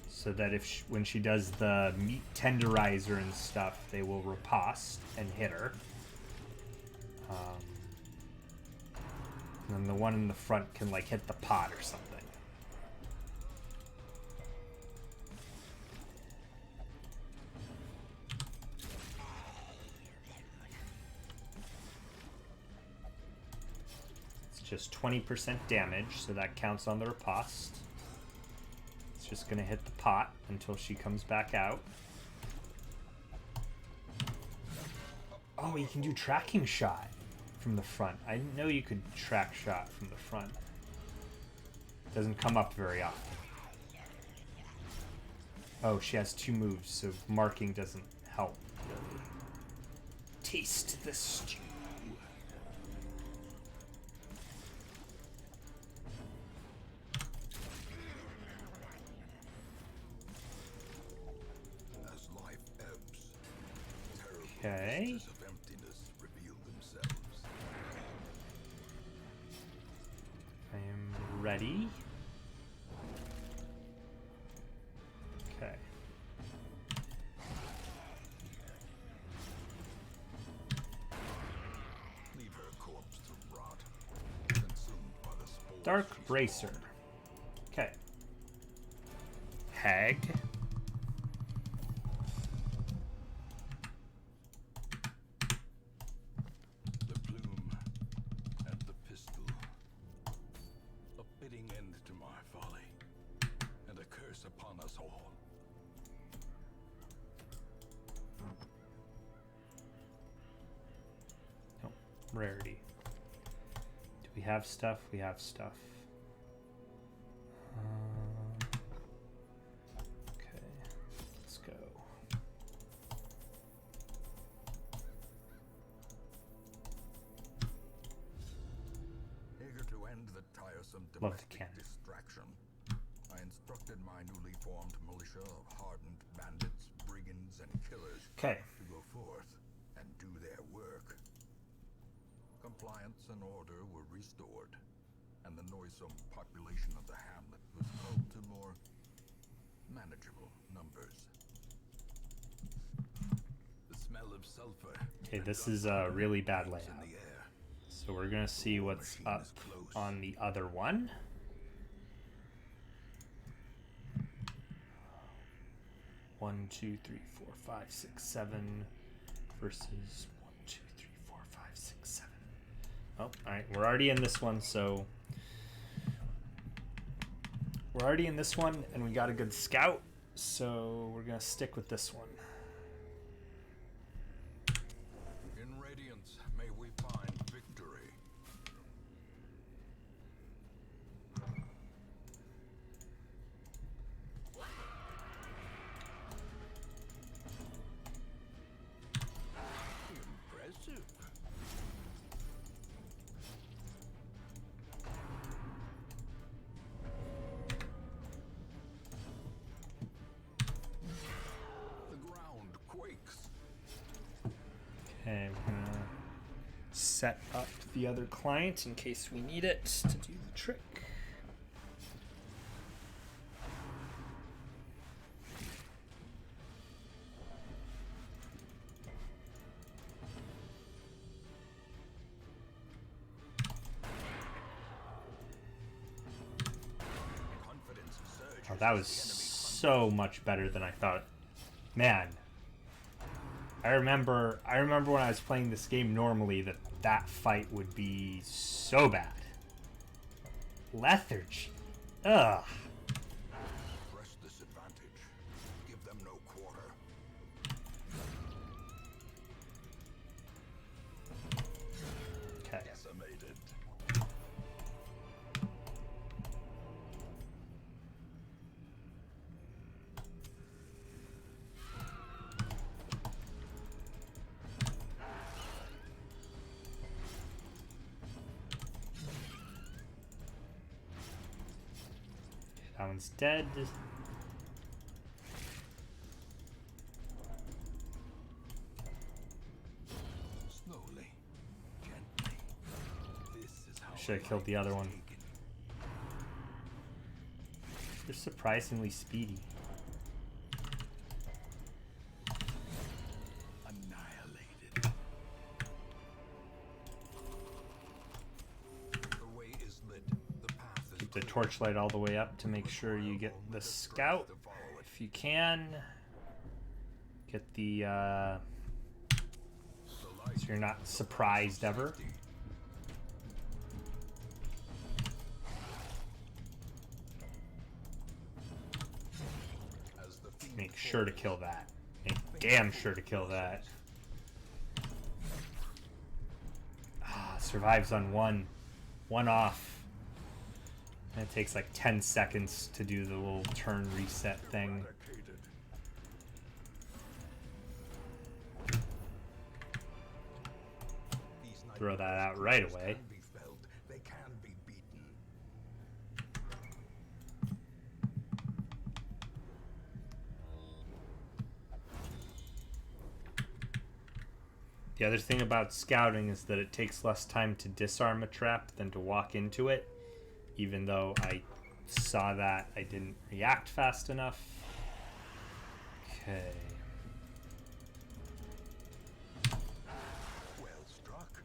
So that if when she does the meat tenderizer and stuff, they will riposte and hit her. And then the one in the front can like hit the pot or something. It's just 20% damage, so that counts on the riposte. It's just gonna hit the pot until she comes back out. Oh, you can do tracking shot from the front. I didn't know you could track shot from the front. Doesn't come up very often. Oh, she has 2 moves, so marking doesn't help really. Taste the stew. As life ebbs, terrible Okay. vistas of emptiness reveal themselves. I am ready. Okay. Leave her corpse to rot, consumed by the spores. Dark Bracer. Okay. Hag. The plume and the pistol. A fitting end to my folly, and a curse upon us all. Oh, rarity. Do we have stuff? We have stuff. Okay, let's go. Eager to end the tiresome Love the domestic cannon. distraction, I instructed my newly formed militia of hardened bandits, brigands, and killers Okay. to go forth and do their work. Compliance and order were restored, and the noisome population of the hamlet was culled to more manageable numbers. The smell of sulfur. Okay, this is a really bad In layout. the air. So we're gonna see what's up on the other one. 1, 2, 3, 4, 5, 6, 7 versus 1, 2, 3, 4, 5, 6, 7. Oh, all right. We're already in this one, so we're already in this one, and we got a good scout, so we're gonna stick with this one. In Radiance, may we find victory. Impressive. The ground quakes. Okay, we're gonna set up the other client in case we need it to do the trick. Confidence surges. Oh, that was so much better than I thought. Man, I remember when I was playing this game normally that fight would be so bad. Lethargy. Ugh. Press this advantage. Give them no quarter. Okay. Decimated. That one's dead. Slowly, gently. This is how Should have I killed the other one. taken. They're surprisingly speedy. Annihilated. The way is lit. The path is Keep the clear. torchlight all the way up to make sure you get the scout. To follow it. If you can, get the The light so you're not surprised ever. safety. As the fiend Make sure to falls, kill that. Make damn sure to kill that. Ah, survives on one off. And it takes like 10 seconds to do the little turn reset thing. eradicated. These Throw that nightmares out right can away. be felt. They can be beaten. The other thing about scouting is that it takes less time to disarm a trap than to walk into it. Even though I saw that, I didn't react fast enough. Okay. Well struck.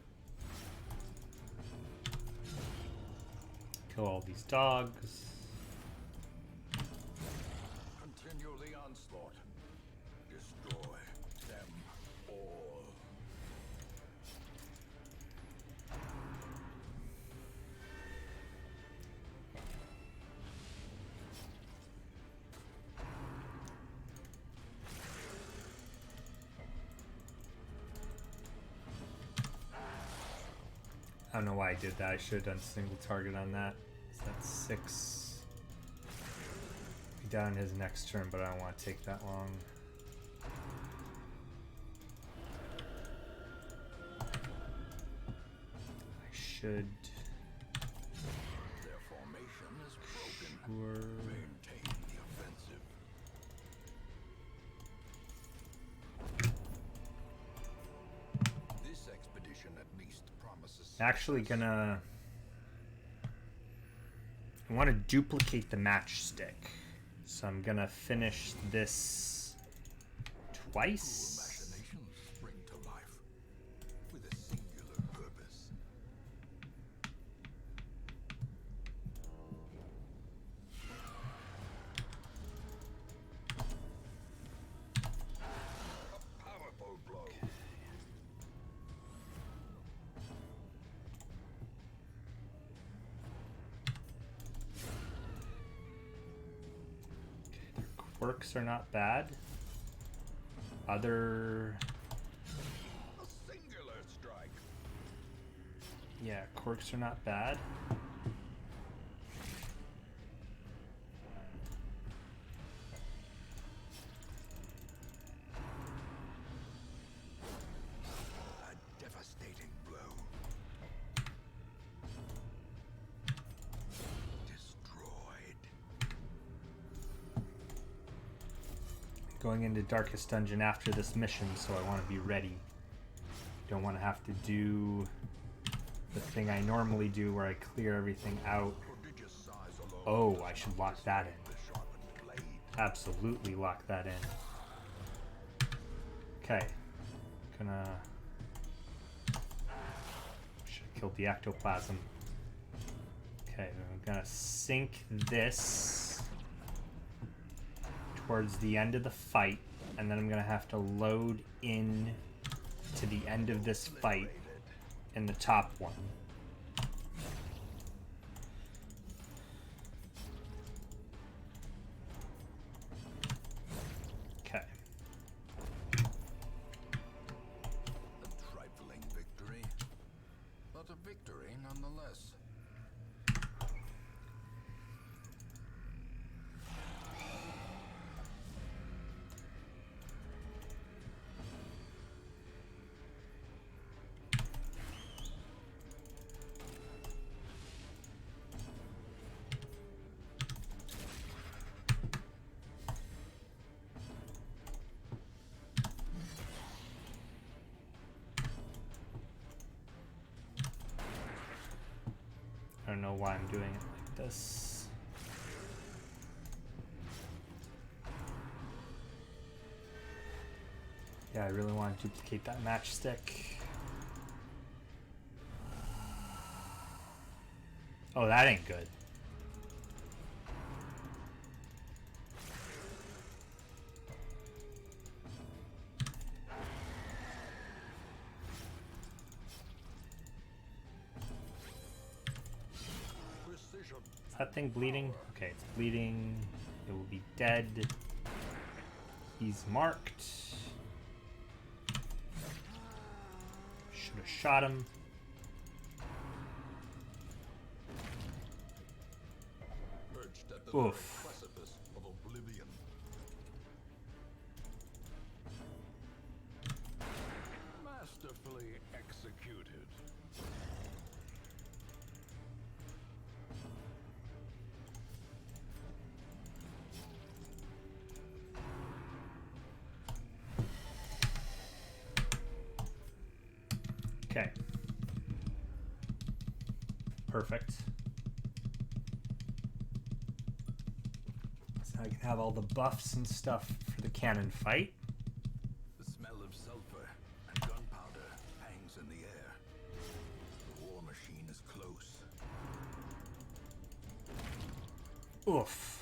Kill all these dogs. Continue the onslaught. Destroy them all. I don't know why I did that. I should have done single target on that. So that's 6. Be down his next turn, but I don't want to take that long. I should. Their formation is broken. Sure. Maintain the offensive. This expedition at least promises. Actually gonna. I want to duplicate the matchstick, so I'm gonna finish this Cruel twice. machinations spring to life with a singular purpose. Quirks are not bad. Other... A singular strike. Yeah, quirks are not bad. A devastating blow. Destroyed. Going into Darkest Dungeon after this mission, so I want to be ready. Don't want to have to do the thing I normally do where I clear everything out. Prodigious size alone. Oh, I should lock that in. The sharpened blade. Absolutely lock that in. Okay. Gonna... Should have killed the ectoplasm. Okay, I'm gonna sink this towards the end of the fight, and then I'm gonna have to load in to the end of this fight in the top one. Okay. A trifling victory, but a victory nonetheless. I don't know why I'm doing it like this. Yeah, I really want to duplicate that matchstick. Oh, that ain't good. Precision. Is that thing bleeding? Okay, it's bleeding. It will be dead. He's marked. Should have shot him. Perched at the Oof. very precipice of oblivion. Masterfully executed. Okay. Perfect. So I can have all the buffs and stuff for the cannon fight. The smell of sulfur and gunpowder hangs in the air. The war machine is close. Oof.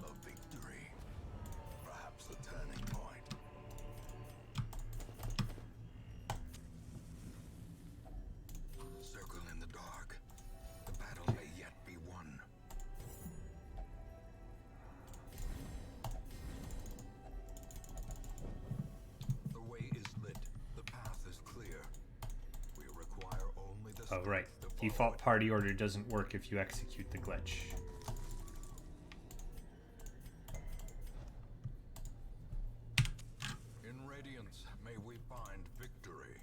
A victory. Perhaps a turning point. Circle in the dark. The battle may yet be won. The way is lit. The path is clear. We require only the Oh, right. strength to follow Default it. party order doesn't work if you execute the glitch. In Radiance, may we find victory.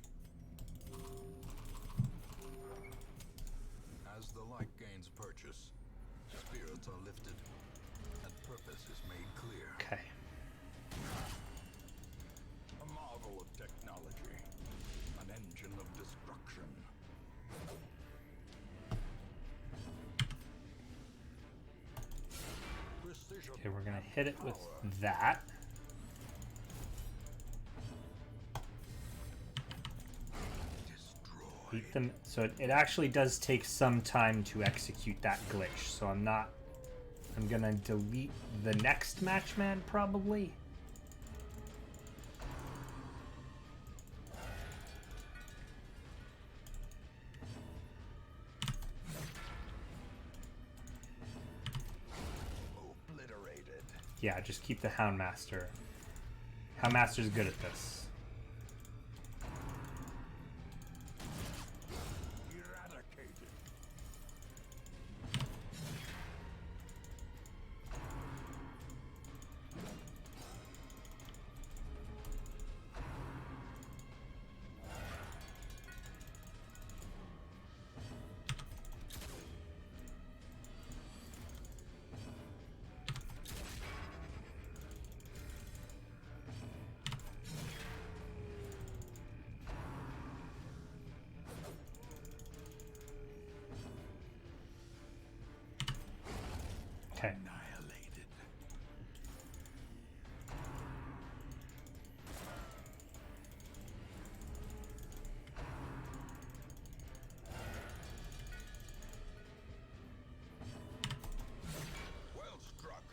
As the light gains purchase, spirits are lifted, and purpose is made clear. Okay. A marvel of technology, an engine of destruction. Precision. Okay, we're gonna hit it with that. Destroy. Beat them. So it actually does take some time to execute that glitch. So I'm gonna delete the next matchman probably. Yeah, just keep the Houndmaster. Houndmaster's good at this. Eradicated. Okay. Annihilated. Well struck.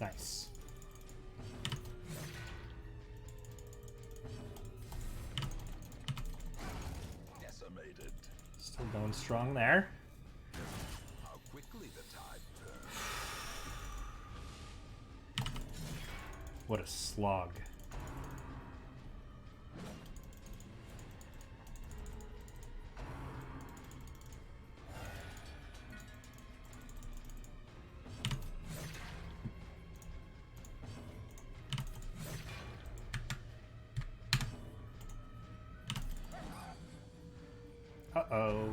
Nice. Decimated. Still going strong there. How quickly the tide turns. What a slog. Uh-oh.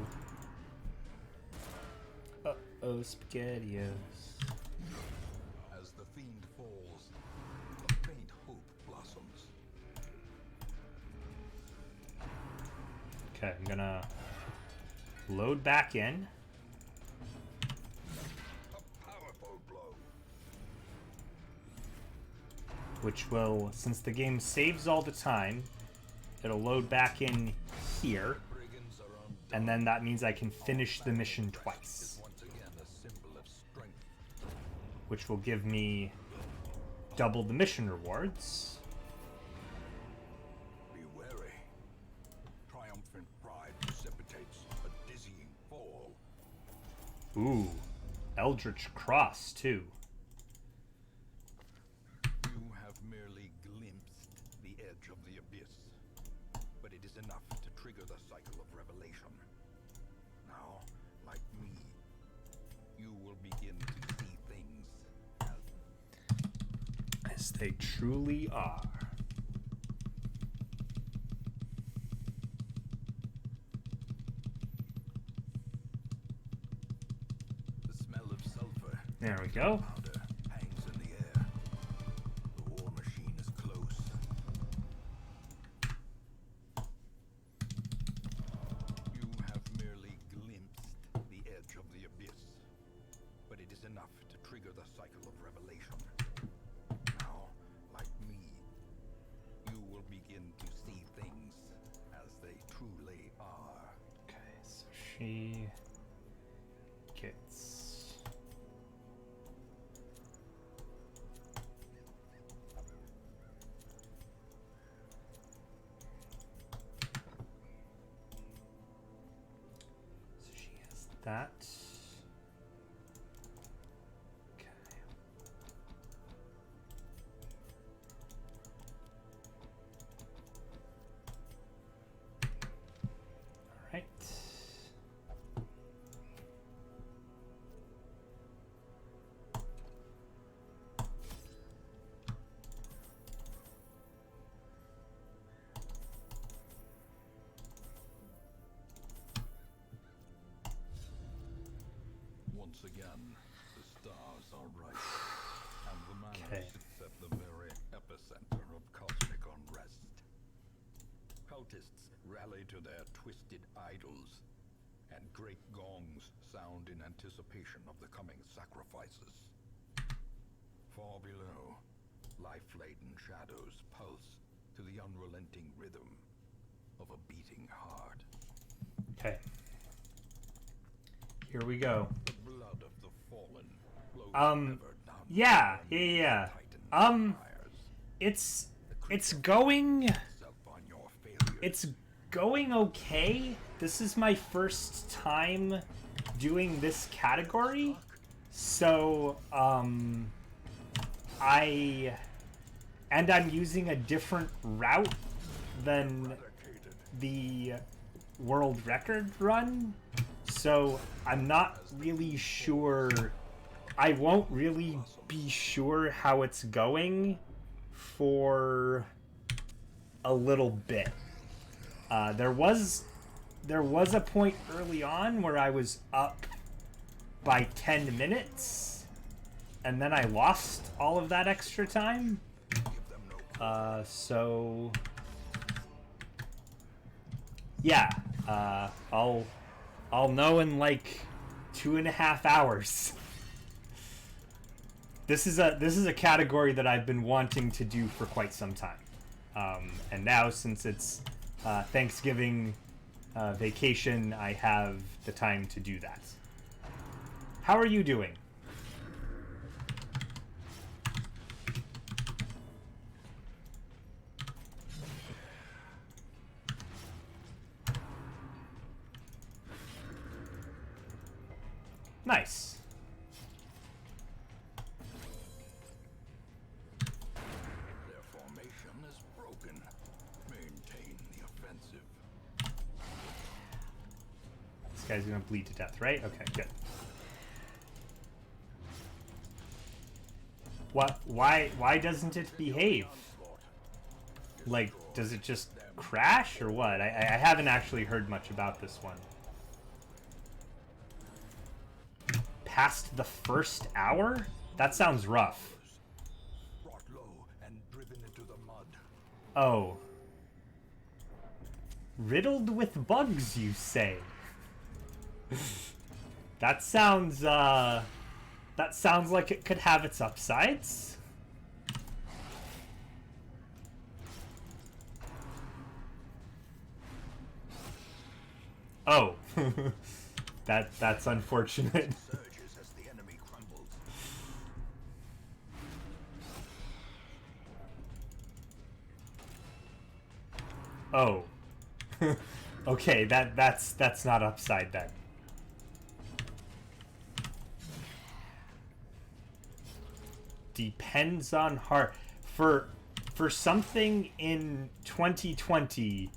Uh-oh, SpaghettiOs. As the fiend falls, a faint hope blossoms. Okay, I'm gonna load back in. A powerful blow. Which will, since the game saves all the time, it'll load back in here. Brigands are undone. And then that means I can finish the mission twice. Is once again a symbol of strength. Which will give me double the mission rewards. Be wary. Triumphant pride precipitates a dizzying fall. Ooh. Eldritch Cross, too. You have merely glimpsed the edge of the abyss, but it is enough to trigger the cycle of revelation. Now, like me, you will begin to see things As they truly are. the smell of sulfur. There we go. Powder hangs in the air. The war machine is close. You have merely glimpsed the edge of the abyss, but it is enough to trigger the cycle of revelation. Now, like me, you will begin to see things as they truly are. Okay, so she gets... So she has that. Okay. All right. Once again, the stars are right, and the manor Okay. sits at the very epicenter of cosmic unrest. Cultists rally to their twisted idols, and great gongs sound in anticipation of the coming sacrifices. Far below, life-laden shadows pulse to the unrelenting rhythm of a beating heart. Okay. Here we go. The blood of the fallen flows Um, ever down yeah, the yeah. Titan empires. It's going... Self on your failures. It's going okay. This is my first time doing this category. So, I'm using a different route than the World Record run, so I'm not really sure. I won't really be sure how it's going for a little bit. There was a point early on where I was up by 10 minutes, and then I lost all of that extra time. So yeah, I'll know in like 2.5 hours. This is a category that I've been wanting to do for quite some time, and now since it's Thanksgiving vacation, I have the time to do that. How are you doing? Nice. Their formation is broken. Maintain the offensive. This guy's gonna bleed to death, right? Okay, good. What? Why doesn't it behave? Like, does it just crash or what? I haven't actually heard much about this one. Past the first hour? That sounds rough. Brought low and driven into the mud. Oh. Riddled with bugs, you say? That sounds like it could have its upsides. Oh. That's unfortunate. Surges as the enemy crumbles. Oh. Okay, that's not upside then. Depends on hard. For something in 2020,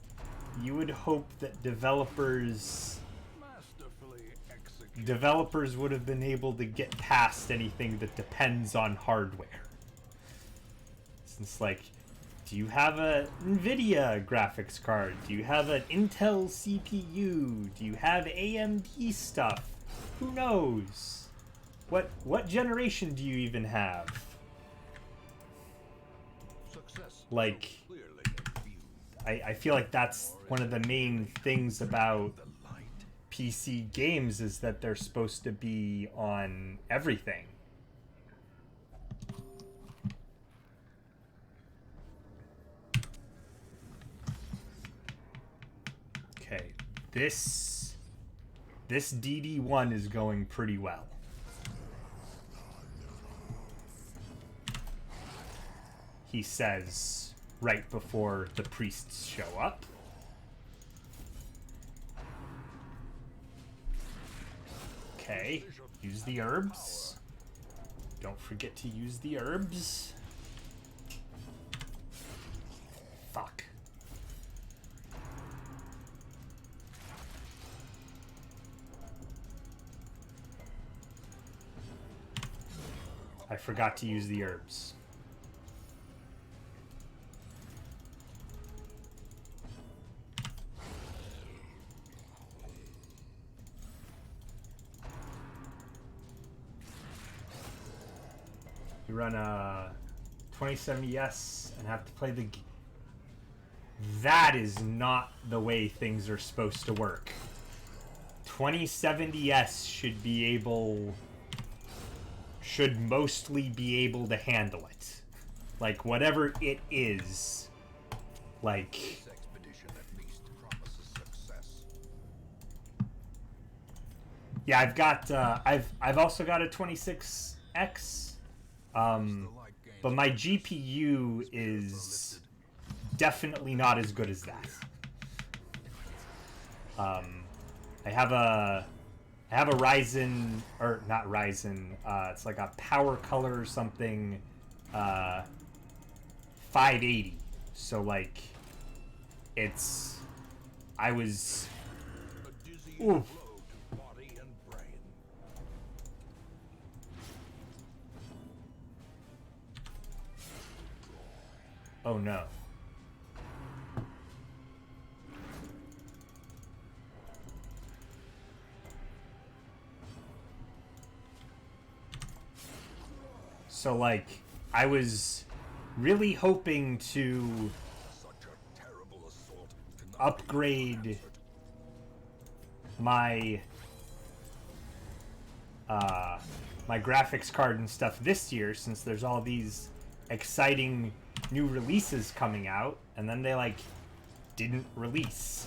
you would hope that developers would have been able to get past anything that depends on hardware. Since, like, do you have a NVIDIA graphics card? Do you have an Intel CPU? Do you have AMD stuff? Who knows? What generation do you even have? Like, I feel like that's one of the main things about PC games, is that they're supposed to be on everything. Okay, this DD1 is going pretty well. He says right before the priests show up. Okay, use the herbs. Don't forget to use the herbs. Fuck. I forgot to use the herbs. You run a 2070S and have to play the... That is not the way things are supposed to work. 2070S should mostly be able to handle it. Like, whatever it is. Like... This expedition at least promises success. Yeah, I've got, I've also got a 26X. But my GPU is definitely not as good as that. I have a Ryzen, or not Ryzen, it's like a Power Color or something, 580. So like, it's, I was, A dizzying oof. blow to body and brain. Oh no. So like, I was really hoping to Such a terrible assault cannot be upgrade answered. my my graphics card and stuff this year, since there's all these exciting new releases coming out, and then they like didn't release.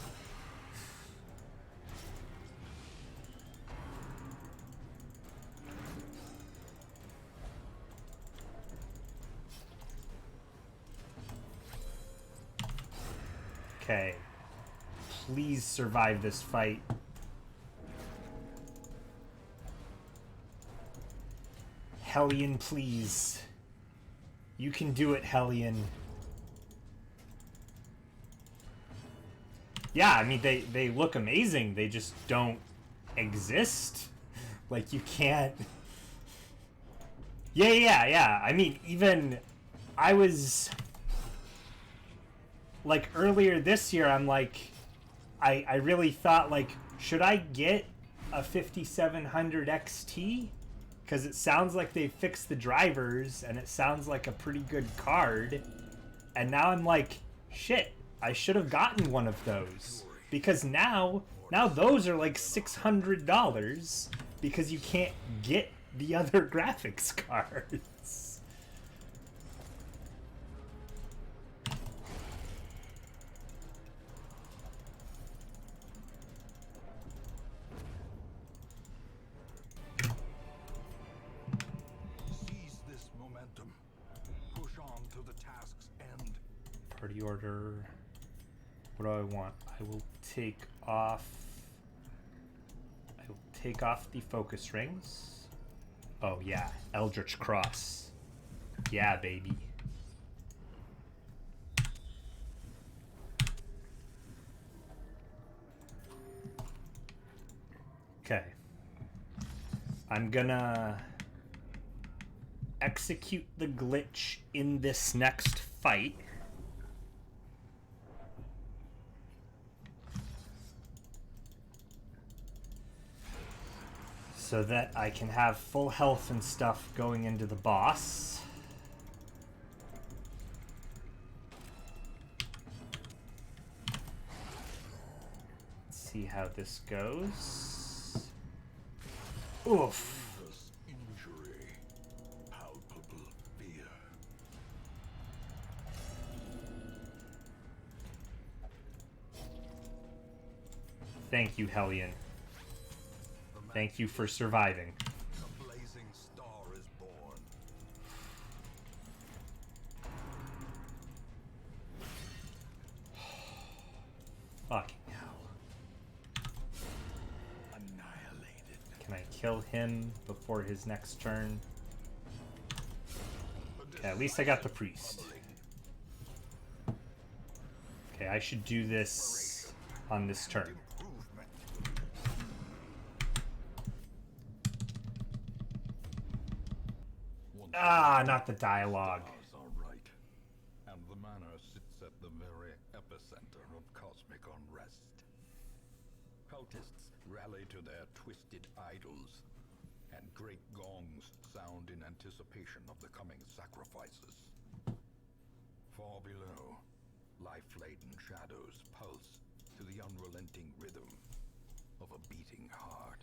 Okay. Please survive this fight. Hellion, please. You can do it, Hellion. Yeah, I mean, they look amazing. They just don't exist. Like, you can't... Yeah. I mean, even... I was... Like, earlier this year, I'm like... I really thought, like, should I get a 5700 XT? Because it sounds like they fixed the drivers, and it sounds like a pretty good card. And now I'm like, shit, I should have gotten one of those. Because now those are like $600 because you can't get the other graphics cards. Seize this momentum. Push on to the task's end. Party order. What do I want? I will take off the focus rings. Oh yeah, Eldritch Cross. Yeah, baby. Okay. I'm gonna execute the glitch in this next fight. So that I can have full health and stuff going into the boss. Let's see how this goes. Oof. Grievous injury. Palpable fear. Thank you, Hellion. Thank you for surviving. A blazing star is born. Fucking hell. Annihilated. Can I kill him before his next turn? Okay, at least I got the priest. Okay, I should do this on this turn. Improvement. Ah, not the dialogue. Stars are right, and the manor sits at the very epicenter of cosmic unrest. Cultists rally to their twisted idols, and great gongs sound in anticipation of the coming sacrifices. Far below, life-laden shadows pulse to the unrelenting rhythm of a beating heart.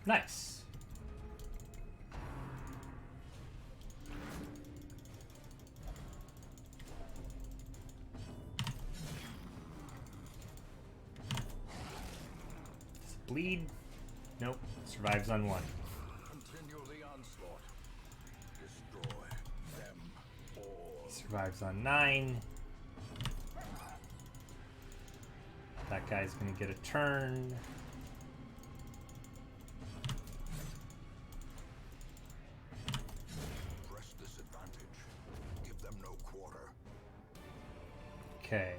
Nice. Does it bleed? Nope. Survives on 1. Continue the onslaught. Destroy them all. Survives on 9. That guy's gonna get a turn. Press this advantage. Give them no quarter. Okay.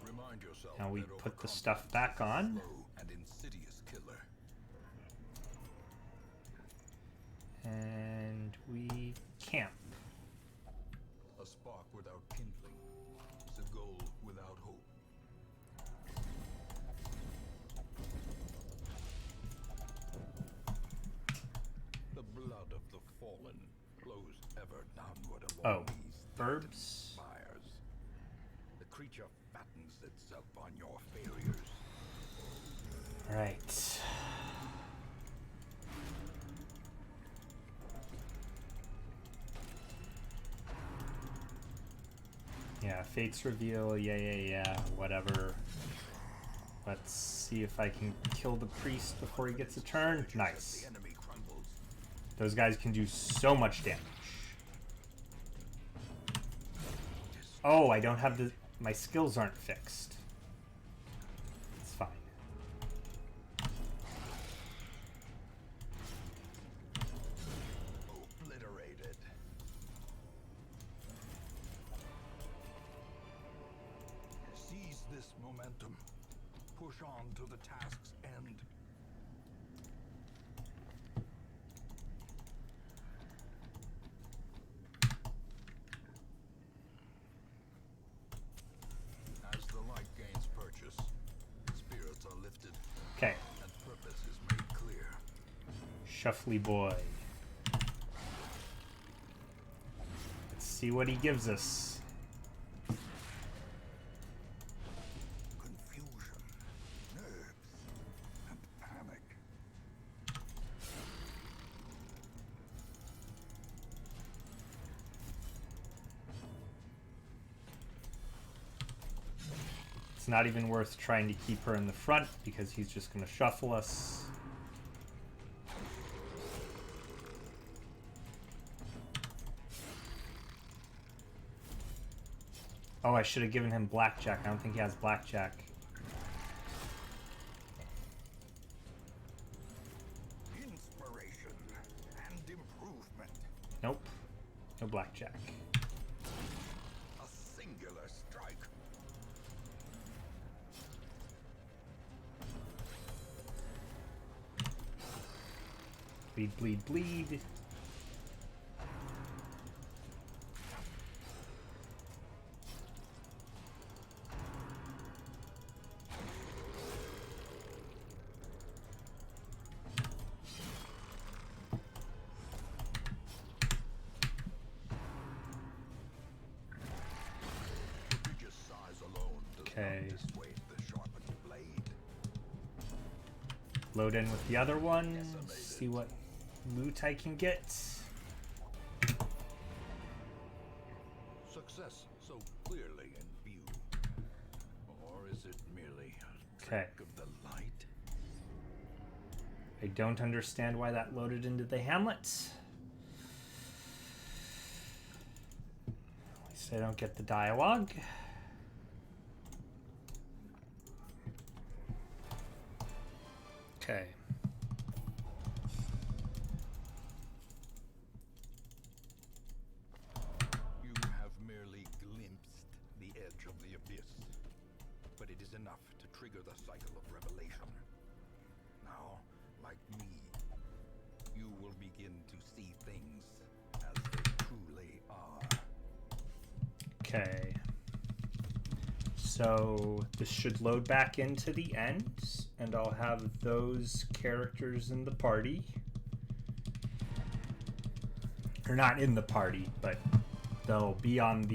Remind yourself Now we that put the overconfidence stuff back is a on. slow and insidious killer. And we camp. A spark without kindling is a goal without hope. The blood of the fallen flows ever downward along these Verbs. spires. The creature fattens itself on your failures. Right. Yeah, Fate's Reveal, yeah, whatever. Let's see if I can kill the priest before he gets a turn. Nice. The enemy crumbles. Those guys can do so much damage. Oh, I don't have the... My skills aren't fixed. It's fine. Obliterated. Seize this momentum. Push on to the task's end. As the light gains purchase, spirits are lifted Okay. and purpose is made clear. Shuffly boy. Let's see what he gives us. Confusion, nerves, and panic. It's not even worth trying to keep her in the front because he's just going to shuffle us. Oh, I should have given him blackjack. I don't think he has blackjack. Inspiration and improvement. Nope. No blackjack. A singular strike. Bleed, bleed, bleed. Prodigious size alone does Okay. not dissuade the sharpened blade. Load in with the other one. See what loot I can get. Success so clearly in view. Or is it merely a Okay. trick of the light? I don't understand why that loaded into the hamlet. At least I don't get the dialogue. Okay. You have merely glimpsed the edge of the abyss, but it is enough to trigger the cycle of revelation. Now, like me, you will begin to see things as they truly are. Okay. So this should load back into the end, and I'll have those characters in the party. Or not in the party, but they'll be on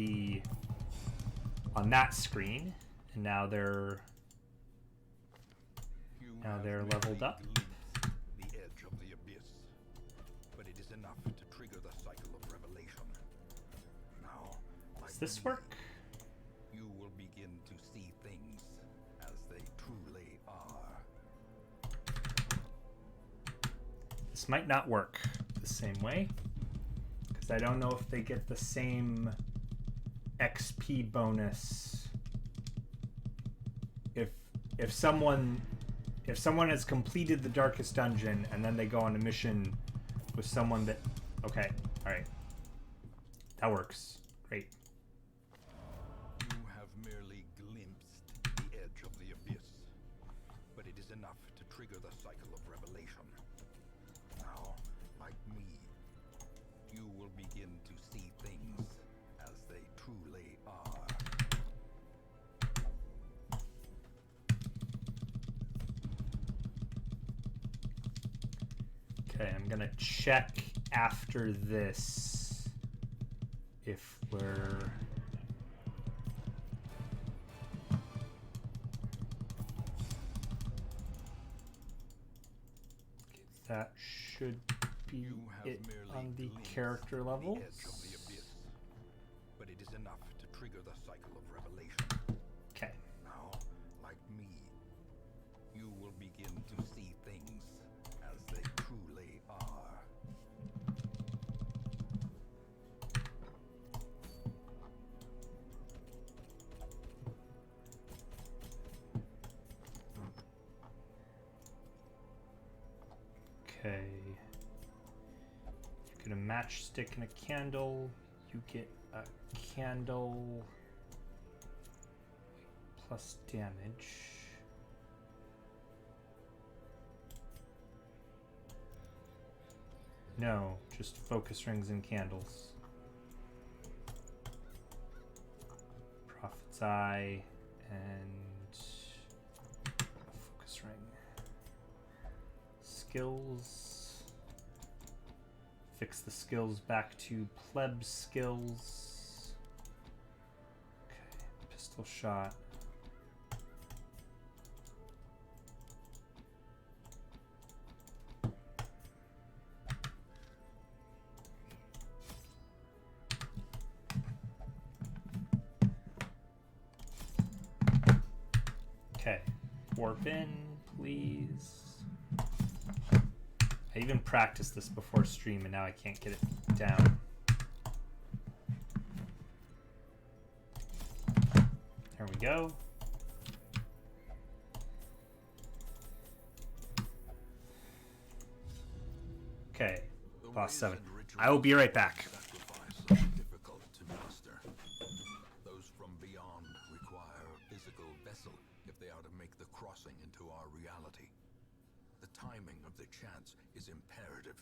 that screen, and now they're leveled up. The edge of the abyss, but it is enough to trigger the cycle of revelation. Now, like Does this me, work? you will begin to see things as they truly are. This might not work the same way, because I don't know if they get the same XP bonus if someone has completed the darkest dungeon and then they go on a mission with someone that... Okay, alright. That works. Great. You have merely glimpsed the edge of the abyss, but it is enough to trigger the cycle of revelation. Now, like me, you will begin to see things as they truly are. Okay, I'm gonna check after this if we're... That should be it on the character levels. The edge of the abyss, but it is enough to trigger the cycle of revelation. Okay. Now, like me, you will begin to see things as they truly are. Okay. You get a matchstick and a candle. You get a candle plus damage. No, just focus rings and candles. Prophet's Eye and a focus ring. Skills. Fix the skills back to pleb skills. Okay, pistol shot. Okay, warp in, please. I even practiced this before stream and now I can't get it down. There we go. Okay, boss 7. I will be right back. Difficult to master. Those from beyond require a physical vessel if they are to make the crossing into our reality. The timing of the chants is imperative.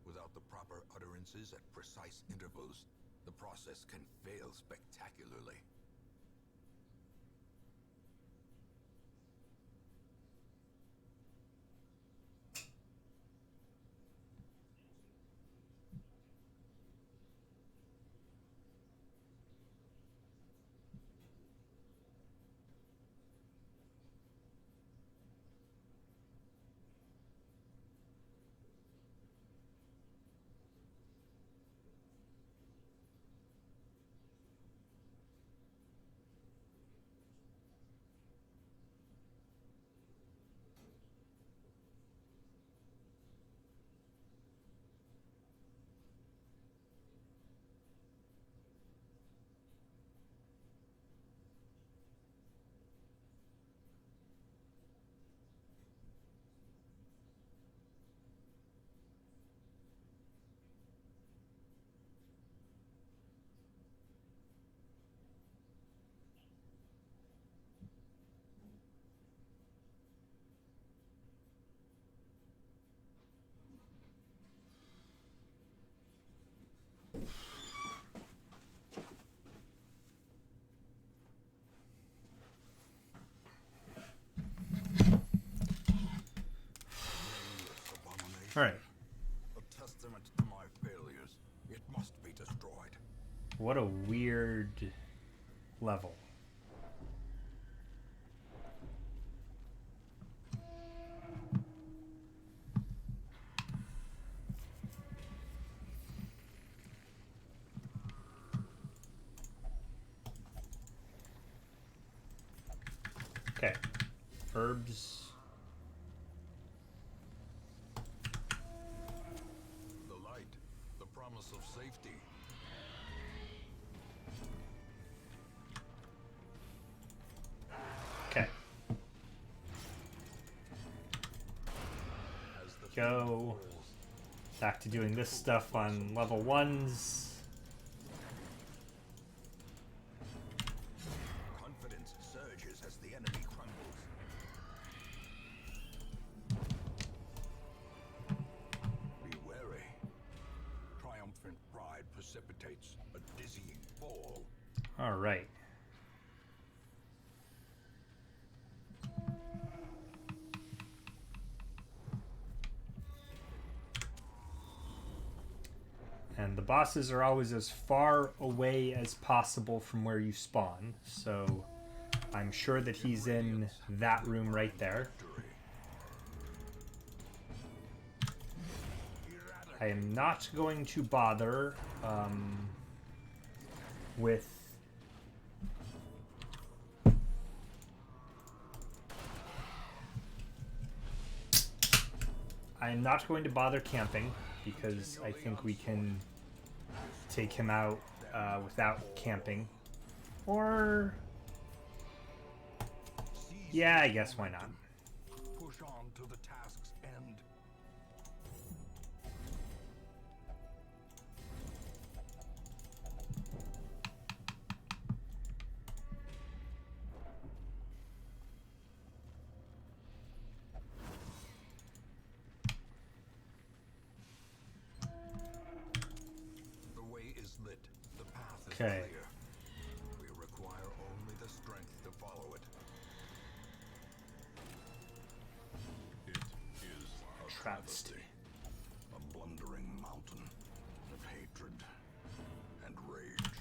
Without the proper utterances at precise intervals, the process can fail spectacularly. All right. A testament to my failures. It must be destroyed. What a weird level. Okay. Herbs. The light, the promise of safety. Okay. go. Back to doing this stuff on level 1s. Confidence surges as the enemy crumbles. Be wary. Triumphant pride precipitates a dizzying fall. All right. And the bosses are always as far away as possible from where you spawn, so I'm sure that he's in that room right there. I am not going to bother with camping, because I think we can take him out without camping. Or yeah, I guess why not. Push on to the task's end. The way is lit. The path is Okay. clear. We require only the strength to follow it. It is a Travesty. a blundering mountain of hatred and rage.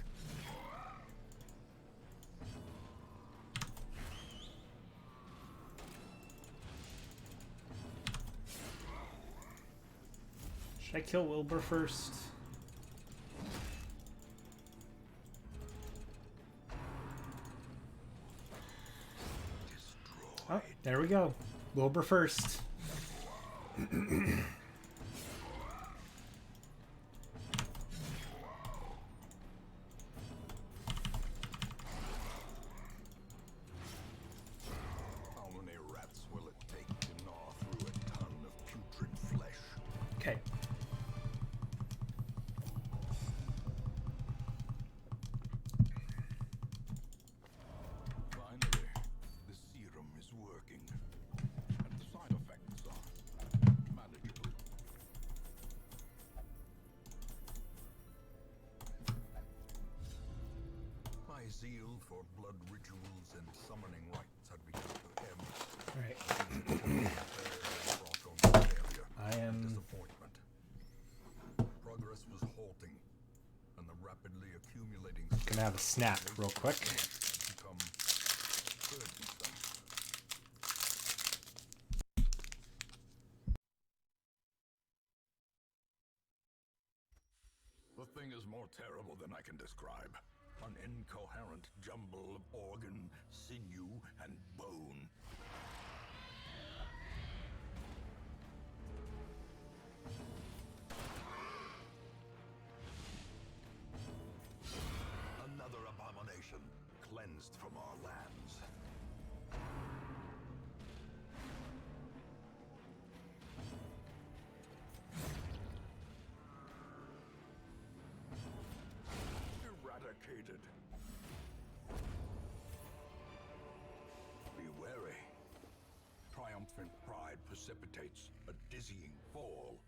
Should I kill Wilbur first? Oh, there we go. Wilbur first. How many rats will it take to gnaw through a ton of putrid flesh? Okay. Finally, the serum is working, and the side effects are manageable. My zeal for blood rituals and summoning rites had begun to ebb. All right. Brought on failure I and am disappointment. Progress was halting, and the rapidly accumulating gonna have a snack real quick. become burdensome. The thing is more terrible than I can describe. An incoherent jumble of organ, sinew, and bone. Another abomination cleansed from our lands. Eradicated. Be wary. Triumphant pride precipitates a dizzying fall.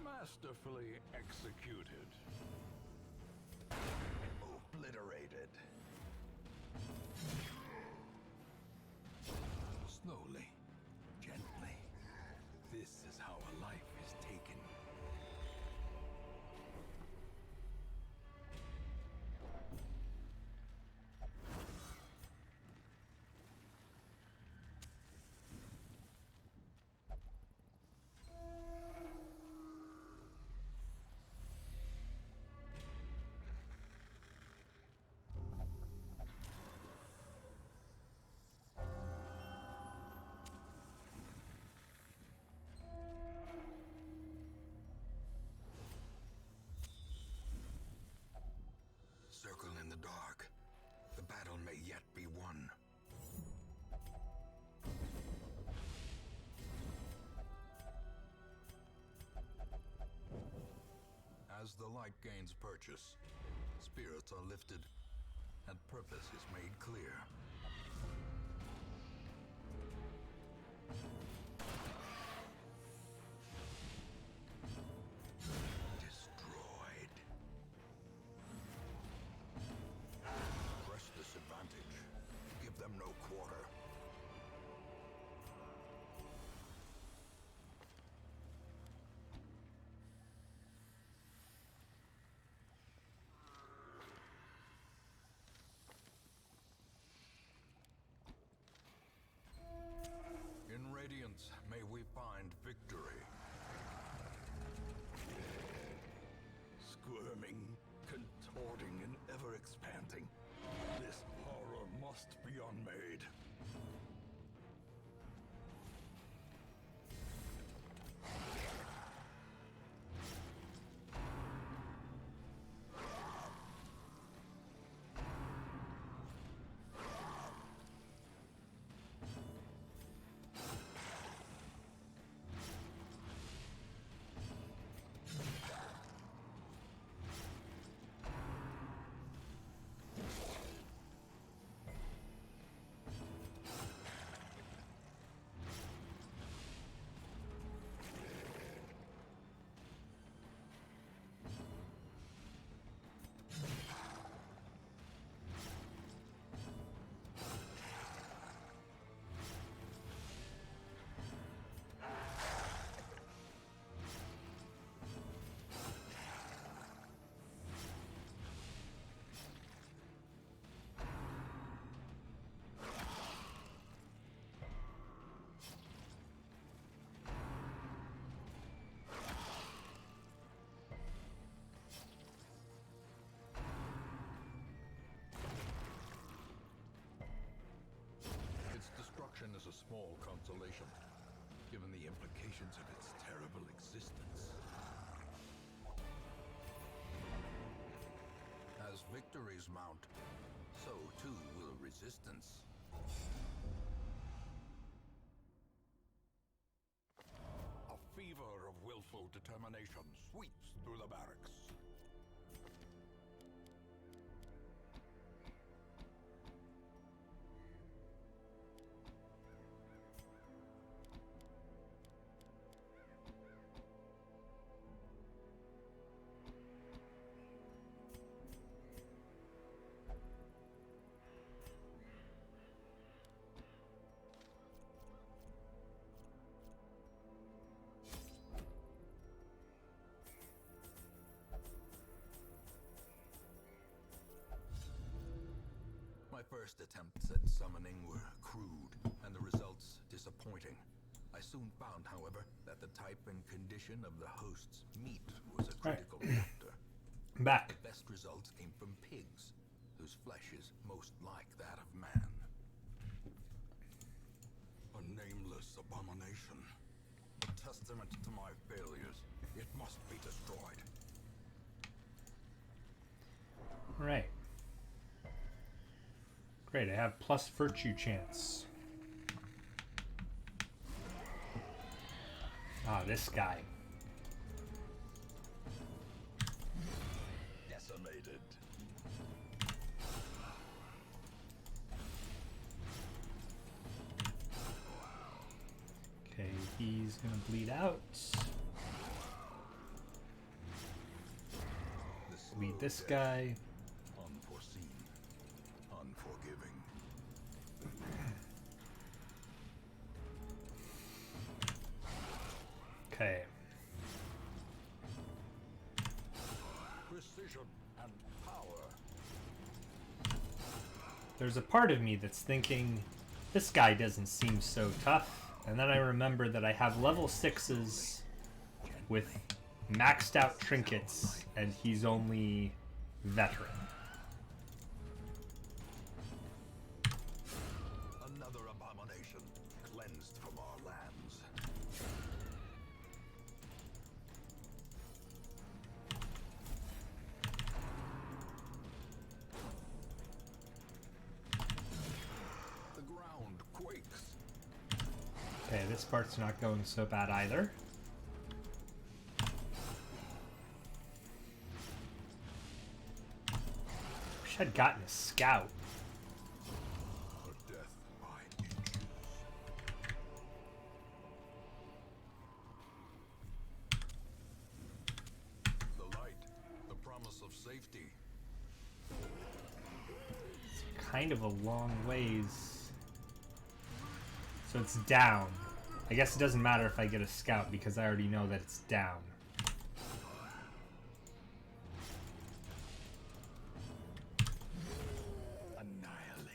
Masterfully executed. Obliterated. Slowly, gently. This is how a life is taken. The battle may yet be won. As the light gains purchase, spirits are lifted, and purpose is made clear. Destroyed. Press this advantage. Give them no quarter. In Radiance, may we find victory. Squirming, contorting, and ever expanding. This horror must be unmade. Destruction is a small consolation, given the implications of its terrible existence. As victories mount, so too will resistance. A fever of willful determination sweeps through the barracks. My first attempts at summoning were crude, and the results disappointing. I soon found, however, that the type and condition of the host's meat was a critical factor. I'm back. The best results came from pigs, whose flesh is most like that of man. A nameless abomination. A testament to my failures. It must be destroyed. Right. Great, I have plus virtue chance. Ah, this guy. Decimated. Okay, he's gonna bleed out. Bleed this guy. Unforeseen, unforgiving. Okay. Precision and power. There's a part of me that's thinking, this guy doesn't seem so tough. And then I remember that I have level 6s with maxed out trinkets, and he's only veteran. Another abomination cleansed from our lands. this part's not going so bad either. Wish I'd gotten a scout. A death by inches. The light, the promise of safety. It's kind of a long ways. So it's down. I guess it doesn't matter if I get a scout because I already know that it's down.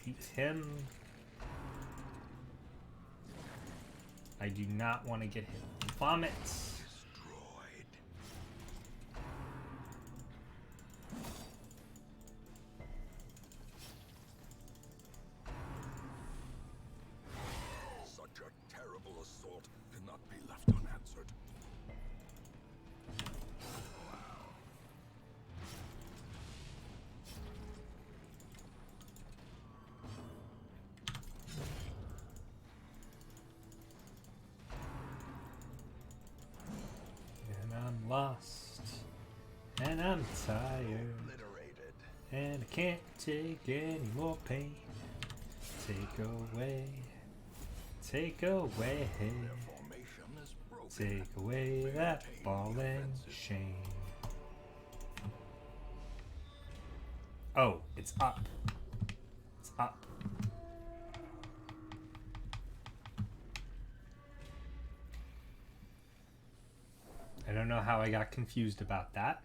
Eat him. I do not want to get hit. Vomit. Destroyed. Such a terrible assault cannot be left unanswered. And I'm lost. And I'm tired. Obliterated. And I can't take any more pain. Take away. Take away. Their formation is broken. Take away that ball and shame. Oh, it's up. It's up. I don't know how I got confused about that.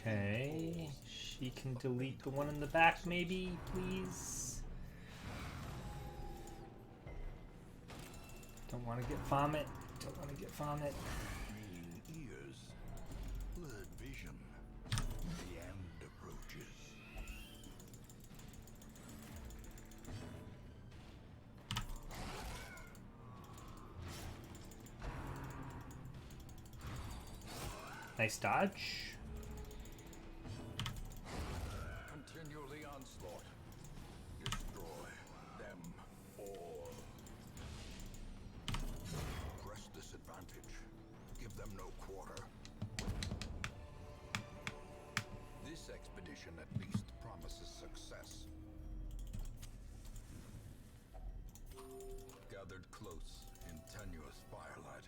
Okay, she can delete the one in the back maybe, please. Don't want to get vomit. Don't want to get vomit. Green ears. Blurred vision. The end approaches. Nice dodge. Continue the onslaught. Destroy them all. Press disadvantage. Give them no quarter. This expedition at least promises success. Gathered close in tenuous firelight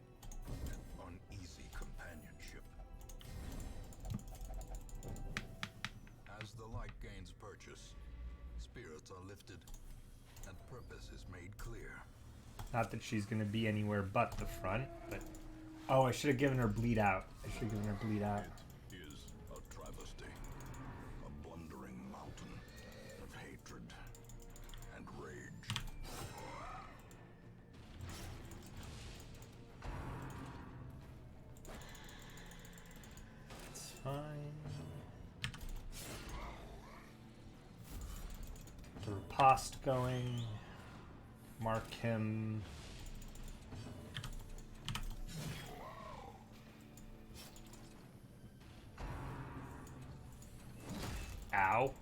and uneasy companionship. As the light gains purchase, spirits are lifted and purpose is made clear. Not that she's gonna be anywhere but the front, but oh, I should have given her bleed out. I should have given her bleed out. It is a travesty, a blundering mountain of hatred and rage. It's fine. The riposte going. Mark him. Ow.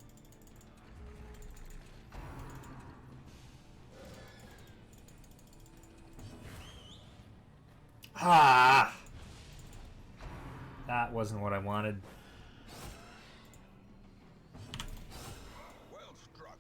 Ah! That wasn't what I wanted. Well struck.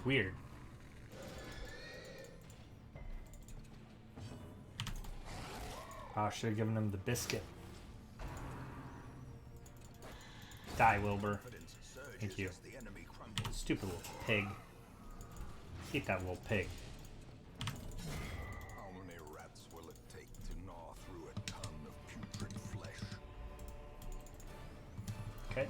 Weird. Oh, I should have given him the biscuit. Die, Wilbur. Confidence surges Thank you. as the enemy crumbles. Stupid little pig. Eat that little pig. How many rats will it take to gnaw through a ton of putrid flesh? Okay.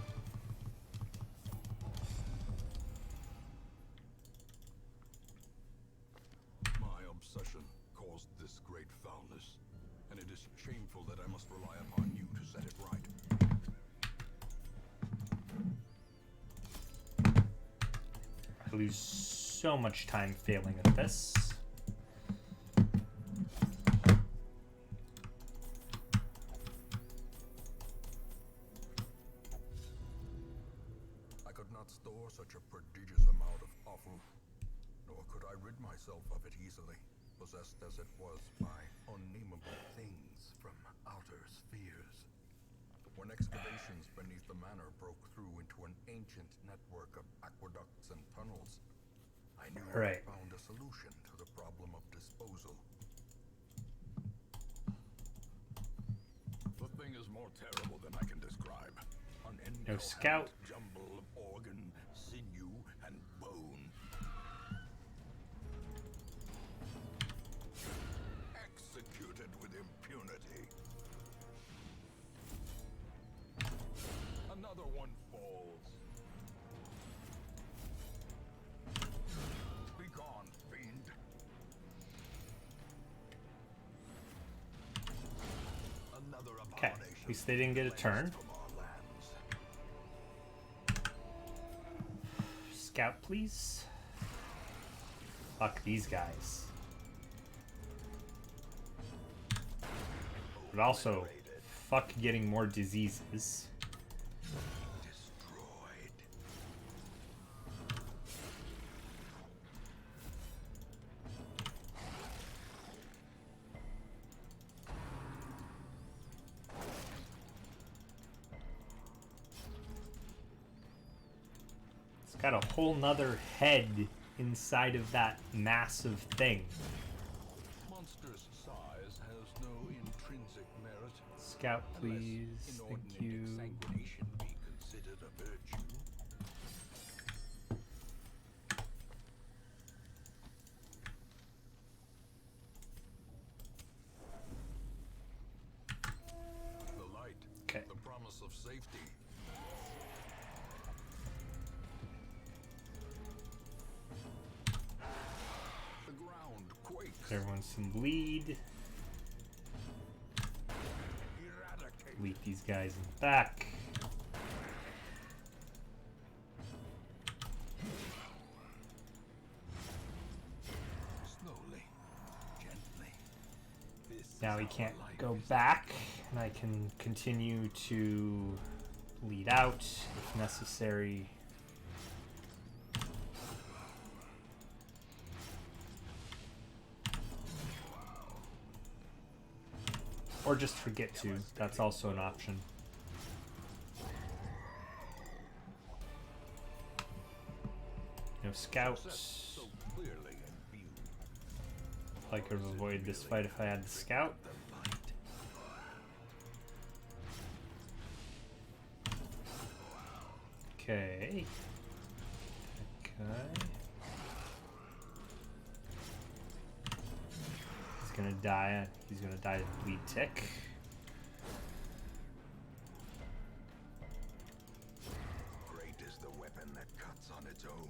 lose so much time failing at this. I could not store such a prodigious amount of offal, nor could I rid myself of it easily, possessed as it was by unnameable things from outer spheres. When excavations beneath the manor broke through into an ancient network of aqueducts and tunnels, I knew I had found a solution to the problem of disposal. The thing is more terrible than I can describe. An No scout. Jumble of organ, sinew, and bone. Executed with impunity. Another one falls. Be gone, fiend. Another Okay, at least they didn't get a turn. Scout, please. Fuck these guys. But also, fuck getting more diseases. Got a whole nother head inside of that massive thing. Monstrous size has no intrinsic merit. Scout, please. Thank you. Sanguination be considered a virtue. The light. Okay. The promise of safety. Everyone some bleed. Leap these guys in the back. Slowly, gently. Now he can't go back, and I can continue to lead out if necessary. Or just forget to. That's also an option. No scouts. I could have avoided this fight if I had the scout. Okay. Okay. He's gonna die. He's gonna die of bleed tick. Great is the weapon that cuts on its own.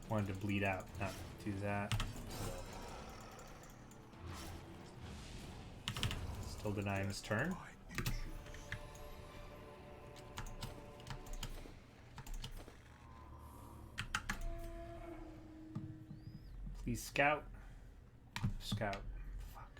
Wanted to bleed out, not do that. Still denying his turn. Please scout. Scout. Fuck.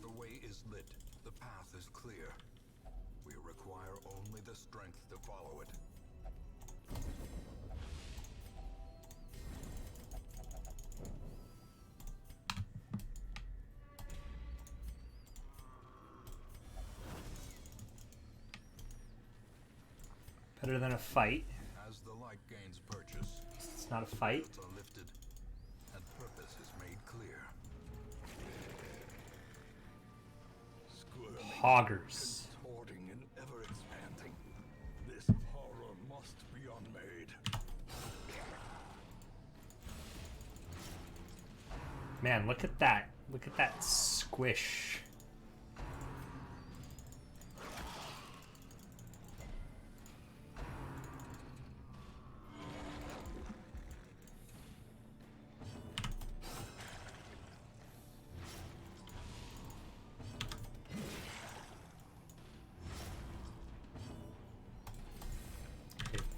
The way is lit. The path is clear. We require only the strength to follow it. Better than a fight. As the light gains purchase, It's not a fight. veils are lifted, and purpose is made clear. Squirming, Hoggers. contorting, and ever expanding. This horror must be unmade. Man, look at that. Look at that squish.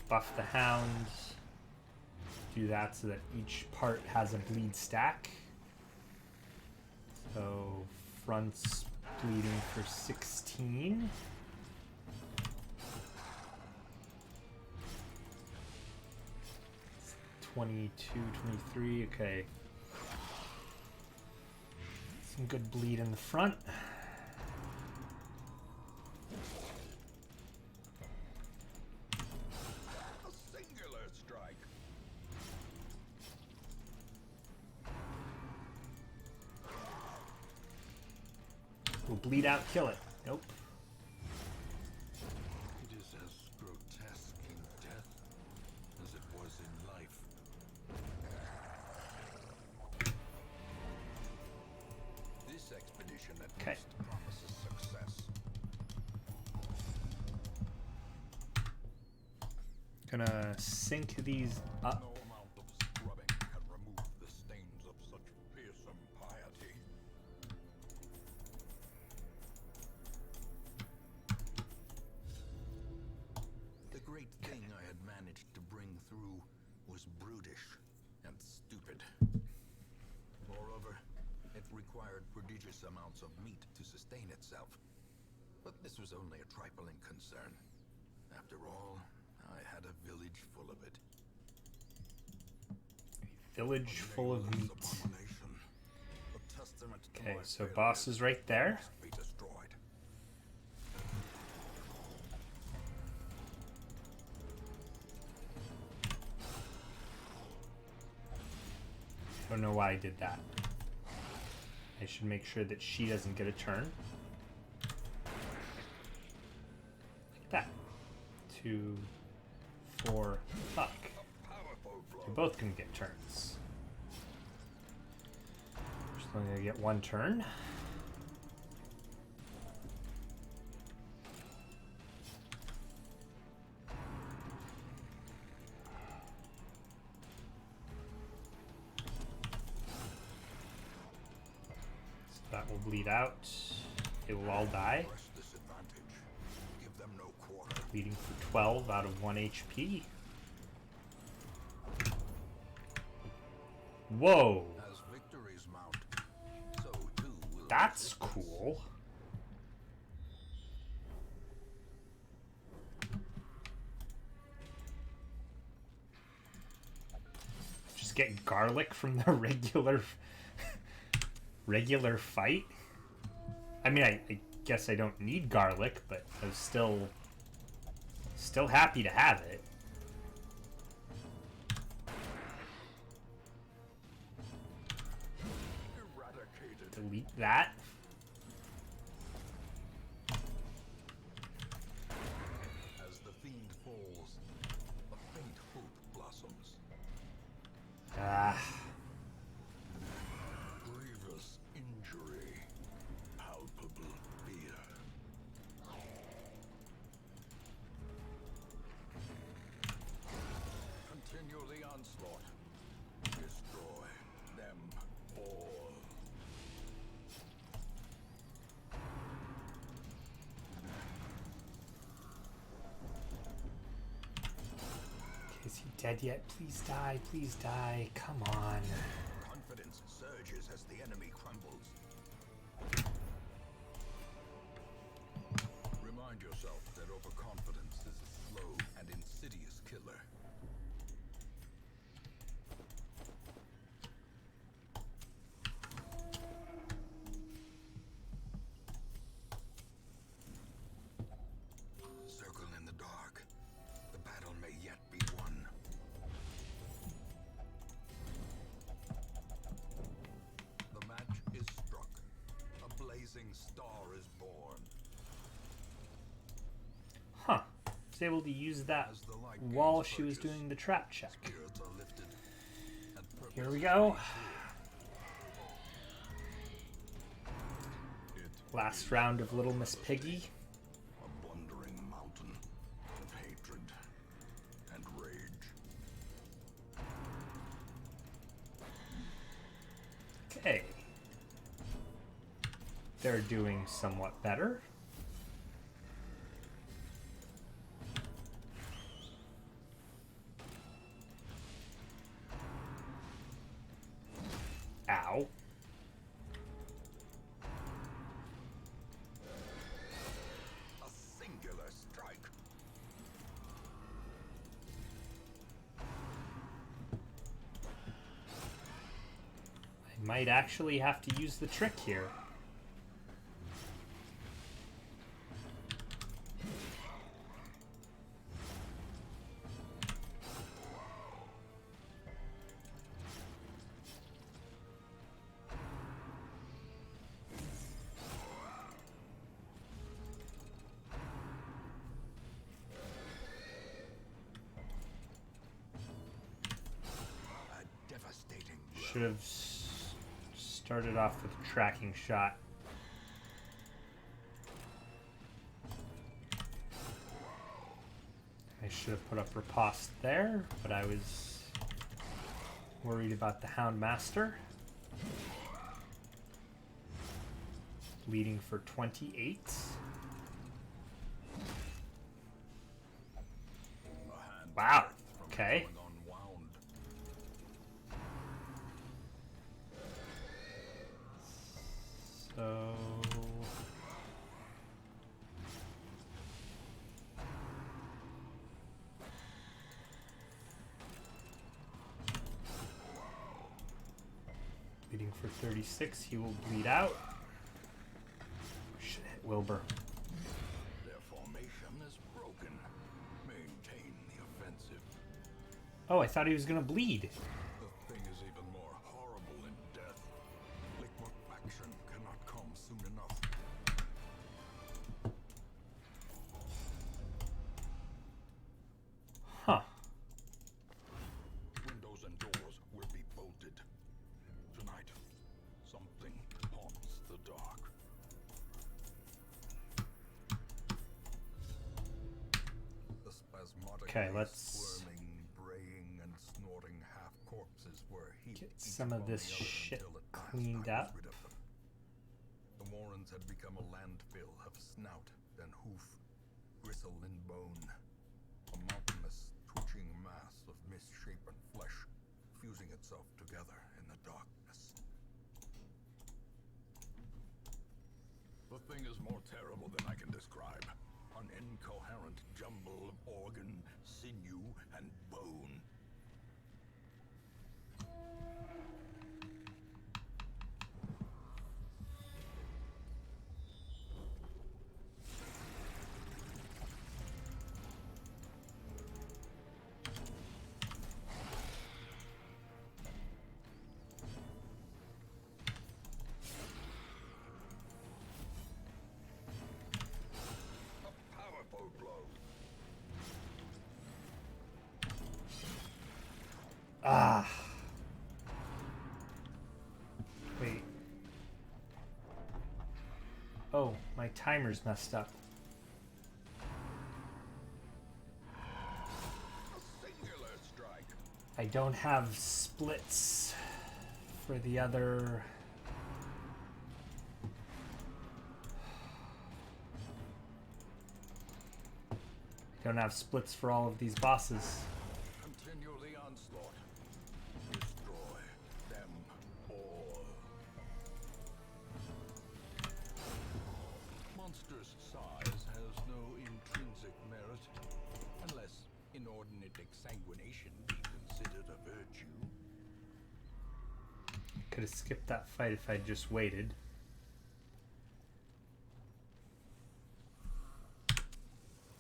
buff the hound. Do that so that each part has a bleed stack. So front's bleeding for 16. It's 22, 23, okay. Some good bleed in the front. A singular strike. We'll bleed out, kill it. Nope. It is as grotesque in death as it was in life. This expedition at Okay. least promises success. Gonna sync these up. No amount of scrubbing can remove the stains of such fearsome piety. The great thing I had managed to bring through was brutish and stupid. Moreover, it required prodigious amounts of meat to sustain itself. But this was only a trifling concern. After all, I had a village full of it. Village full of meat. Abomination. A testament to Okay, my so failure boss is right there. must be destroyed. Don't know why I did that. I should make sure that she doesn't get a turn. Like that. 2, 4, fuck. Powerful blow. They're both gonna get turns. Just only gonna get one turn. So that will bleed out. They will all die. Press this advantage. Give them no quarter. Bleeding for 12 out of 1 HP. Whoa! As victories mount, so too will That's resistance. cool. Just get garlic from the regular fight. I mean, I guess I don't need garlic, but I was still happy to have it. Eradicated. Delete that. As the fiend falls, a faint hope blossoms. Ah, Grievous injury. Palpable fear. Continue the onslaught. Destroy them all. is he dead yet? Please die, please die. Come on. Confidence surges as the enemy crumbles. Remind yourself that overconfidence is a slow and insidious killer. Circle in the dark. The battle may yet be won. The match is struck. A blazing star is born. Huh. I was able to use that As the light while gains she was purchase, doing the trap check. spirits are lifted, and Here purpose we go. made clear. It Last is round of Little Miss travesty, Piggy. a blundering mountain of hatred and rage. Okay. They're doing somewhat better. Might actually have to use the trick here. Should have started off with a tracking shot. I should have put up riposte there, but I was worried about the Hound Master. Leading for 28. Wow. Okay. So bleeding for 36, he will bleed out. Should hit Wilbur. Their formation is broken. Maintain the offensive. Oh, I thought he was gonna bleed. The thing is even more horrible in death. Liquefaction cannot come soon enough. Huh. Windows and doors will be bolted. Tonight, something haunts the dark. The spasmodic squirming, braying, and snorting half corpses were heaped Get each some of upon this the other shit until at last cleaned I was up. rid of them. The Warrens had become a landfill of snout and hoof, gristle and bone. A mountainous, twitching mass of misshapen flesh, fusing itself together in the darkness. The thing is more terrible than I can describe. An incoherent jumble of organ, sinew, and bone. A powerful blow. Ah. Wait. Oh, my timer's messed up. A singular strike. I don't have splits for the other. I don't have splits for all of these bosses. Continue the onslaught. Destroy them all. Monster's size has no intrinsic merit, unless inordinate exsanguination be considered a virtue. Could have skipped that fight if I'd just waited.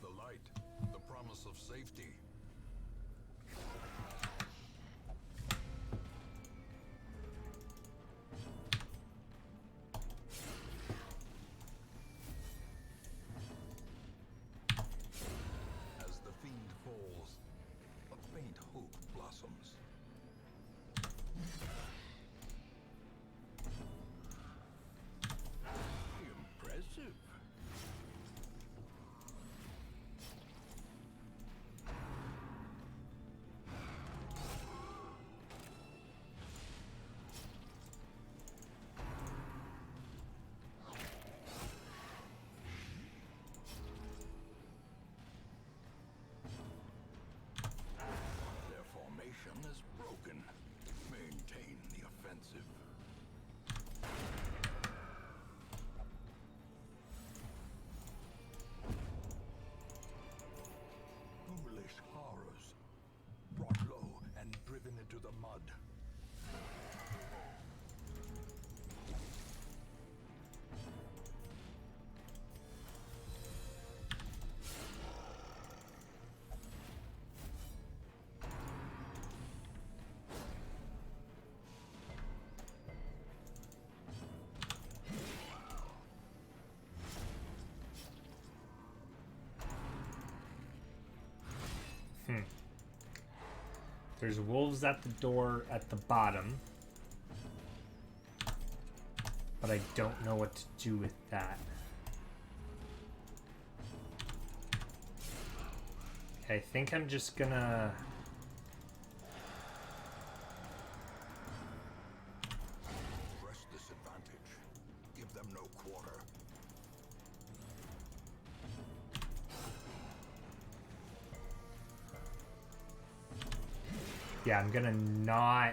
The light, the promise of safety. As the fiend falls, a faint hope blossoms. Impressive. There's wolves at the door at the bottom. But I don't know what to do with that. Okay, I think I'm just gonna... Press this advantage. Give them no quarter. Yeah, I'm gonna not...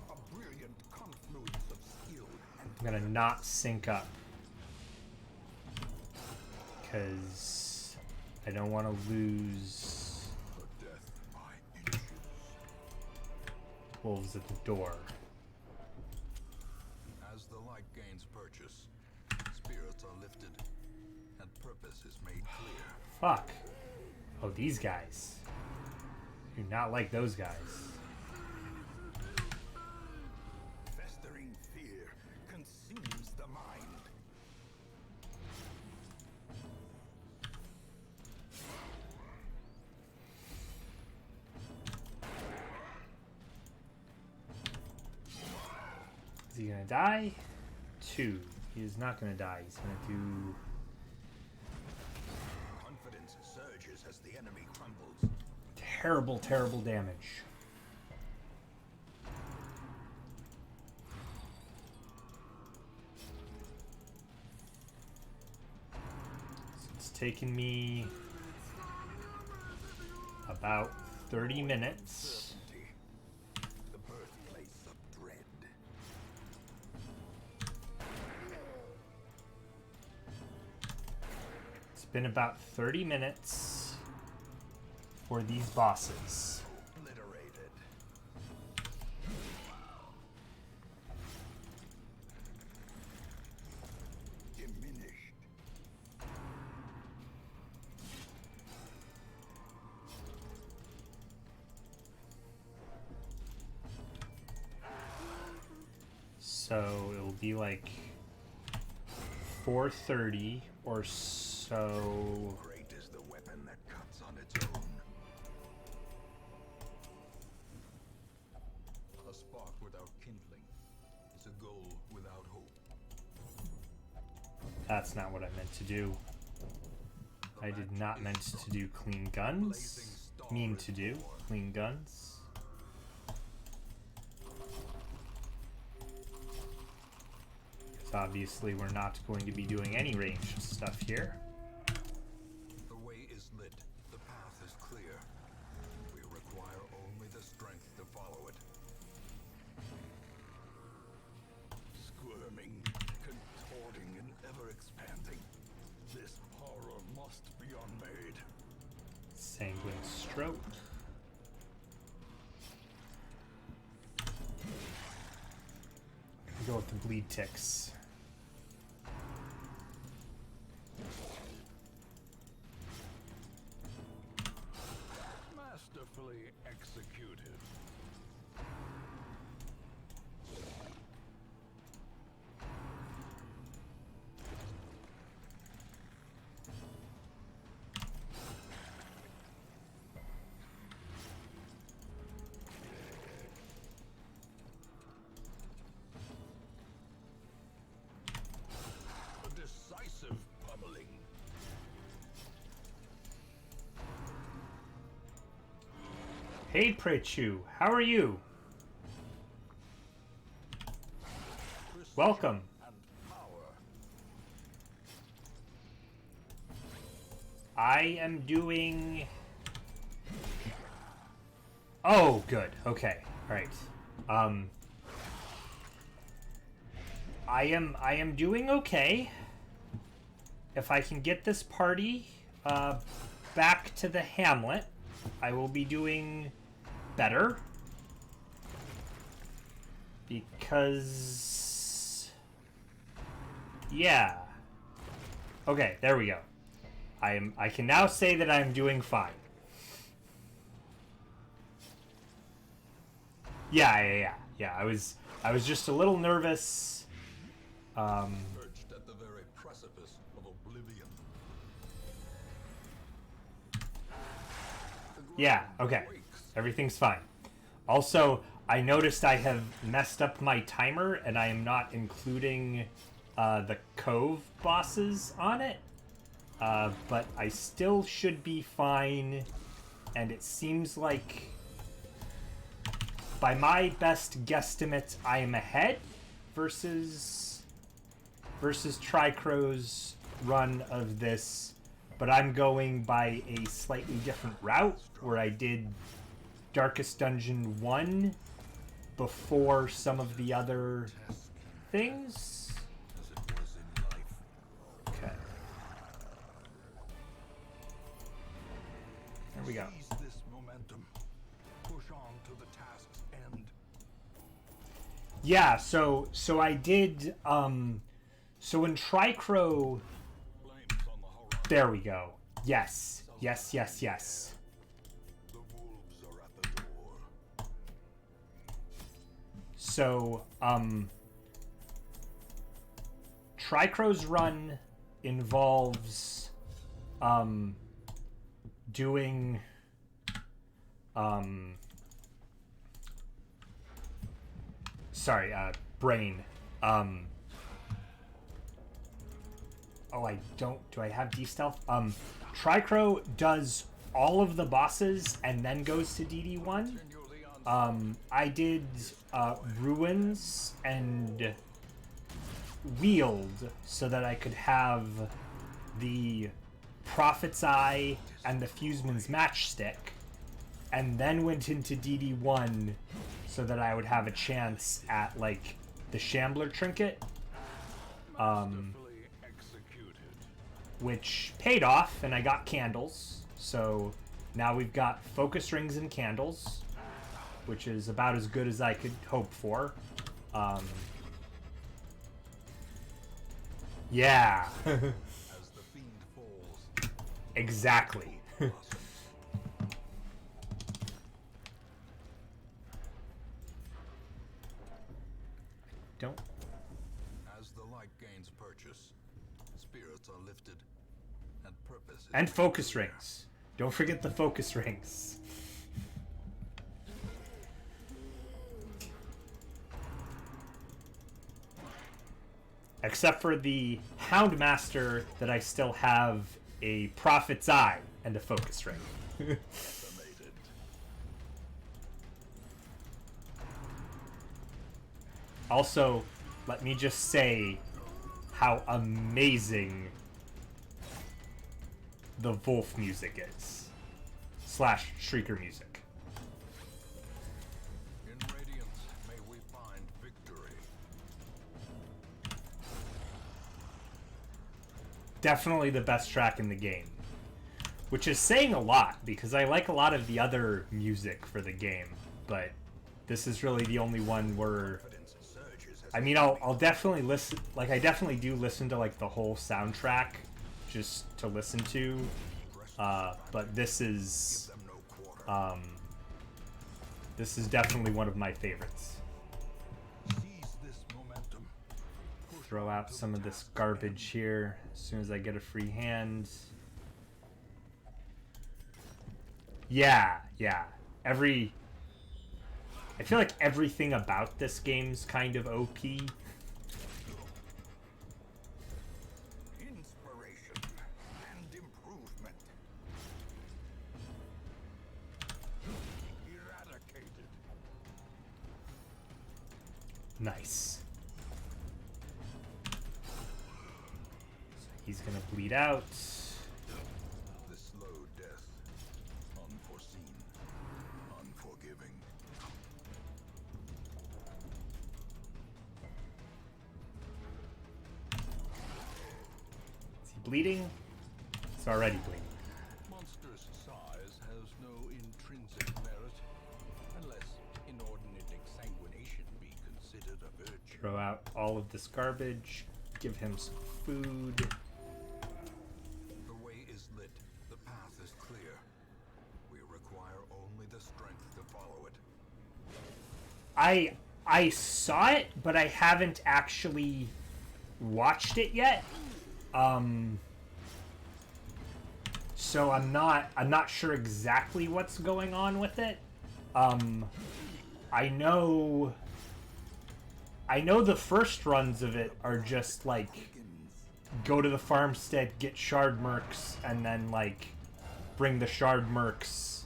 A brilliant confluence of skill and I'm gonna not sync up. Because I don't want to lose a death by inches. wolves at the door. As the light gains purchase, spirits are lifted, and purpose is made clear. Fuck. Oh, these guys. Do not like those guys. Festering fear consumes the mind. Is he gonna die? 2. He is not gonna die. He's gonna do... Confidence surges as the enemy crumbles. terrible, terrible damage. So it's taken me about 30 minutes. Certainty, the birthplace of dread. It's been about 30 minutes for these bosses. Obliterated. Diminished. So it will be like 4:30 or so. Great is the weapon that cuts on its own. A spark without kindling is a goal without hope. That's not what I meant to do. I did not meant to do clean guns. Mean to do clean guns. So obviously we're not going to be doing any ranged stuff here. The way is lit. The path is clear. We require only the strength to follow it. Squirming, contorting, and ever expanding. This horror must be unmade. Sanguine stroke. Go with the bleed ticks. Masterfully executed. A decisive pummeling. Hey Prechu, how are you? Welcome. And power. I am doing... Oh, good. Okay. All right. I am doing okay. If I can get this party back to the hamlet, I will be doing better. Because yeah. Okay, there we go. I can now say that I'm doing fine. Yeah. I was just a little nervous. Perched at the very precipice of oblivion. Yeah, okay. Everything's fine. Also, I noticed I have messed up my timer, and I am not including the Cove bosses on it. But I still should be fine, and it seems like, by my best guesstimate, I am ahead versus Tricrow's run of this, but I'm going by a slightly different route, where I did Darkest Dungeon 1 before some of the other things. Okay. There we go. Yeah, so I did so in Tricrow, there we go. Yes. Yes, yes, yes. So, Tricrow's run involves doing brain. Oh, I don't. Do I have D-Stealth? Tricrow does all of the bosses and then goes to DD1. I did Ruins and Wield so that I could have the Prophet's Eye and the Fuseman's Matchstick, and then went into DD1 so that I would have a chance at, like, the Shambler Trinket. Which paid off, and I got candles. So now we've got focus rings and candles, which is about as good as I could hope for. Yeah. Exactly. Don't. As the light gains purchase, spirits are lifted, and purpose. And focus rings. Don't forget the focus rings. Except for the Houndmaster, that I still have a Prophet's Eye and a focus ring. Also, let me just say how amazing the Wolf music is. / Shrieker music. In Radiance, may we find victory. Definitely the best track in the game. Which is saying a lot, because I like a lot of the other music for the game, but this is really the only one where... I mean, I'll definitely listen, like, I definitely do listen to, like, the whole soundtrack just to listen to, but this is definitely one of my favorites. Throw out some of this garbage here as soon as I get a free hand. Yeah. I feel like everything about this game's kind of OP. Inspiration and improvement. Eradicated. Nice. So he's gonna bleed out. The slow death, unforeseen, unforgiving. Bleeding? It's already bleeding. Monstrous size has no intrinsic merit, unless inordinate exsanguination be considered a virtue. Throw out all of this garbage. Give him some food. The way is lit. The path is clear. We require only the strength to follow it. I saw it, but I haven't actually watched it yet. So I'm not sure exactly what's going on with it. I know the first runs of it are just like go to the farmstead, get shard mercs, and then like bring the shard mercs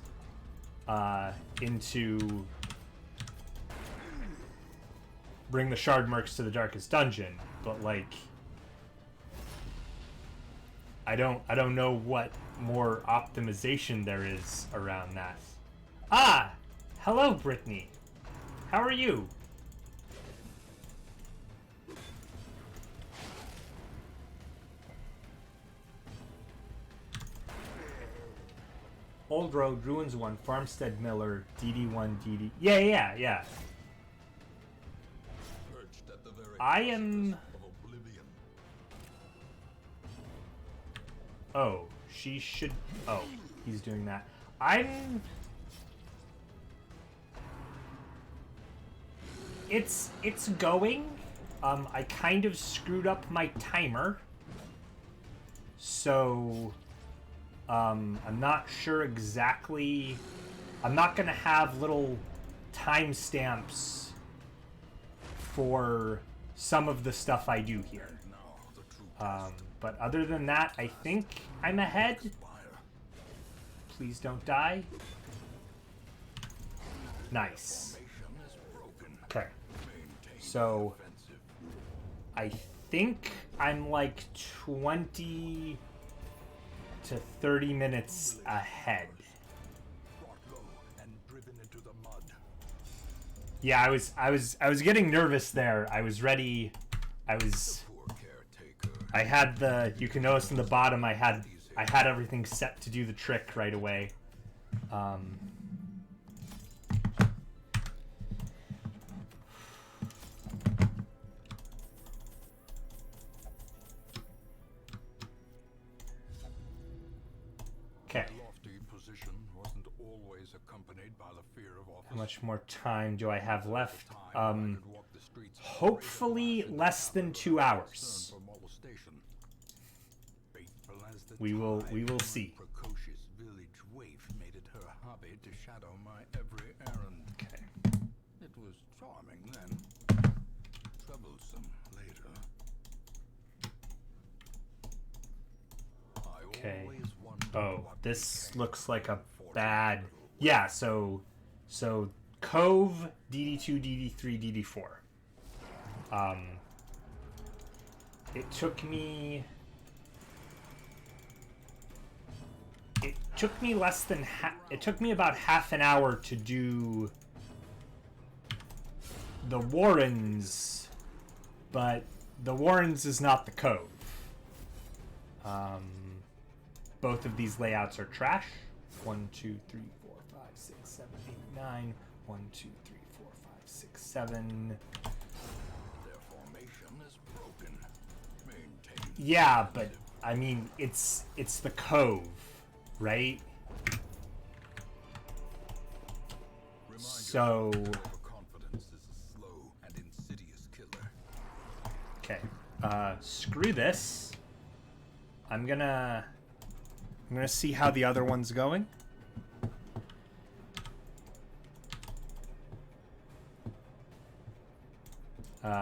to the darkest dungeon. But like I don't know what more optimization there is around that. Ah! Hello, Brittany. How are you? Old Road, Ruins 1, Farmstead Miller, DD1, DD... Yeah. I am... Oh, she should... Oh, he's doing that. I'm... It's going. I kind of screwed up my timer. So... I'm not sure exactly... I'm not going to have little timestamps for some of the stuff I do here. But other than that, I think I'm ahead. Please don't die. Nice. Okay. So, I think I'm like 20 to 30 minutes ahead. Yeah, I was getting nervous there. I was ready. I had the, you can notice in the bottom I had everything set to do the trick right away. Okay. How much more time do I have left? Hopefully less than 2 hours. We will see. Okay. It was charming then, troublesome later. Okay. Oh, this looks like a bad... Yeah, so Cove, DD2, DD3, DD4. It took me less than it took me about half an hour to do the Warrens, but the Warrens is not the Cove. Both of these layouts are trash. 1, 2, 3, 4, 5, 6, 7, 8, 9. 1, 2, 3, 4, 5, 6, 7. Their formation is broken. Maintain. Yeah, but I mean, it's the Cove, right? So. Confidence is a slow and insidious killer. Okay. Screw this. I'm gonna see how the other one's going.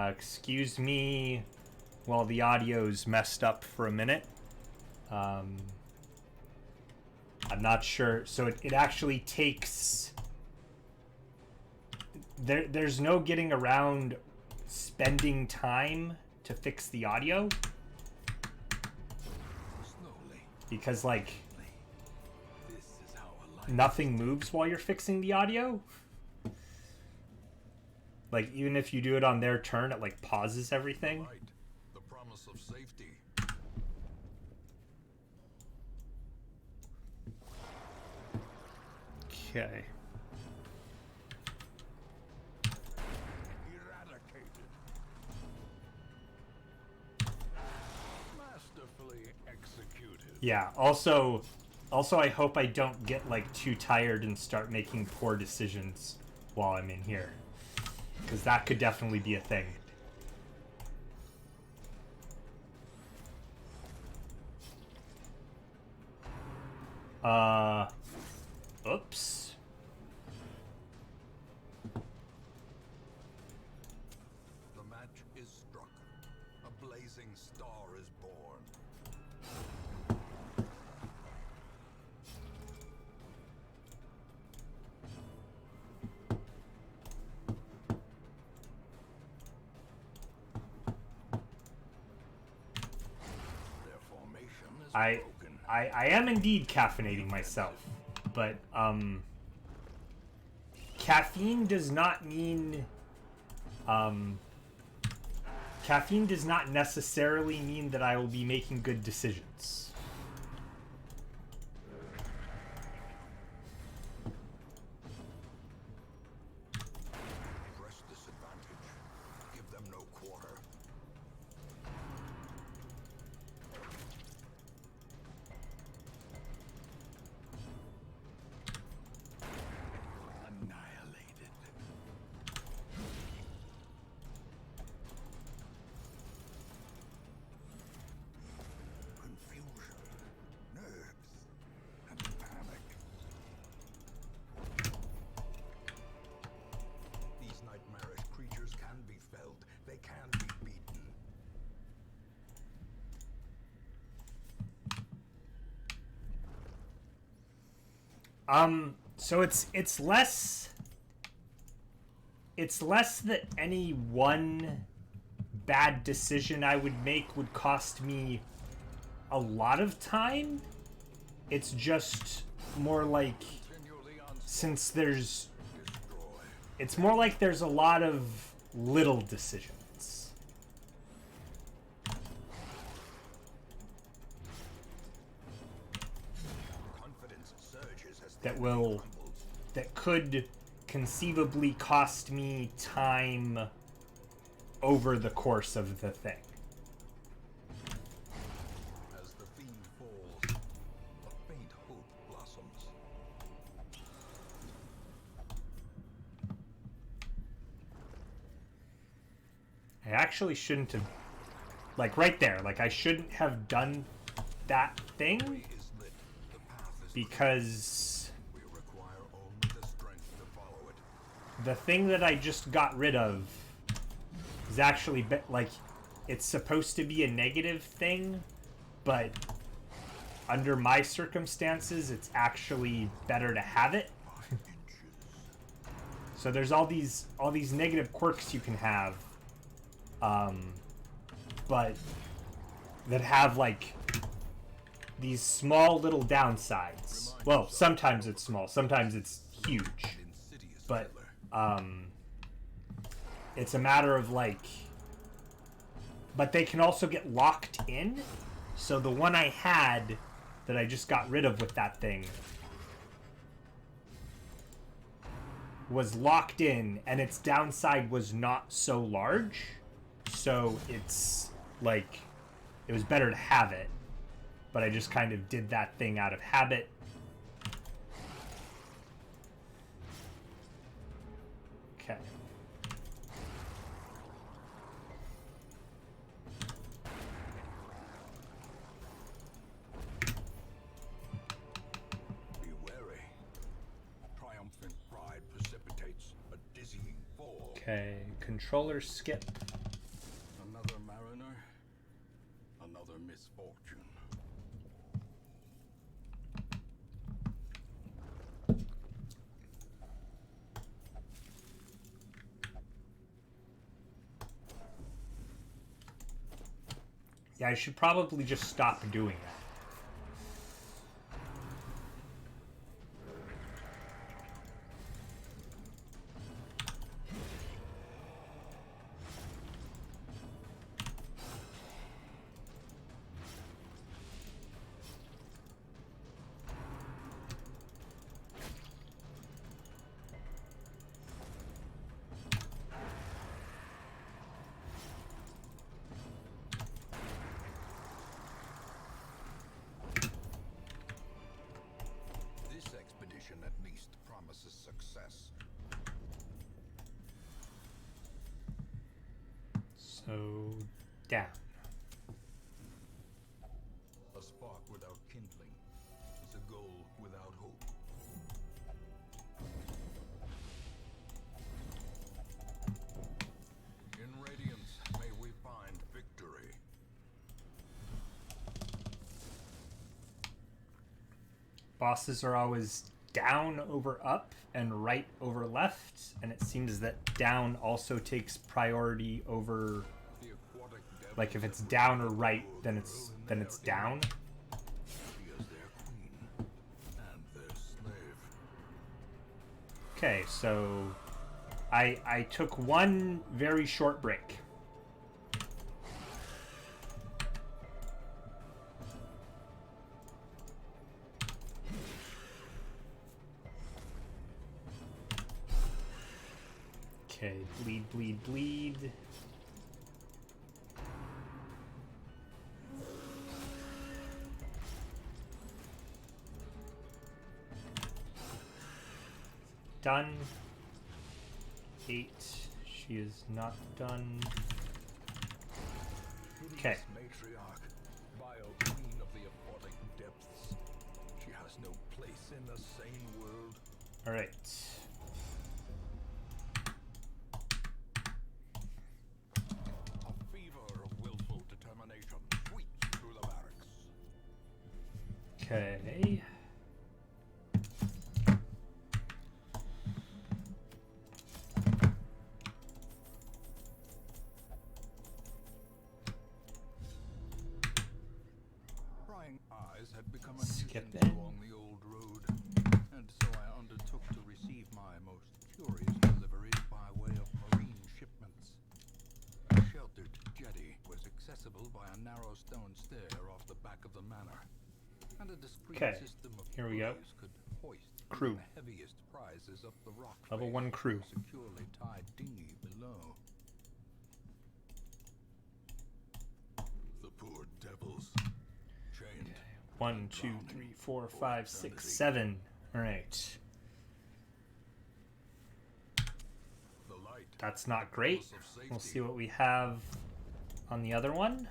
Excuse me while the audio's messed up for a minute. I'm not sure. So it actually takes... There's no getting around spending time to fix the audio. Because, like, nothing moves while you're fixing the audio. Like, even if you do it on their turn, it, like, pauses everything. Right. The promise of safety. Okay. Eradicated. Masterfully executed. Yeah, also I hope I don't get, like, too tired and start making poor decisions while I'm in here. Because that could definitely be a thing. Oops. The match is struck. A blazing star is born. Their formation is broken. I am indeed caffeinating myself, but caffeine does not mean caffeine does not necessarily mean that I will be making good decisions. Press disadvantage. Give them no quarter. Annihilated. Confusion, nerves, and panic. These nightmarish creatures can be felled. They can be beaten. So it's less that any one bad decision I would make would cost me a lot of time. It's just more like, Continually on since there's destroy. it's more like there's a lot of little decisions Confidence surges as that the will crumbles. that could conceivably cost me time over the course of the thing. As the fiend falls, a faint hope blossoms. I actually shouldn't have, like right there, like I shouldn't have done that thing Way is lit. The path is because we require only the strength to follow it. the thing that I just got rid of is actually like, it's supposed to be a negative thing, but under my circumstances it's actually better to have it. So there's all these negative quirks you can have, but that have like these small little downsides. Well, sometimes it's small, sometimes it's huge, Insidious but killer. it's a matter of like, but they can also get locked in. So the one I had that I just got rid of with that thing was locked in, and its downside was not so large. So it's like, it was better to have it, but I just kind of did that thing out of habit. Okay. Be wary. Triumphant pride precipitates a dizzying fall. Okay, controller skip. Another mariner, another misfortune. Yeah, I should probably just stop doing that. This expedition at least promises success. So, down. A spark without kindling is a goal bosses are always down over up and right over left, and it seems that down also takes priority over, like if it's down or right, then it's down. Okay, so I took one very short break. Okay, bleed, bleed, bleed. Done. 8. She is not done. Okay. Matriarch, bio-queen of the aquatic depths. She has no place in the sane world. All right. A fever of willful determination sweeps through the barracks. Okay. Prying eyes had become a Skip nuisance it. along the old road, and so I undertook to receive my most curious deliveries by way of marine shipments. The sheltered jetty was accessible by a narrow stone stair off the back of the manor, and a discreet Okay, system of here we go. pulleys could hoist Crew. the heaviest prizes up the rock Level face 1 to crew. a securely tied dinghy below. The poor devils. Chained. 1, 2, 3, 4, 5, 6, 7. All right. The light. That's not great. Source of We'll safety. see what we have on the other one.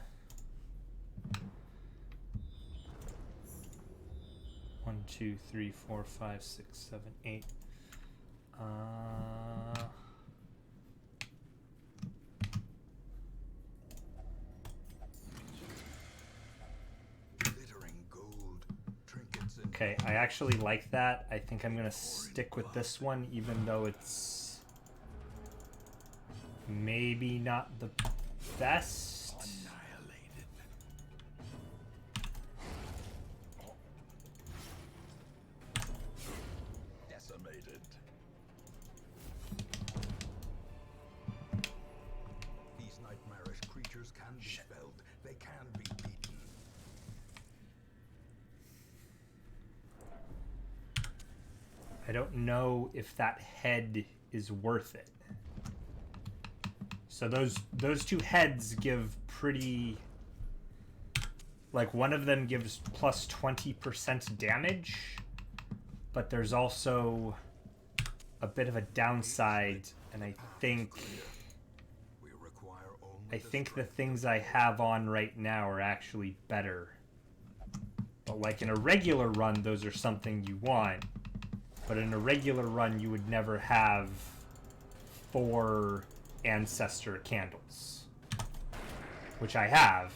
1, 2, 3, 4, 5, 6, 7, 8. Glittering gold, trinkets and Okay, I actually like that. I think I'm gonna stick with this one, even though it's maybe not the best. annihilated. Decimated. These nightmarish creatures can be felled. They can be beaten. I don't know if that head is worth it. So those two heads give pretty, like one of them gives plus 20% damage, but there's also a bit of a downside, and I think We require only the things I have on right now are actually better. But like in a regular run, those are something you want. But in a regular run, you would never have 4 ancestor candles, which I have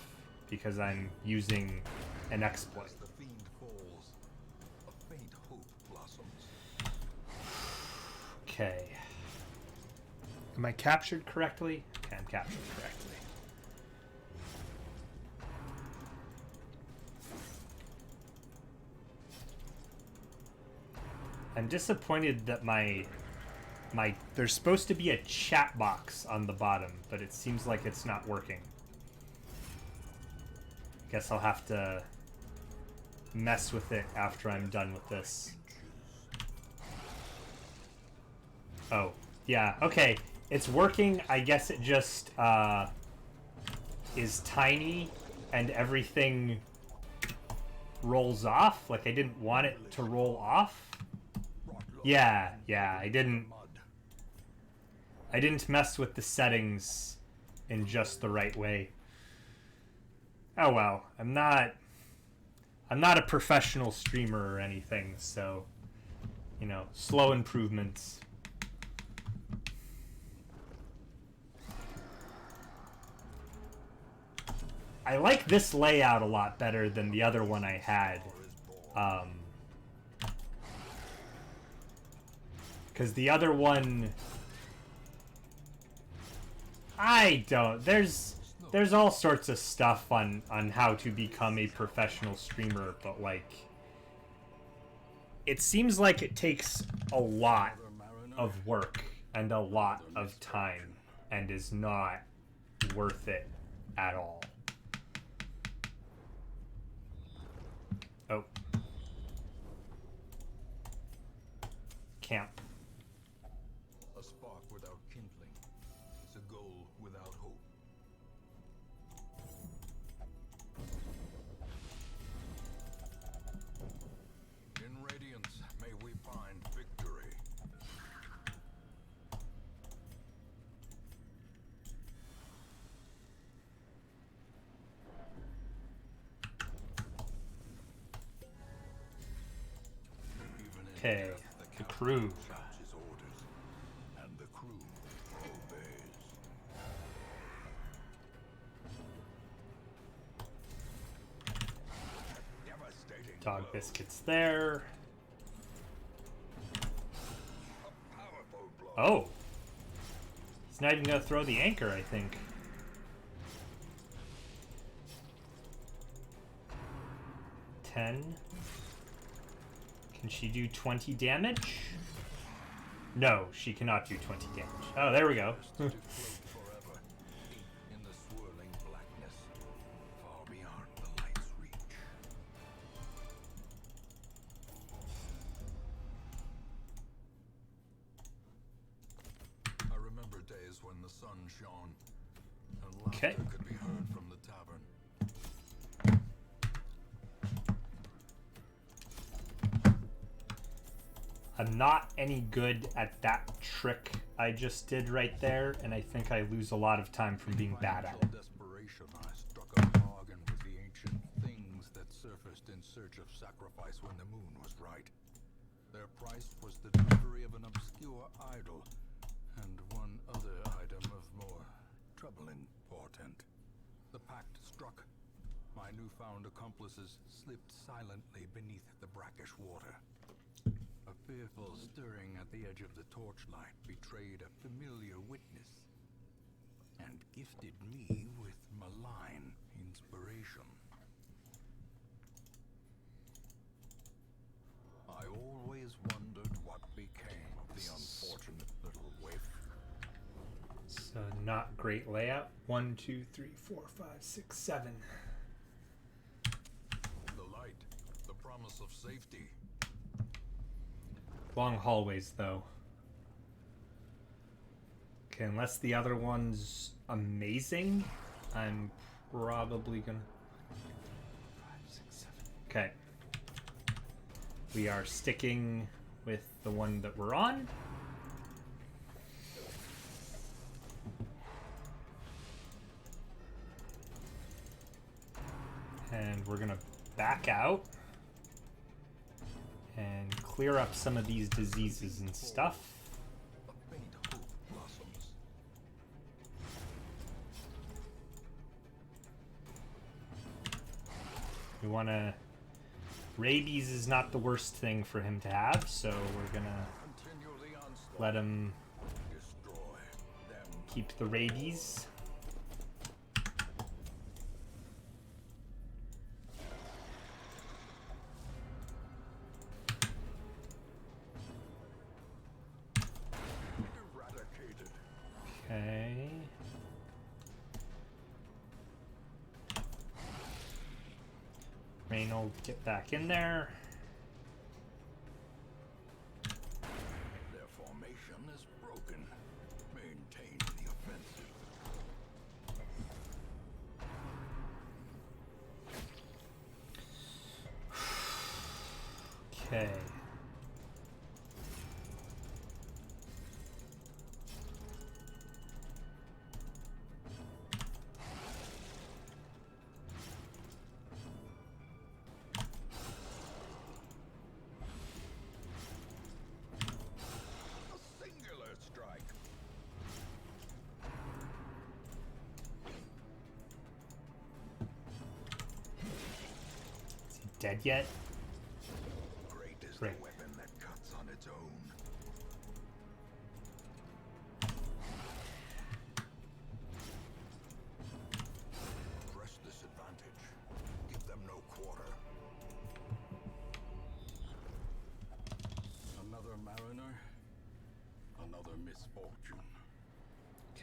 because I'm using an exploit. As the fiend falls, a faint hope blossoms. Okay. Am I captured correctly? Okay, I'm captured correctly. I'm disappointed that my there's supposed to be a chat box on the bottom, but it seems like it's not working. Guess I'll have to mess with it after I'm done with this. Oh, yeah, okay. It's working. I guess it just is tiny and everything rolls off. Like I didn't want it to roll off. Yeah, I didn't mess with the settings in just the right way. Oh well, I'm not a professional streamer or anything, so you know, slow improvements. I like this layout a lot better than the other one I had. Because the other one... I don't... There's all sorts of stuff on how to become a professional streamer, but, like... It seems like it takes a lot of work and a lot of time and is not worth it at all. Oh. Camp. A spark without kindling is a goal without hope. In Radiance, may we find victory. Okay, the crew. Shouts his orders, and the crew obeys. Devastating Dog blow. biscuits there. A powerful blow. Oh. He's not even gonna throw the anchor, I think. Ten. Can she do 20 damage? No, she cannot do 20 damage. Oh, there we go. To float forever, deep in the swirling blackness, far beyond the light's reach. I remember days when the sun shone and laughter Okay. could be heard from the tavern. I'm not any good at that trick I just did right there, and I think I lose a lot of time from being bad at it. Financial desperation, I struck a bargain with the ancient things that surfaced in search of sacrifice when the moon was right. Their price was the delivery of an obscure idol and one other item of more troubling portent. The pact struck. My newfound accomplices slipped silently beneath the brackish water. A fearful stirring at the edge of the torchlight betrayed a familiar witness and gifted me with malign inspiration. I always wondered what became of the unfortunate little waif. So not great layout. 1, 2, 3, 4, 5, 6, 7. The light, the promise of safety. Long hallways, though. Okay, unless the other one's amazing, I'm probably gonna... 5, 6, 7. Okay. We are sticking with the one that we're on. And we're gonna back out and clear up some of these diseases and stuff. A faint hope blossoms. We want to... Rabies is not the worst thing for him to have, so we're gonna Continue the onslaught. let him Destroy them. keep the rabies. Eradicated. Okay. Reynold, get back in there. Their formation is broken. Maintain the offensive. Okay. A singular strike. Is he dead yet? Great is Great. the weapon that cuts on its own.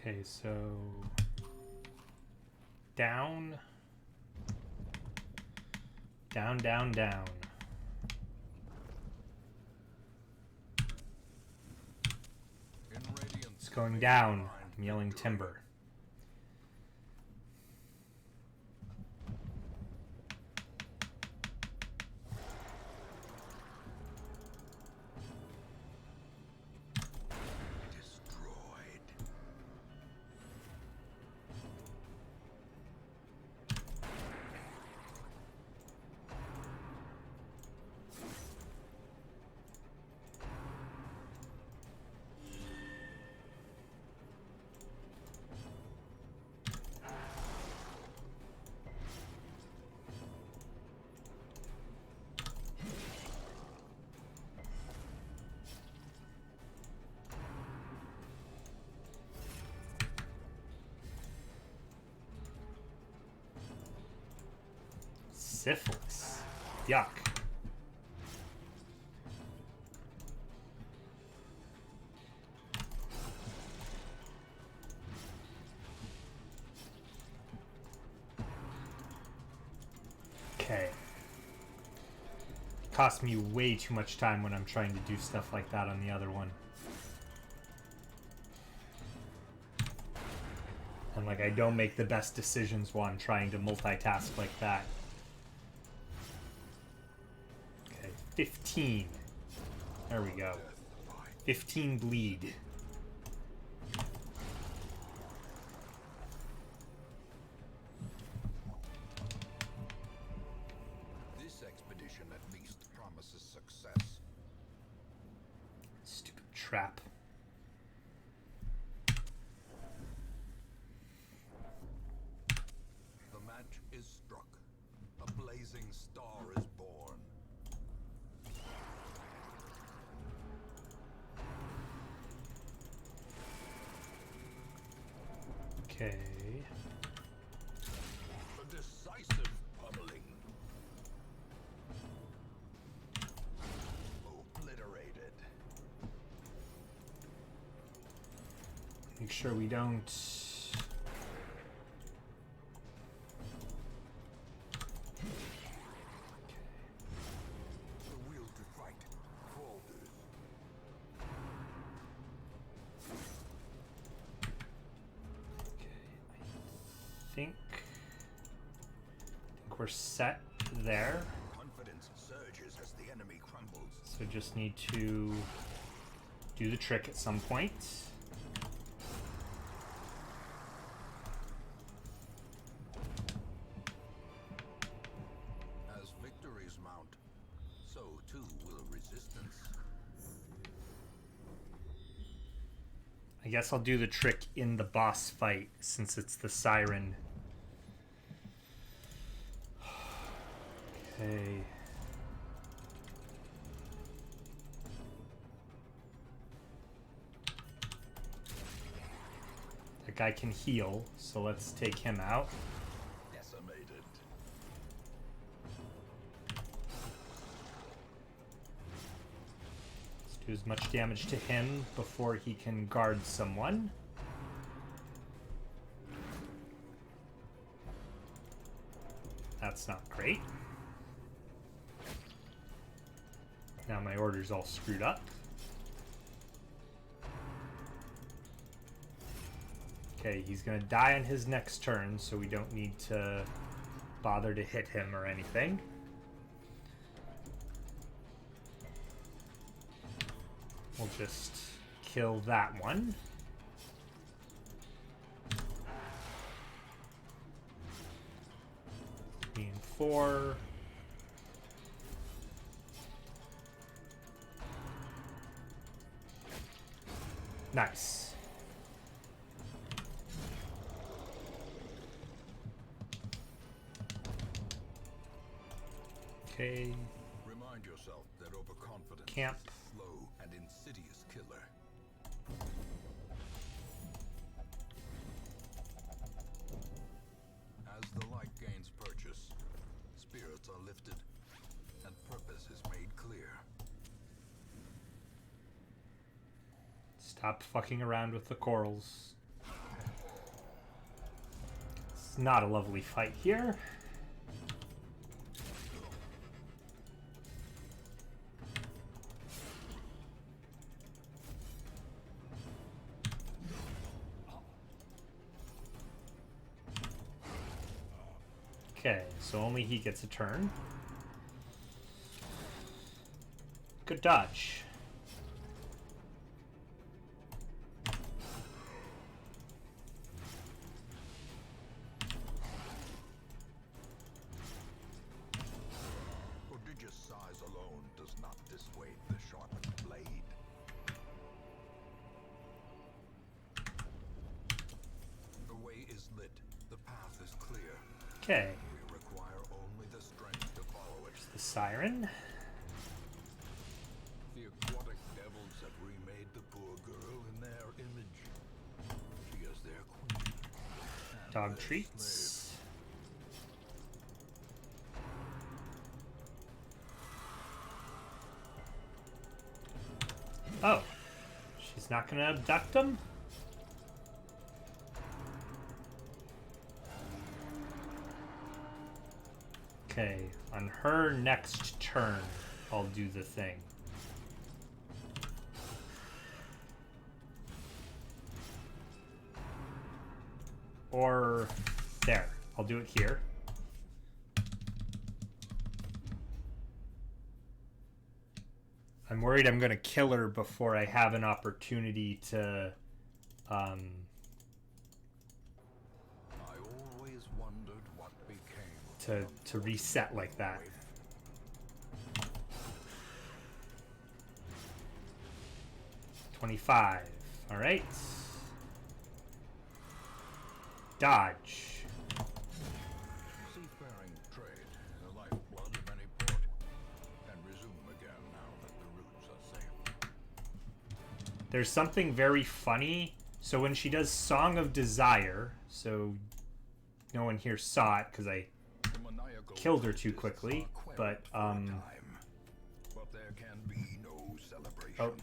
Okay, so down, down, down, down. It's going down. I'm yelling timber. Syphilis. Yuck. Okay. Cost me way too much time when I'm trying to do stuff like that on the other one. And like I don't make the best decisions while I'm trying to multitask like that. 15. There we go. 15 bleed. This expedition at least promises success. Stupid trap. The match is struck. A blazing star is born. Okay. A decisive pummeling. Obliterated. Make sure we don't... The will to fight falters. I think we're set there. Confidence surges as the enemy crumbles. So just need to do the trick at some point. As victories mount, so too will resistance. I guess I'll do the trick in the boss fight since it's the siren. Okay. That guy can heal, so let's take him out. Decimated. Let's do as much damage to him before he can guard someone. That's not great. Now my order's all screwed up. Okay, he's gonna die on his next turn, so we don't need to bother to hit him or anything. We'll just kill that one. Me and 4. Nice. Okay. Remind yourself that overconfidence Camp. is a slow and insidious killer. As the light gains purchase, spirits are lifted, and purpose is made clear. Stop fucking around with the corals. It's not a lovely fight here. Okay, so only he gets a turn. Good dodge. Prodigious size alone does not dissuade the sharpened blade. The way is lit. The path is clear. Okay. We require only the strength to follow it. The siren. The aquatic devils have remade the poor girl in their image. She is their queen. and Dog their treats. Oh. She's not gonna abduct him? Okay, on her next turn, I'll do the thing. Or there, I'll do it here. I'm worried I'm gonna kill her before I have an opportunity to, I always wondered what became to reset like that. 25. All right. Dodge. seafaring trade, the lifeblood of any port, and resume again now that the routes are safe. There's something very funny. So when she does Song of Desire, so no one here saw it because I The maniacal killed her too justice quickly, are but quelled for a time. But there can be no celebration. oh, Your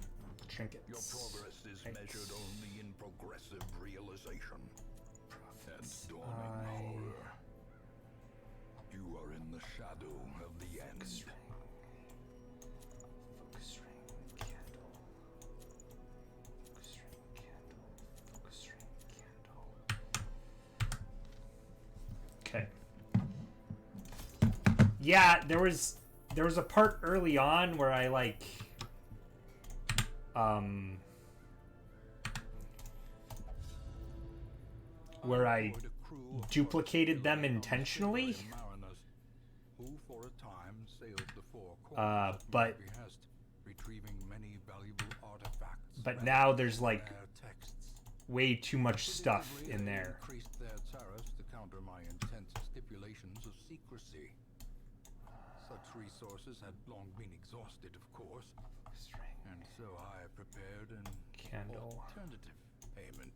trinkets. progress is Right. measured only in progressive realization and dawning horror. You are in the shadow of the end. Focus ring, candle. Focus ring, candle. Focus ring, candle. Okay. Yeah, there was a part early on where I like where I duplicated them intentionally. But now there's like way too much stuff in there. Increased their tariffs to counter my intense stipulations of secrecy. Such resources had long been exhausted, of course, and so I prepared an Candle. alternative payment.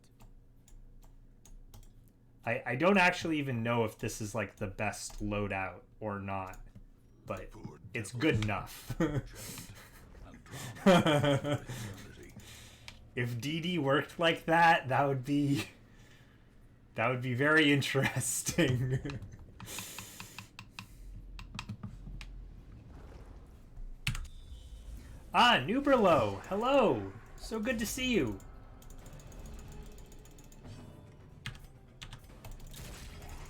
I don't actually even know if this is like the best loadout or not, but it's good enough. If DD worked like that, that would be very interesting. Ah, Nubrilo, hello. So good to see you.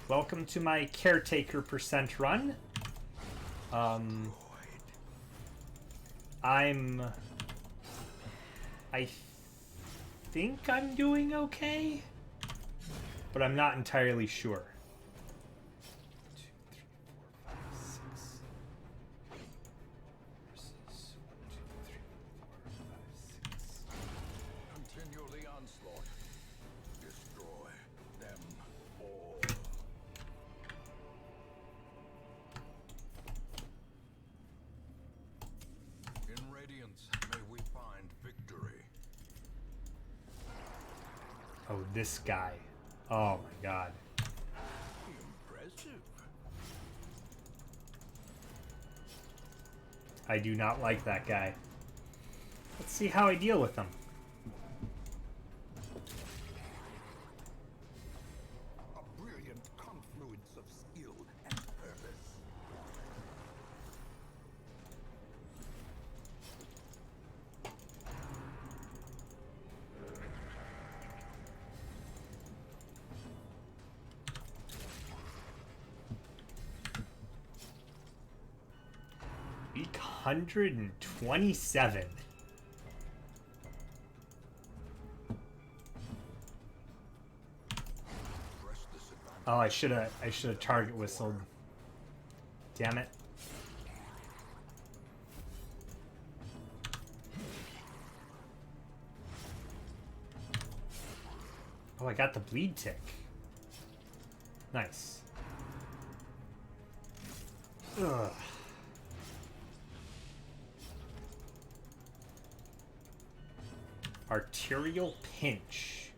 Welcome to my Caretaker percent run. I think I'm doing okay, but I'm not entirely sure. 2, 3, 4, 5, 6. Versus 1, 2, 3, 4, 5, 6. Continue the onslaught. Destroy them all. In Radiance, may we find victory. Oh, this guy. Oh my god. Impressive. I do not like that guy. Let's see how I deal with him. A brilliant 127. Oh, I should have target whistled. Damn it. Oh, I got the bleed tick. Nice. Ugh. Arterial pinch.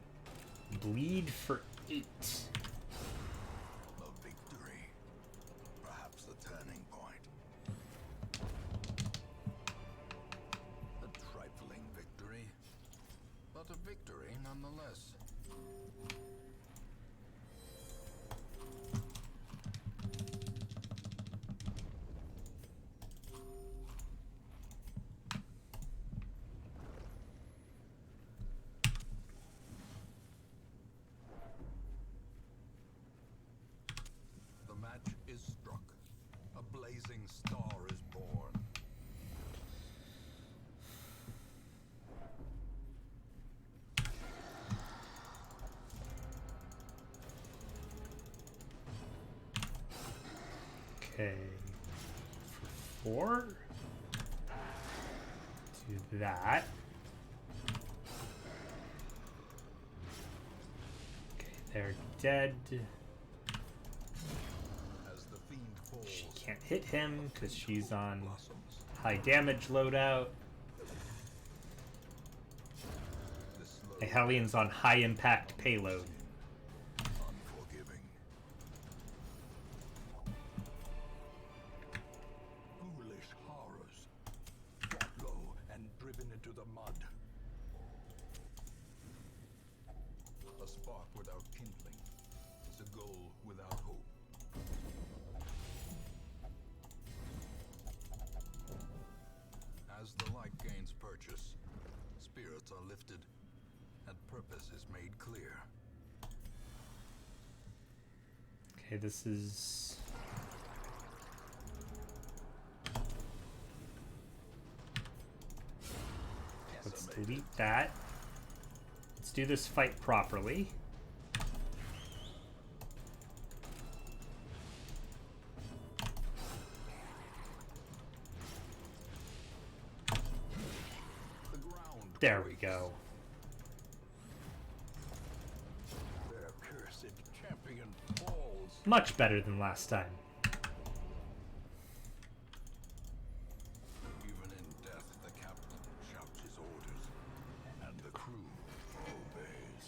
Bleed for 8. A victory. Perhaps the turning point. A trifling victory, but a victory nonetheless. The match is struck. A blazing star is born. Okay. For 4. Do that. Okay, they're dead. As the fiend falls, She can't hit him because she's on blossoms. high damage loadout. This slow, The Hellion's on high impact payload. unforgiving. Ghoulish horrors, brought low and driven into the mud. A spark without kindling is a goal without hope. As the light gains purchase, spirits are lifted, and purpose is made clear. Okay, this is... Let's delete that. Let's do this fight properly. The ground. There we go. Their cursed champion falls. Much better than last time. Even in death, the captain shouts his orders, and the crew obeys.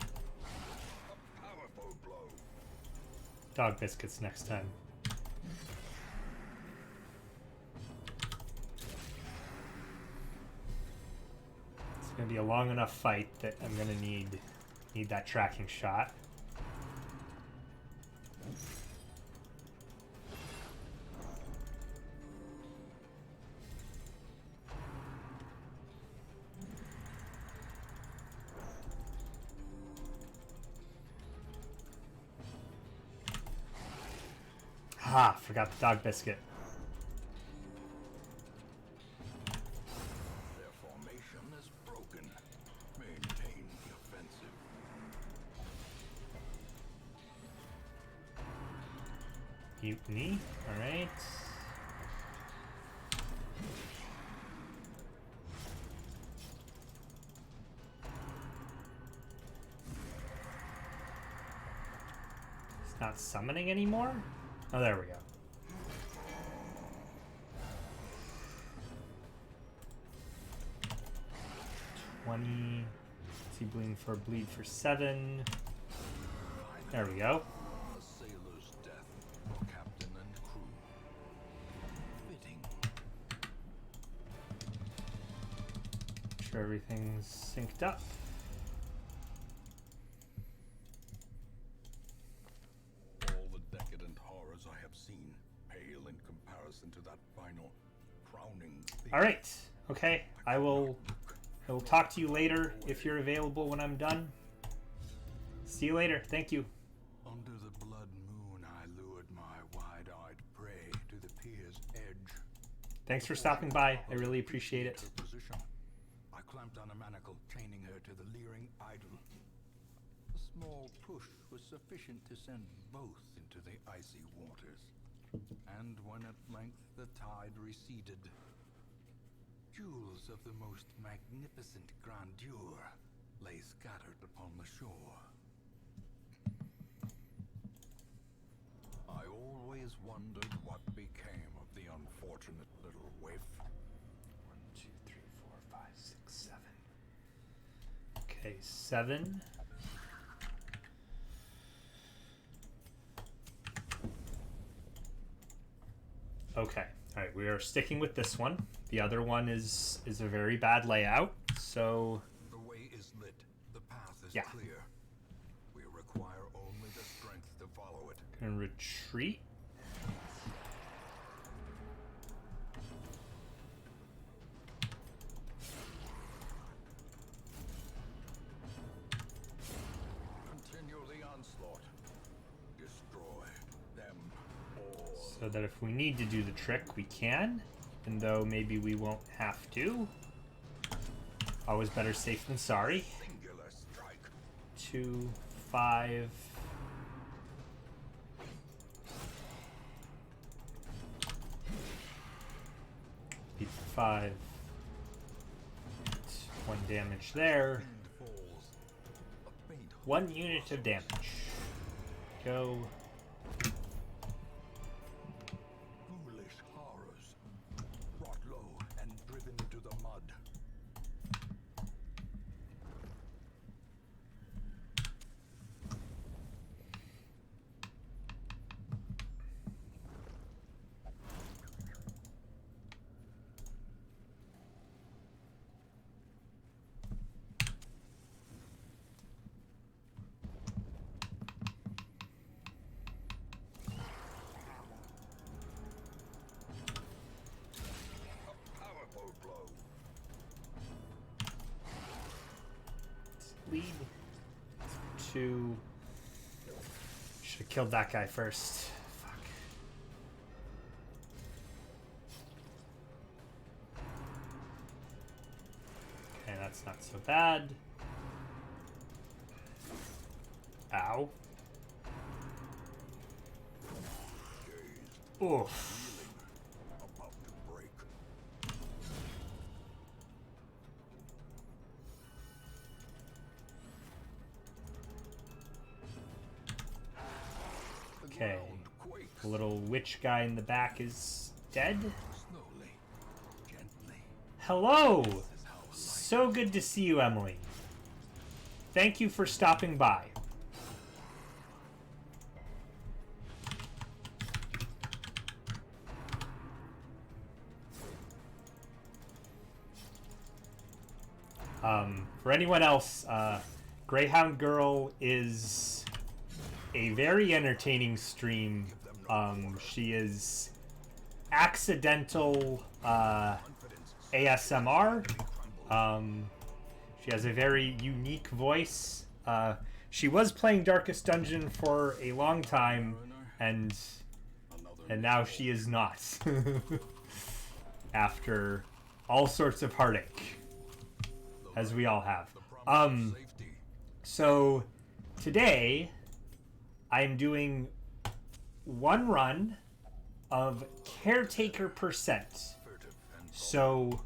A powerful blow. Dog biscuits next time. It's gonna be a long enough fight that I'm gonna need that tracking shot. Ha! Forgot the dog biscuit. Their formation is broken. Maintain the offensive. Mutiny. Alright. It's not summoning anymore? Oh, there we go. $20. Is he bleeding for bleed for 7? There we go. A sailor's death for captain and crew. Fitting. Make sure everything's synced up. All the decadent horrors I have seen pale in comparison to that final crowning thing. Alright. Okay. I will I will talk to you later if you're available when I'm done. See you later. Thank you. Under the blood moon, I lured my wide-eyed prey to the pier's edge. Thanks for stopping by. I really appreciate it. Her position. I clamped on a manacle, chaining her to the leering idol. A small push was sufficient to send both into the icy waters. And when at length the tide receded, jewels of the most magnificent grandeur lay scattered upon the shore. I always wondered what became of the unfortunate little waif. 1, 2, 3, 4, 5, 6, 7. Okay, 7. Okay. All right, we are sticking with this one. The other one is a very bad layout, so The way is lit. The path is Yeah. clear. We require only the strength to follow it. gonna retreat. Continue the onslaught. Destroy them all. So that if we need to do the trick, we can. Even though maybe we won't have to. Always better safe than sorry. Singular strike. 2, 5. Beat 5. 1 damage there. Wind falls. A faint 1 unit of damage. Go. Foolish horrors. Brought low and driven into the mud. A powerful blow. Lead. 2. Should have killed that guy first. Fuck. Okay, that's not so bad. Ow. Oof. About to break. The Okay. ground quakes. The little witch guy in the back is dead. Slowly, gently. Hello! This is how life So good to see you, Emily. Thank you for stopping by. For anyone else, Greyhound Girl is a very entertaining stream. She is accidental ASMR. She has a very unique voice. She was playing Darkest Dungeon for a long time, and now she is not. After all sorts of heartache, as we all have. safety. So today I'm doing 1 run of Caretaker percent. Furtive and So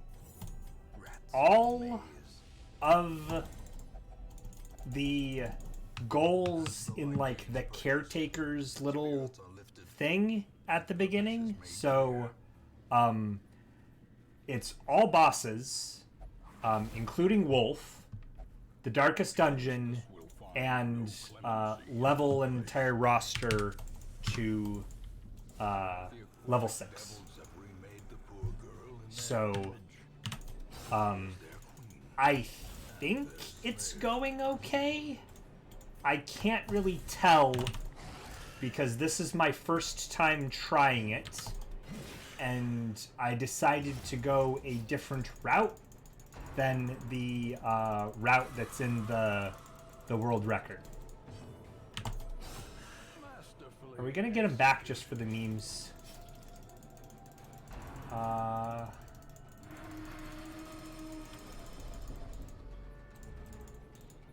rats. all of the goals in like the Caretaker's little thing at the beginning. So it's all bosses, including Wolf, the Darkest Dungeon, and level an entire roster to level 6. Devils have remade the poor girl in So I think it's going okay. I can't really tell because this is my first time trying it, and I decided to go a different route than the route that's in the World Record. Are we gonna get him back just for the memes?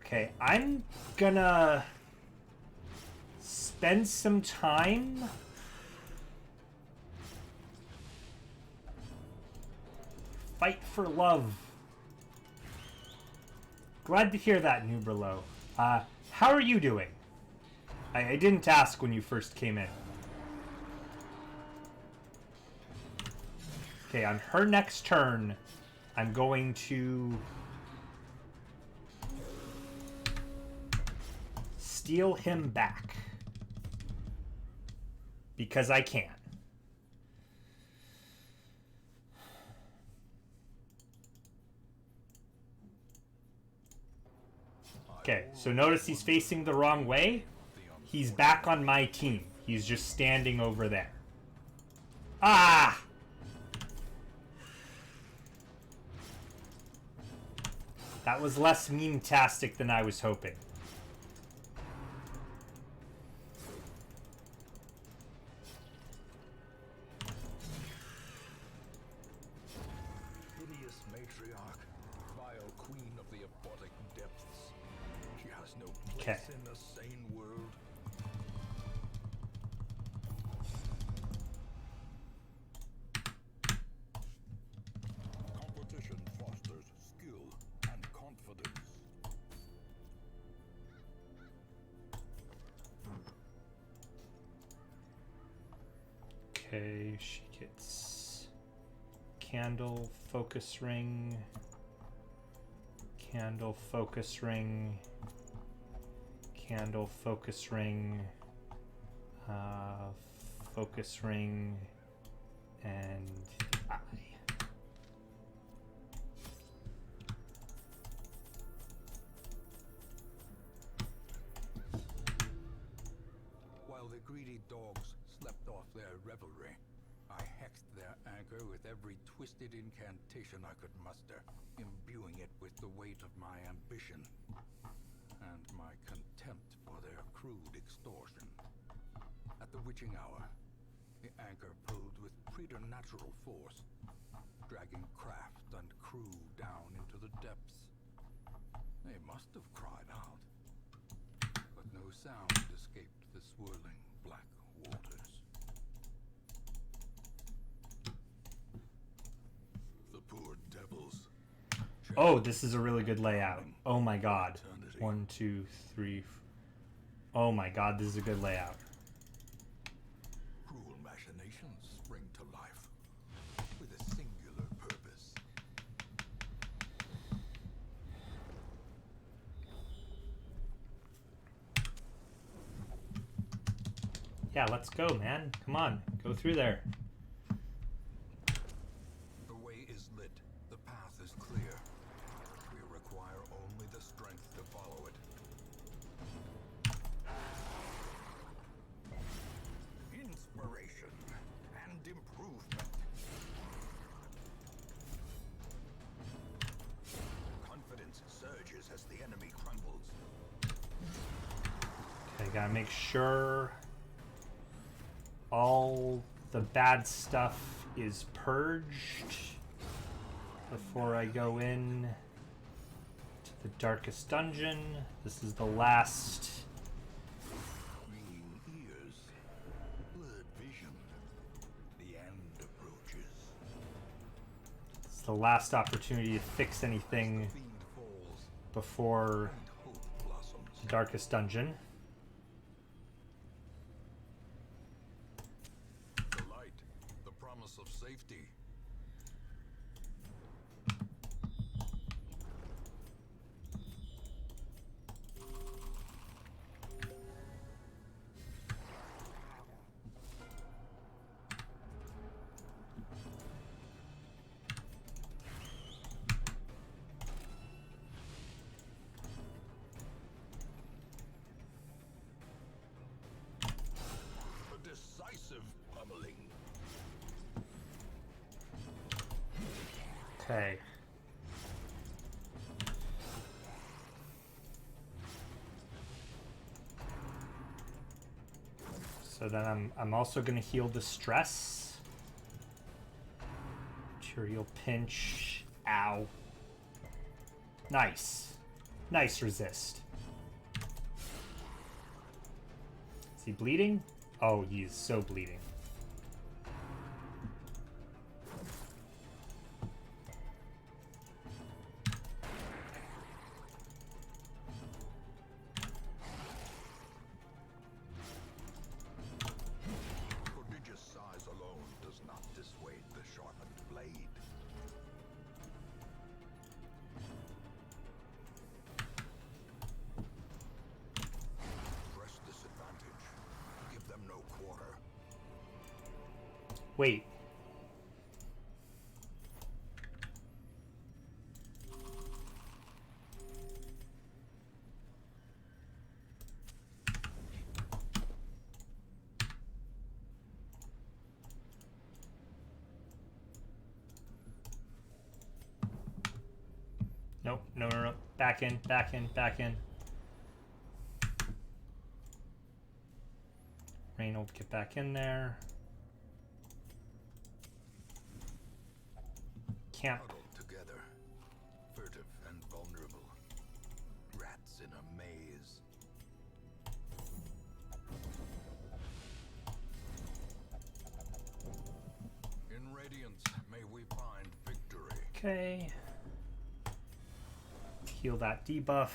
Okay, I'm gonna spend some time fight for love. Glad to hear that, Nubrilo. How are you doing? I didn't ask when you first came in. Okay, on her next turn, I'm going to steal him back. Because I can. Okay, so notice he's facing the wrong way. He's back on my team. He's just standing over there. Ah! That was less meme-tastic than I was hoping. Hideous matriarch, vile queen of the aquatic depths. She has no place in the sane world. Competition fosters skill and confidence. Okay, she gets candle, focus ring, candle, focus ring, candle, focus ring, focus ring, and eye. While the greedy dogs slept off their revelry, I hexed their anchor with every twisted incantation I could muster, imbuing it with the weight of my ambition and my contempt for their crude extortion. At the witching hour, the anchor pulled with preternatural force, dragging craft and crew down into the depths. They must have cried out, but no sound escaped the swirling black waters. The poor devils. Oh, this is a really good layout. Oh my god. 1, 2, 3. Oh my god, this is a good layout. Cruel machinations spring to life with a singular purpose. Yeah, let's go, man. Come on, go through there. The way is lit. The path is clear. We require only the strength to follow it. Inspiration and improvement. Confidence surges as the enemy crumbles. Okay, gotta make sure all the bad stuff is purged before I go in to the darkest dungeon. This is the last. Ringing ears, blurred vision. The end approaches. It's the last opportunity to fix anything Fiend falls before and hope blossoms. the darkest dungeon. The light, the promise of safety. A decisive pummeling. Okay. So then I'm also gonna heal the stress. Material pinch. Ow. Nice. Nice resist. Is he bleeding? Oh, he is so bleeding. Prodigious size alone does not dissuade the sharpened blade. Press this advantage. Give them no quarter. Wait. Nope, no, no, no. Back in, back in, back in. Reynold, get back in there. Can't. Huddled together, furtive and vulnerable. Rats in a maze. In radiance, may we find victory. Okay. Heal that debuff.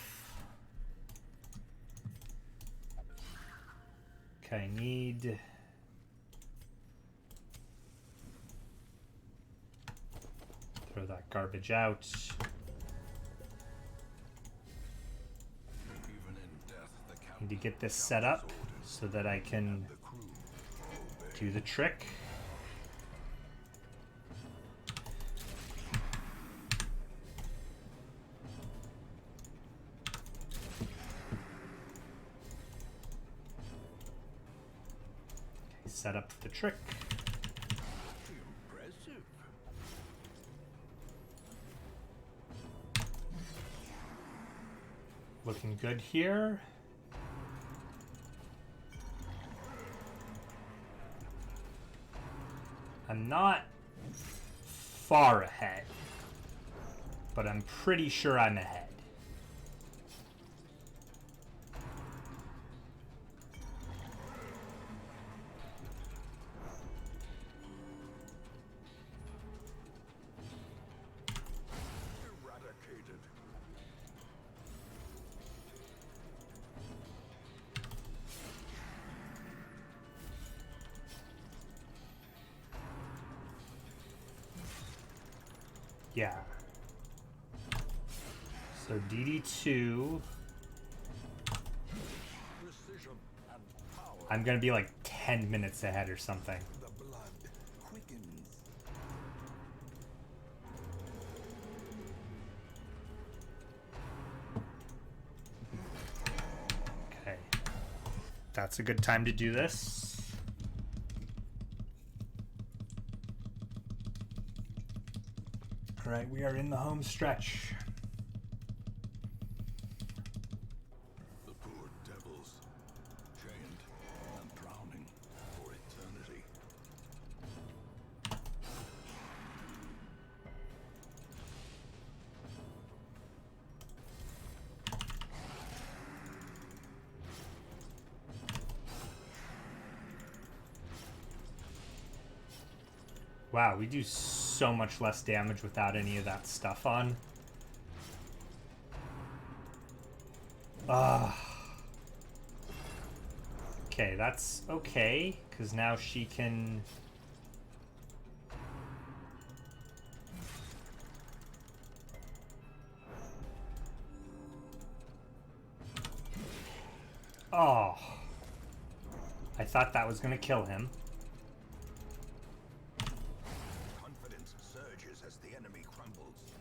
Okay, need... Throw that garbage out. Even in death, the captain Need to get this set up so that I can the crew obey. do the trick. Okay, set up the trick. Impressive. Looking good here. I'm not far ahead, but I'm pretty sure I'm ahead. Eradicated. Yeah. So DD2, Precision and power. I'm gonna be like 10 minutes ahead or something. The blood quickens. Okay. That's a good time to do this. All right, we are in the home stretch. The poor devils, chained and drowning for eternity. Wow, we do so much less damage without any of that stuff on. Okay, that's okay, because now she can... Oh. I thought that was going to kill him. Confidence surges as the enemy crumbles.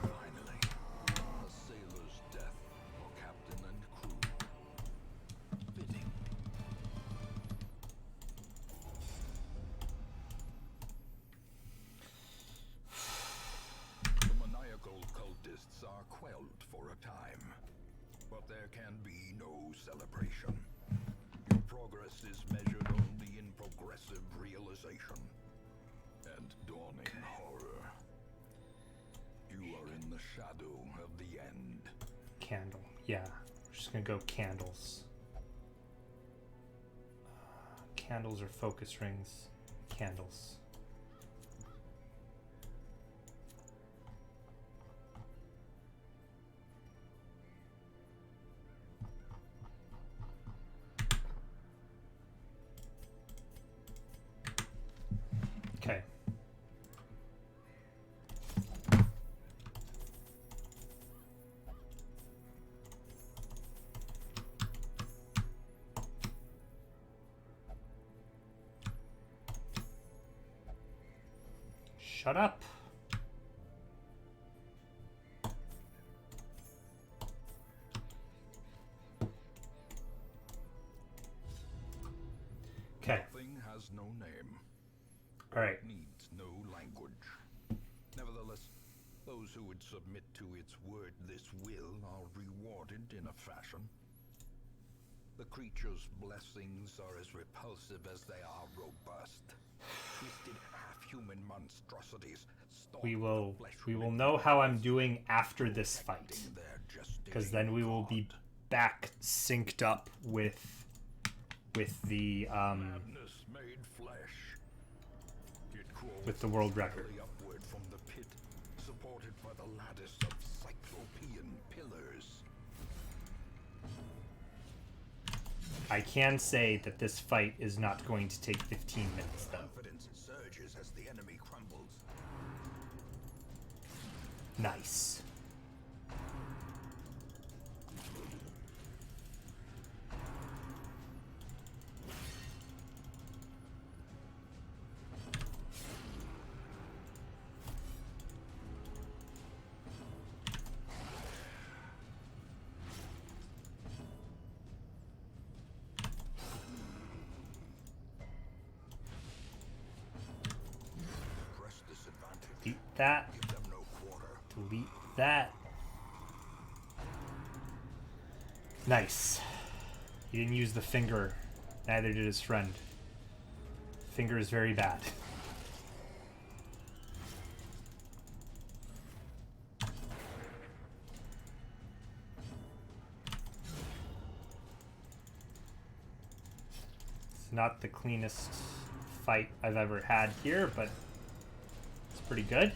Finally, a sailor's death for captain and crew. Fitting. celebration. Your progress is measured only in progressive realization and dawning horror. You are in the shadow of the end. Candle. Yeah. We're just gonna go candles. Candles or focus rings. Candles. Okay. Shut up. Okay. Nothing has no name. All right. Needs no language. Nevertheless, those who would submit to its word, this will, are rewarded in a fashion. The creature's blessings are as repulsive as they are robust. Twisted half-human monstrosities. We will know how I'm doing after this fight, because then we will be back synced up with the with the world record. Upward from the pit, supported by the lattice of cyclopean pillars. I can say that this fight is not going to take 15 minutes, though. Confidence surges as the enemy crumbles. Nice. Press disadvantage. Delete that. Give them no quarter. Delete that. Nice. He didn't use the finger. Neither did his friend. Finger is very bad. It's not the cleanest fight I've ever had here, but it's pretty good.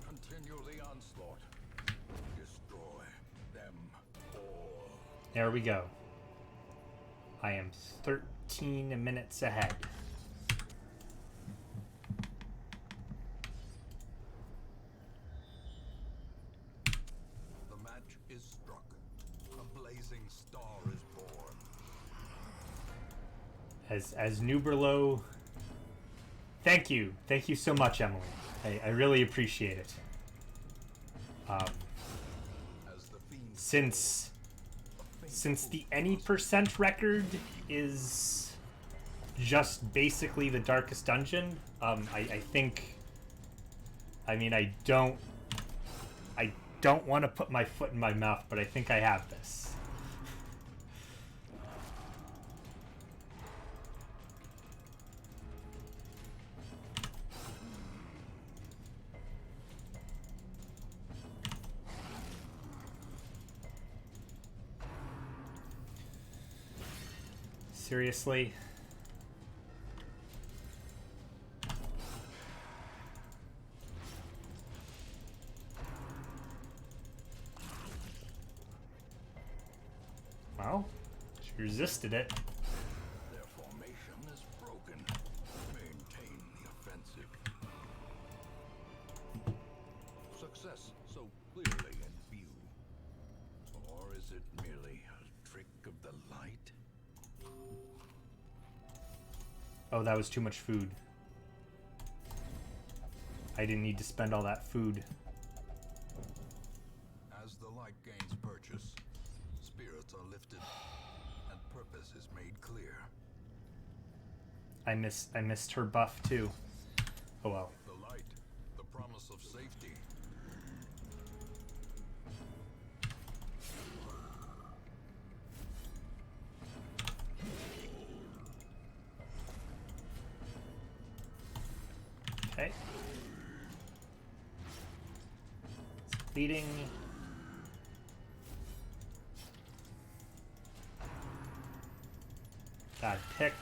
Continue the onslaught. Destroy them all. There we go. I am 13 minutes ahead. The match is struck. A blazing star is born. As Nuberlo, thank you so much, Emily. I really appreciate it. As the fiend Since the any percent record is just basically the darkest dungeon, I think, I mean, I don't want to put my foot in my mouth, but I think I have this. Seriously? Well, she resisted it. Their formation is broken. Maintain the offensive. Success so clearly in view. Or is it merely a trick of the light? Oh, that was too much food. I didn't need to spend all that food. As the light gains purchase, spirits are lifted, and purpose is made clear. I missed her buff too. Oh well. The light, the promise of safety. Okay. It's bleeding. Bad pick.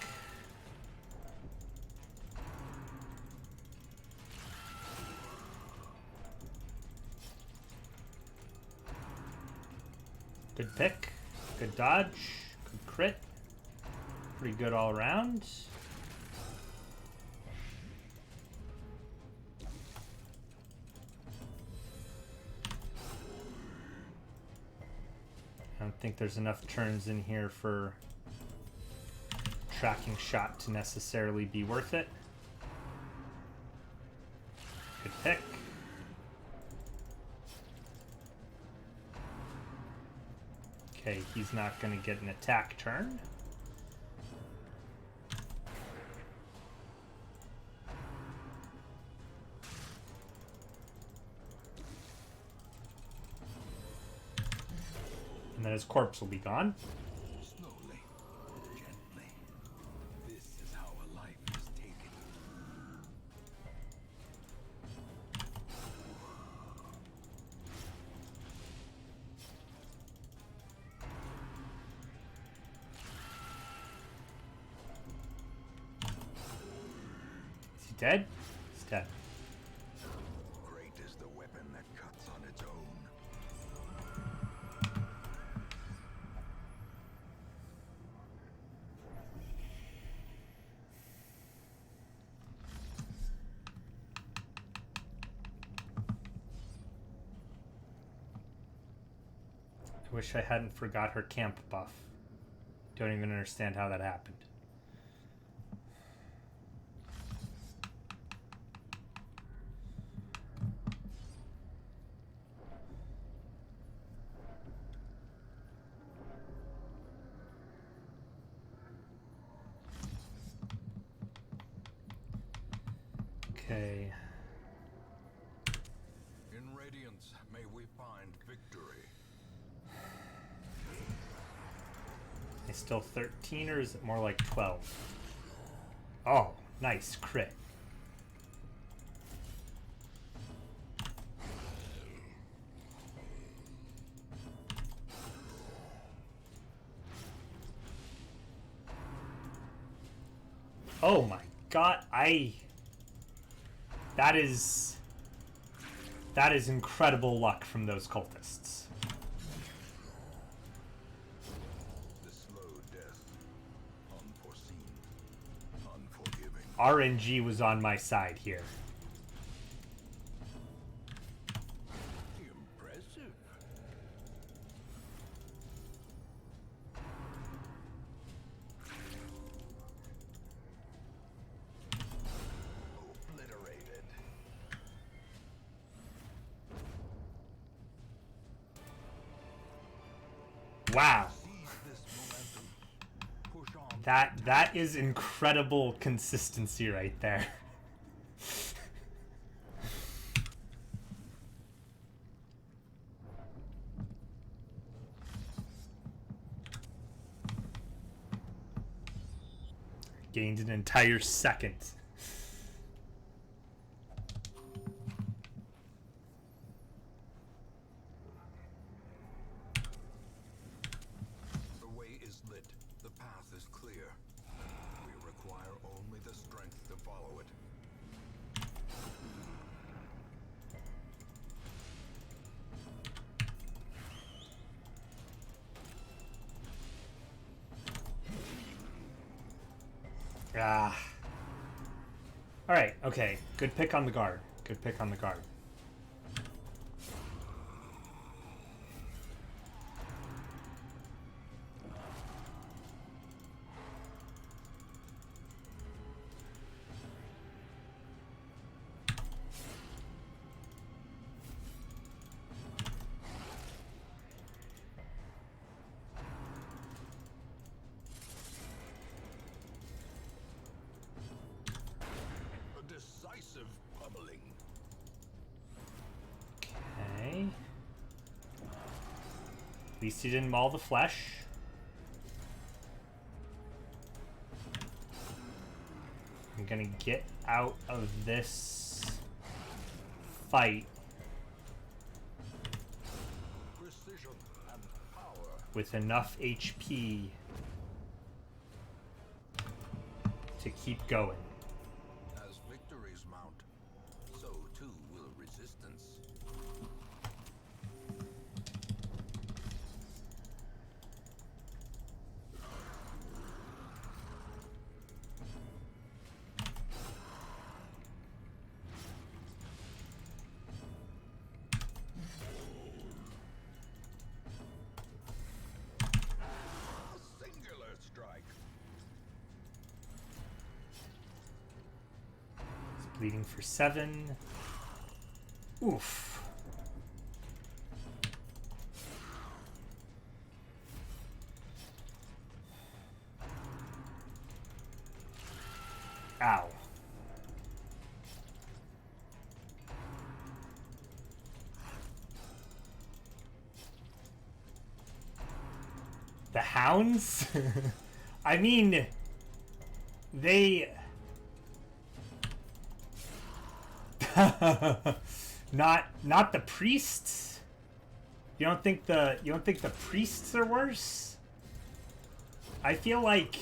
Good pick. Good dodge. Good crit. Pretty good all around. I don't think there's enough turns in here for tracking shot to necessarily be worth it. Good pick. Okay, he's not going to get an attack turn. And then his corpse will be gone. Slowly, gently. This is how a life is taken. Is he dead? He's dead. Great is the weapon that cuts on its own. I wish I hadn't forgot her camp buff. Don't even understand how that happened. Okay. In Radiance, may we find victory. Is still 13 or is it more like 12? Oh, nice crit. Oh my god, that is incredible luck from those cultists. The slow death, unforeseen, unforgiving. RNG was on my side here. Impressive. Obliterated. Wow. Seize this momentum. Push on. That is incredible consistency right there. Gained an entire second. The way is lit. The path is clear. We require only the strength to follow it. Ah. Alright, okay. Good pick on the guard. Good pick on the guard. A decisive pummeling. Okay. At least he didn't maul the flesh. I'm gonna get out of this fight Precision and power. with enough HP to keep going. As victories mount, so too will resistance. A singular strike. It's bleeding for 7. Oof. Ow. The hounds? I mean, they... not the priests? You don't think the priests are worse? I feel like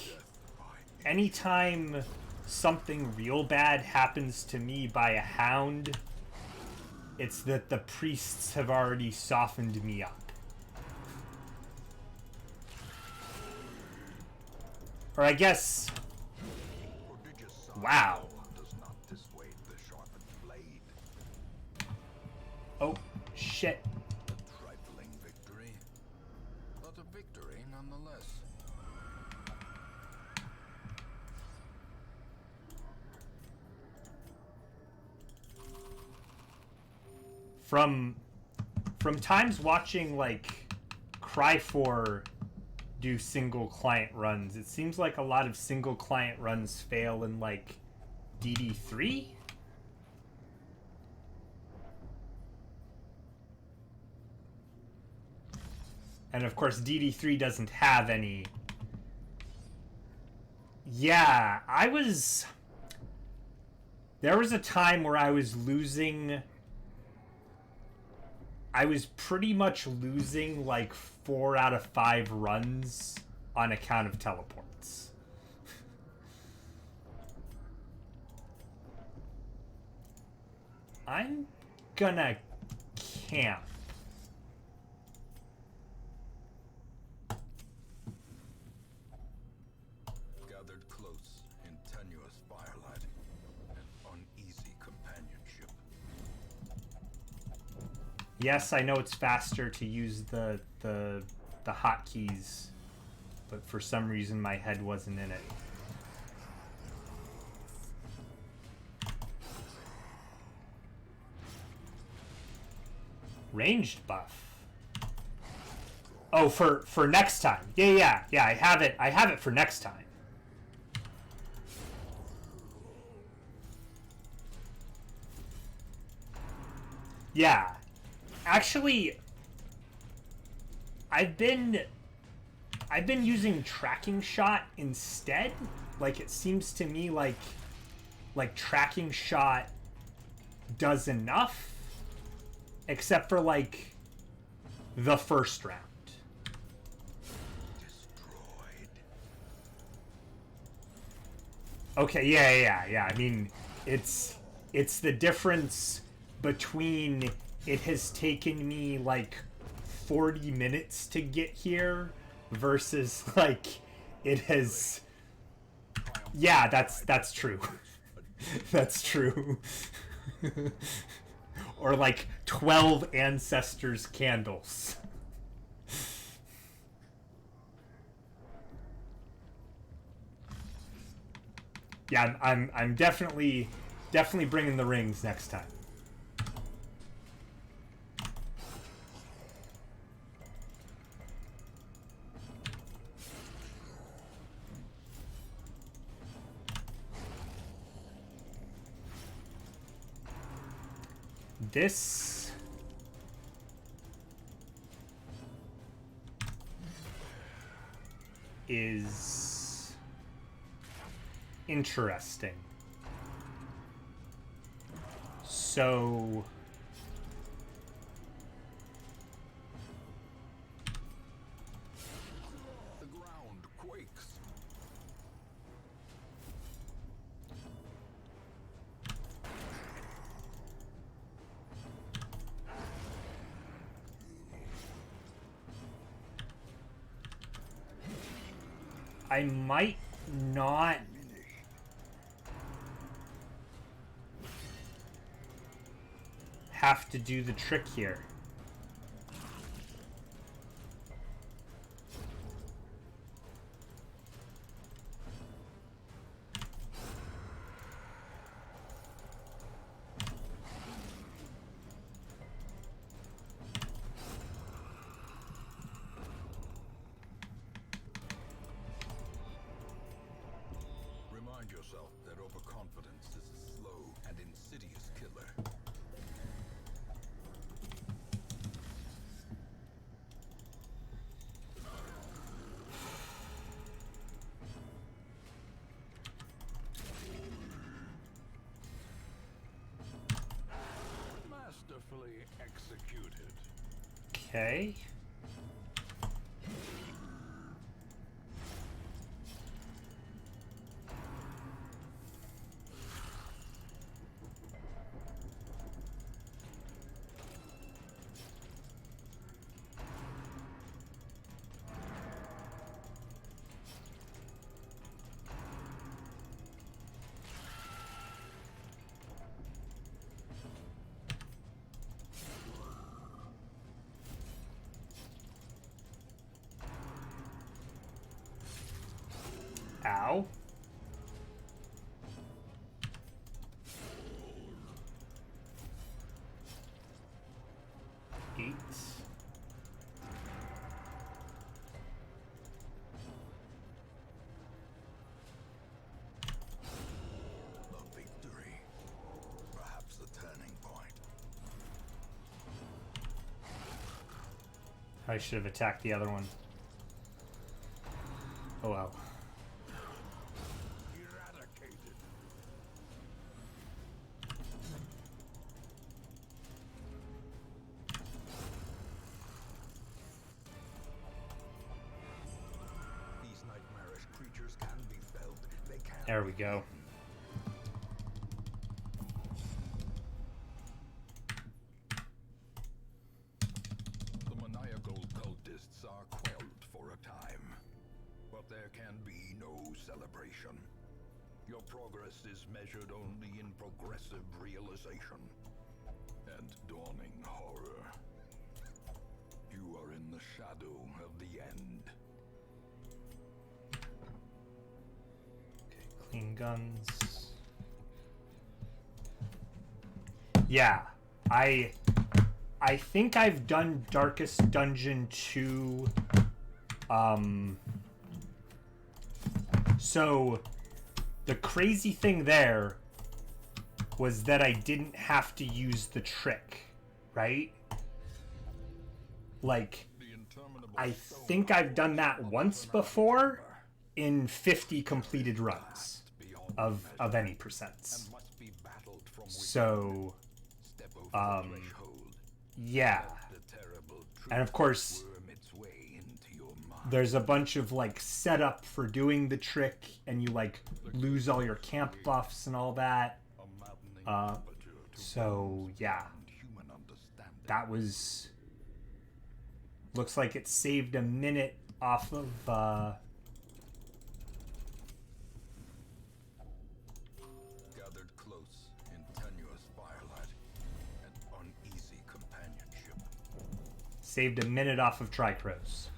anytime something real bad happens to me by a hound, it's that the priests have already softened me up. Or I guess... Wow. Does not dissuade the sharpened blade. Oh, shit. A trifling victory, but a victory nonetheless. From times watching, like, Cry4 do single client runs, it seems like a lot of single client runs fail in, like, DD3? And of course DD3 doesn't have any. Yeah, there was a time where I was pretty much losing like 4 out of 5 runs on account of teleports. I'm gonna camp. Gathered close in tenuous firelight and uneasy companionship. Yes, I know it's faster to use the hotkeys, but for some reason my head wasn't in it. Ranged buff. Oh, for next time. Yeah. I have it for next time. Yeah. Actually, I've been using tracking shot instead. Like, it seems to me like tracking shot does enough, except for like the first round. Destroyed. Okay, yeah. I mean, it's the difference between it has taken me like 40 minutes to get here versus like it has. Yeah, that's true. That's true. Or like 12 ancestors candles. Yeah, I'm definitely bringing the rings next time. This is interesting. So I might not have to do the trick here. Remind yourself that overconfidence is a slow and insidious killer. Masterfully executed. Okay. Ow. Eight. A victory. Perhaps the turning point. I should have attacked the other one. Oh well. Eradicated. These nightmarish creatures can be felt. They can. There we go. The maniacal cultists are quelled for a time, but there can be no celebration. Your progress is measured only in progressive realization and dawning horror. You are in the shadow of the end. Okay, clean guns. Yeah, I think I've done Darkest Dungeon 2. So the crazy thing there was that I didn't have to use the trick, right? Like, I think I've done that once before in 50 completed runs of any percents. So, yeah. And of course, there's a bunch of like setup for doing the trick, and you like lose all your camp buffs and all that. So yeah, that was. Looks like it saved a minute off of. Gathered close in tenuous firelight and uneasy companionship. Saved a minute off of Tricros.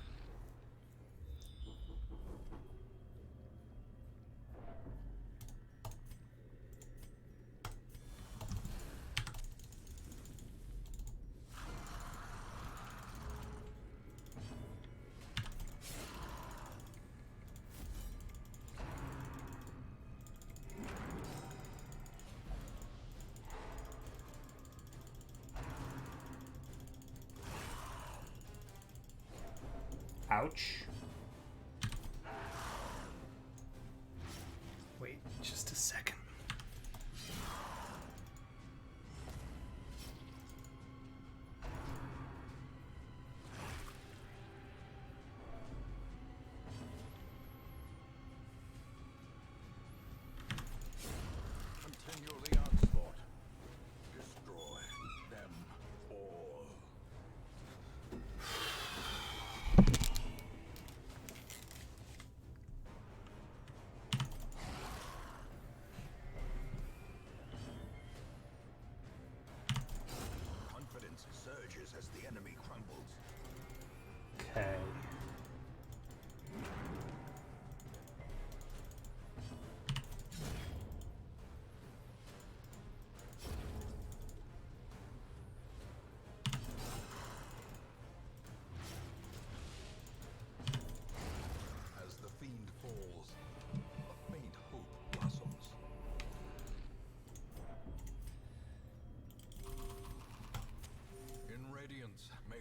Ouch. Wait just a second. Continue the onslaught. Destroy them all.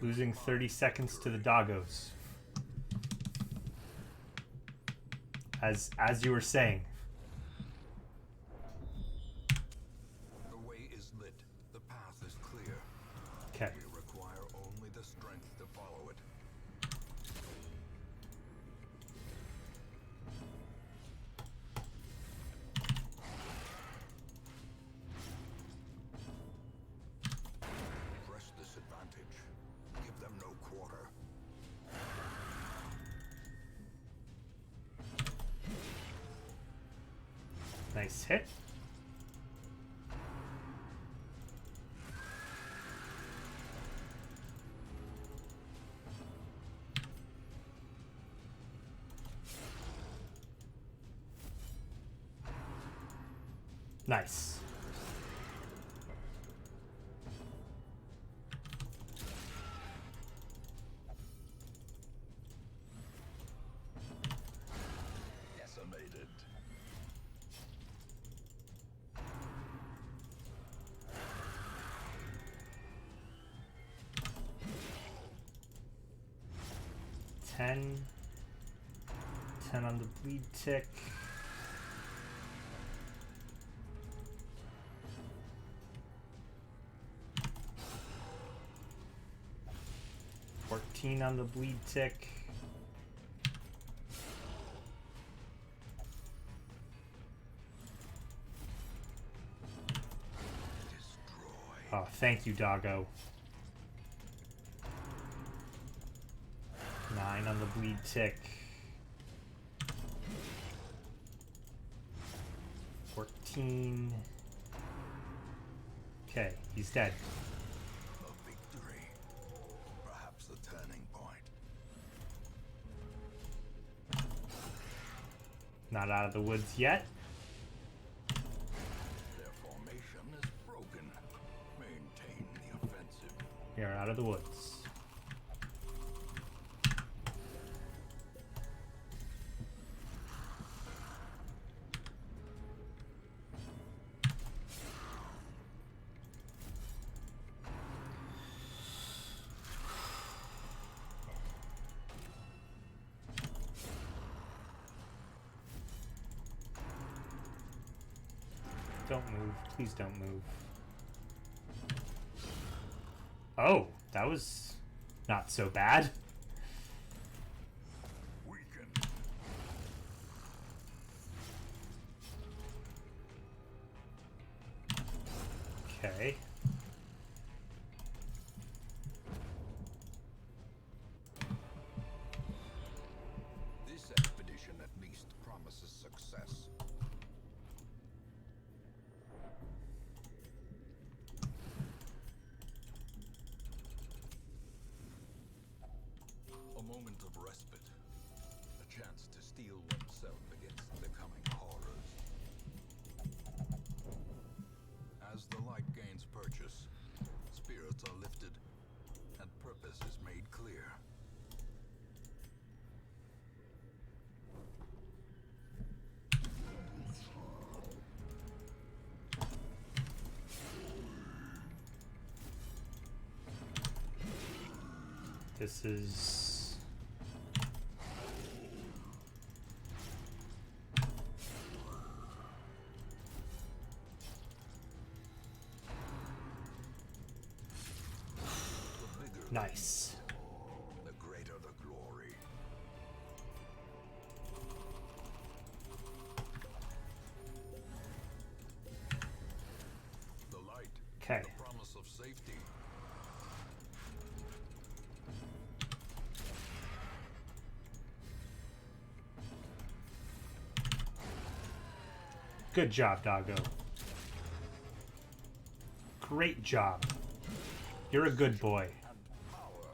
Losing 30 seconds to the doggos. As you were saying. The way is lit. The path is clear. Okay. We require only the strength to follow it. Press this advantage. Give them no quarter. Nice hit. Nice. Decimated. Ten on the bleed tick. On the bleed tick. Destroy. Oh, thank you, doggo. 9 on the bleed tick. 14. Okay, he's dead. A victory. Perhaps the turning point. Not out of the woods yet. Their formation is broken. Maintain the offensive. We are out of the woods. Don't move. Please don't move. Oh, that was not so bad. Weaken. Okay. This expedition at least promises success. A moment of respite. A chance to steel oneself against the coming horrors. As the light gains purchase, spirits are lifted, and purpose is made clear. This is... The bigger nice. the greater the glory. The light. Okay. The promise of safety. Good job, doggo. Great job. You're a good boy. And power.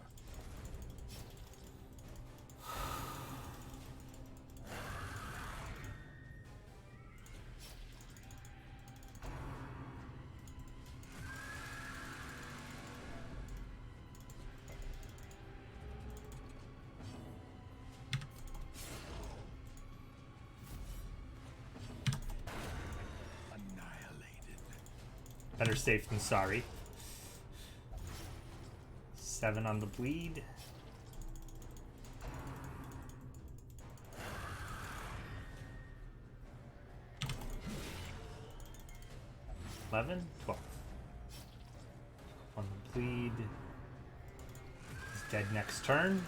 Annihilated. Better safe than sorry. 7 on the bleed. 11, 12. On the bleed. He's dead next turn.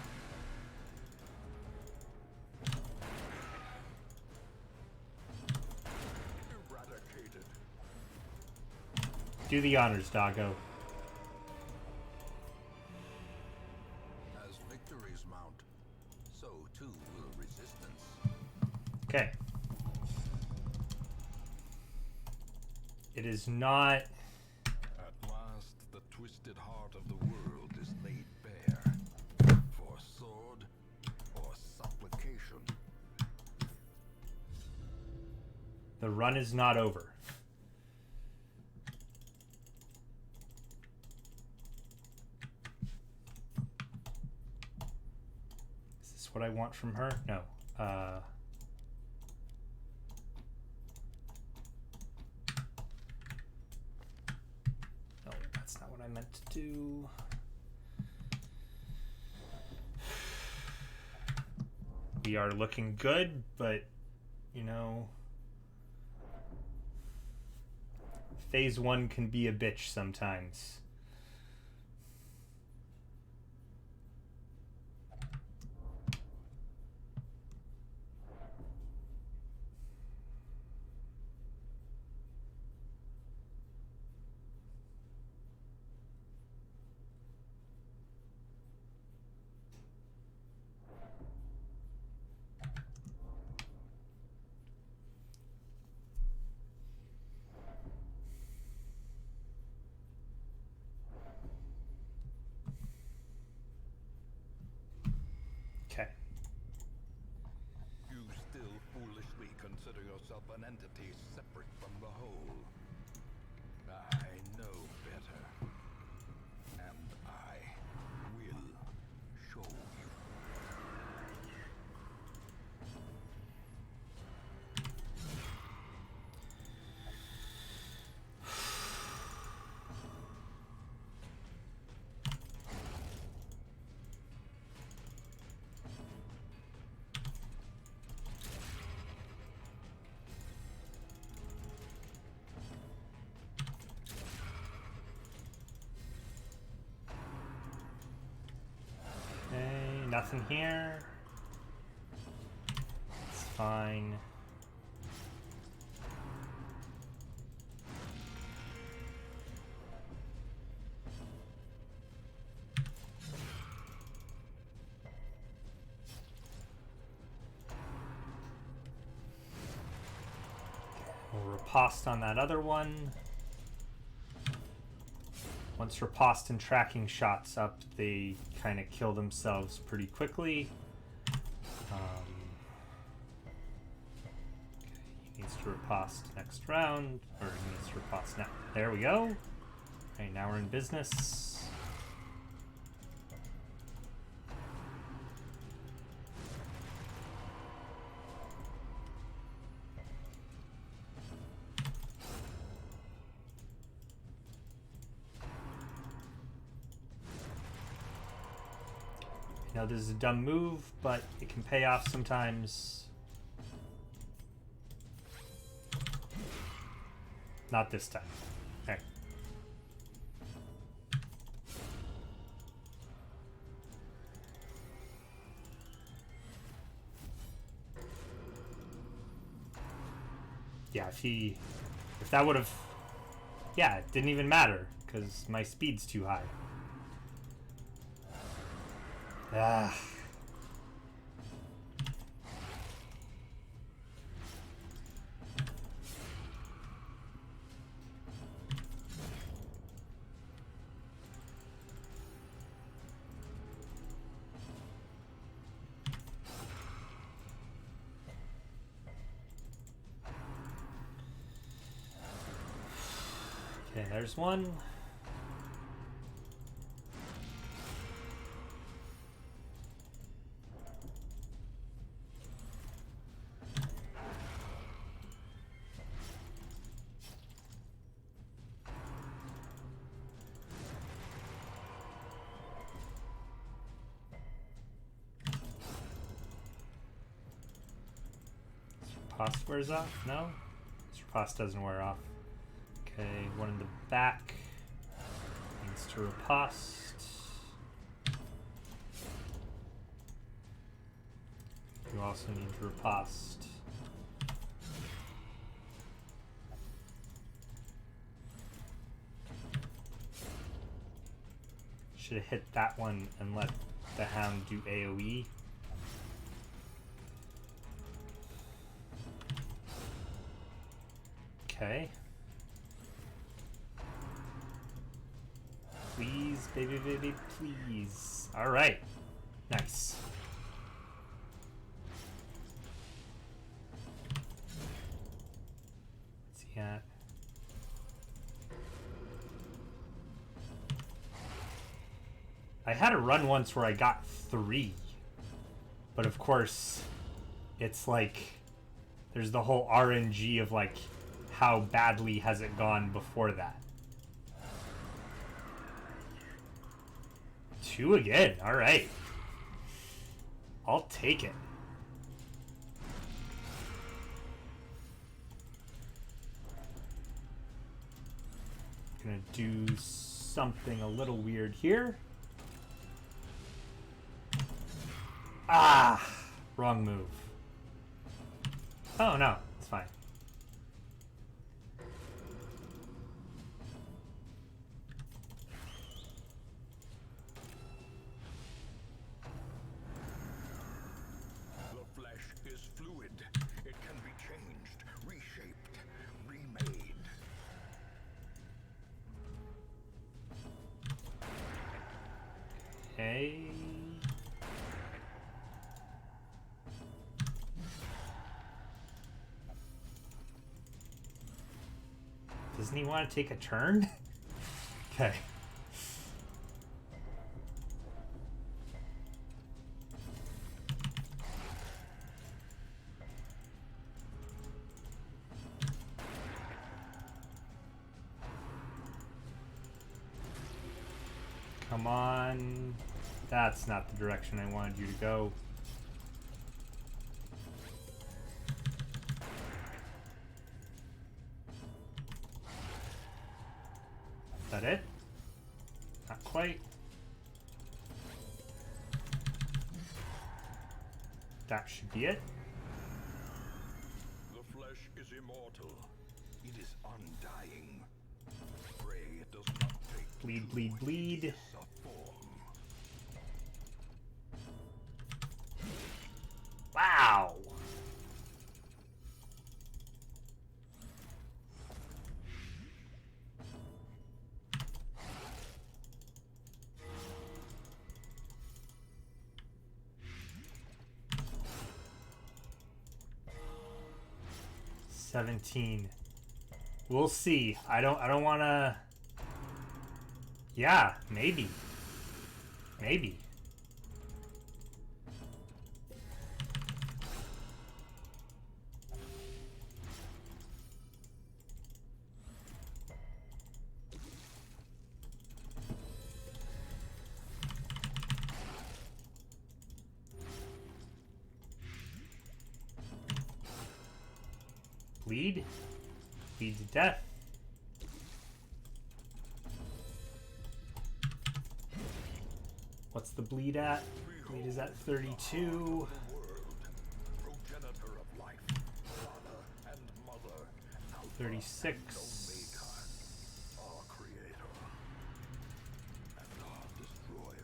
Eradicated. Do the honors, doggo. As victories mount, so too will resistance. Okay. It is not... At last, the twisted heart of the world is laid bare for sword or supplication. The run is not over. Is this what I want from her? No. No, that's not what I meant to do. We are looking good, but, you know... Phase 1 can be a bitch sometimes. Okay. You still foolishly consider yourself an entity separate from the whole. I know better. And I will show you. Okay, nothing here. It's fine. We'll riposte on that other one. Once riposte and tracking shots up, they kind of kill themselves pretty quickly. Okay, he needs to riposte next round, or he needs to riposte now. There we go. Okay, now we're in business. I know this is a dumb move, but it can pay off sometimes. Not this time. Okay. Yeah, if that would have, yeah, it didn't even matter because my speed's too high. Ah. Okay, there's one. Riposte wears off? No? This riposte doesn't wear off. Okay, one in the back needs to riposte. You also need to riposte. Should have hit that one and let the hound do AoE. Okay. Please, baby, baby, please. Alright. Nice. What's he at? I had a run once where I got 3. But of course, it's like, there's the whole RNG of like, how badly has it gone before that? 2 again, alright. I'll take it. Gonna do something a little weird here. Ah! Wrong move. Oh no, it's fine. The flesh is fluid. It can be changed, reshaped, remade. Okay. Doesn't he want to take a turn? Okay. Come on. That's not the direction I wanted you to go. Is that it? Not quite. That should be it. The flesh is immortal. It is undying. Pray it does not take Bleed, bleed, bleed. a form. Wow! $17. We'll see. I don't wanna. Yeah, maybe. Maybe. Bleed. Bleed to death. What's the bleed at? Bleed is at 32. Progenitor of life, father and mother, 36. our creator and our destroyer.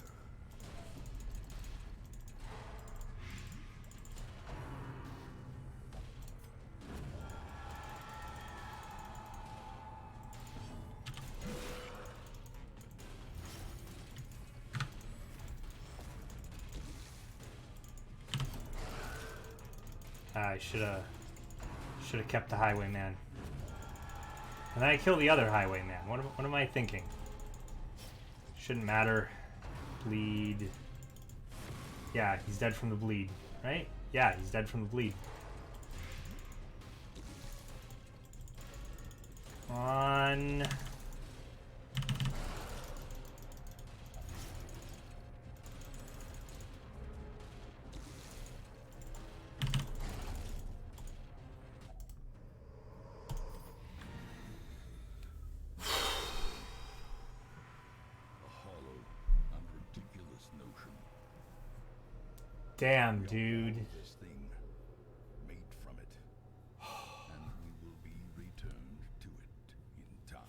I should have kept the highwayman. And then I kill the other highwayman. What am I thinking? Shouldn't matter. Bleed. Yeah, he's dead from the bleed, right? Yeah, he's dead from the bleed. On. Damn, dude. This thing, made from it, and we will be returned to it in time.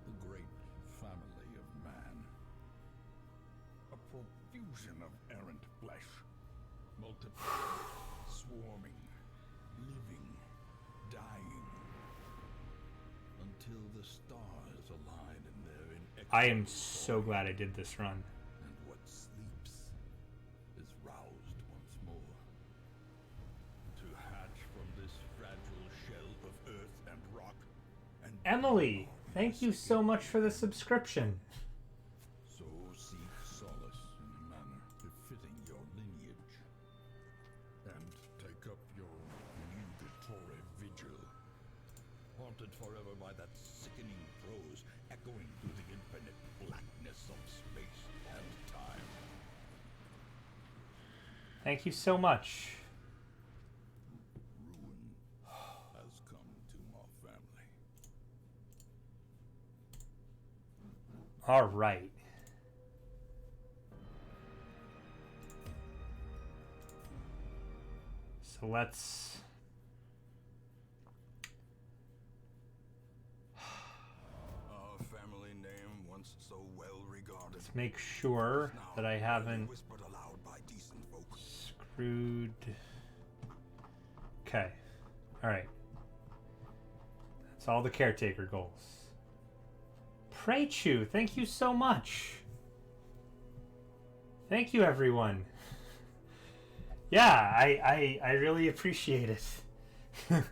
The great family of man, a profusion of errant flesh, multiplying, swarming, living, dying, until the stars align in their inexorable I am so glad I did this run. and what sleeps is roused once more. To hatch from this fragile shell of earth and rock and Emily, thank you so much for the subscription. so seek solace in a manner befitting your lineage, and take up your nugatory vigil, haunted forever by that sickening prose echoing through the infinite blackness of space and time. Thank you so much. Ruin has come to our family. All right. So let's... Our family name, once so well regarded, Let's make sure now that I only haven't whispered aloud by decent folk. screwed... Okay. Alright. That's all the caretaker goals. Prechu, thank you so much. Thank you, everyone. Yeah, I really appreciate it.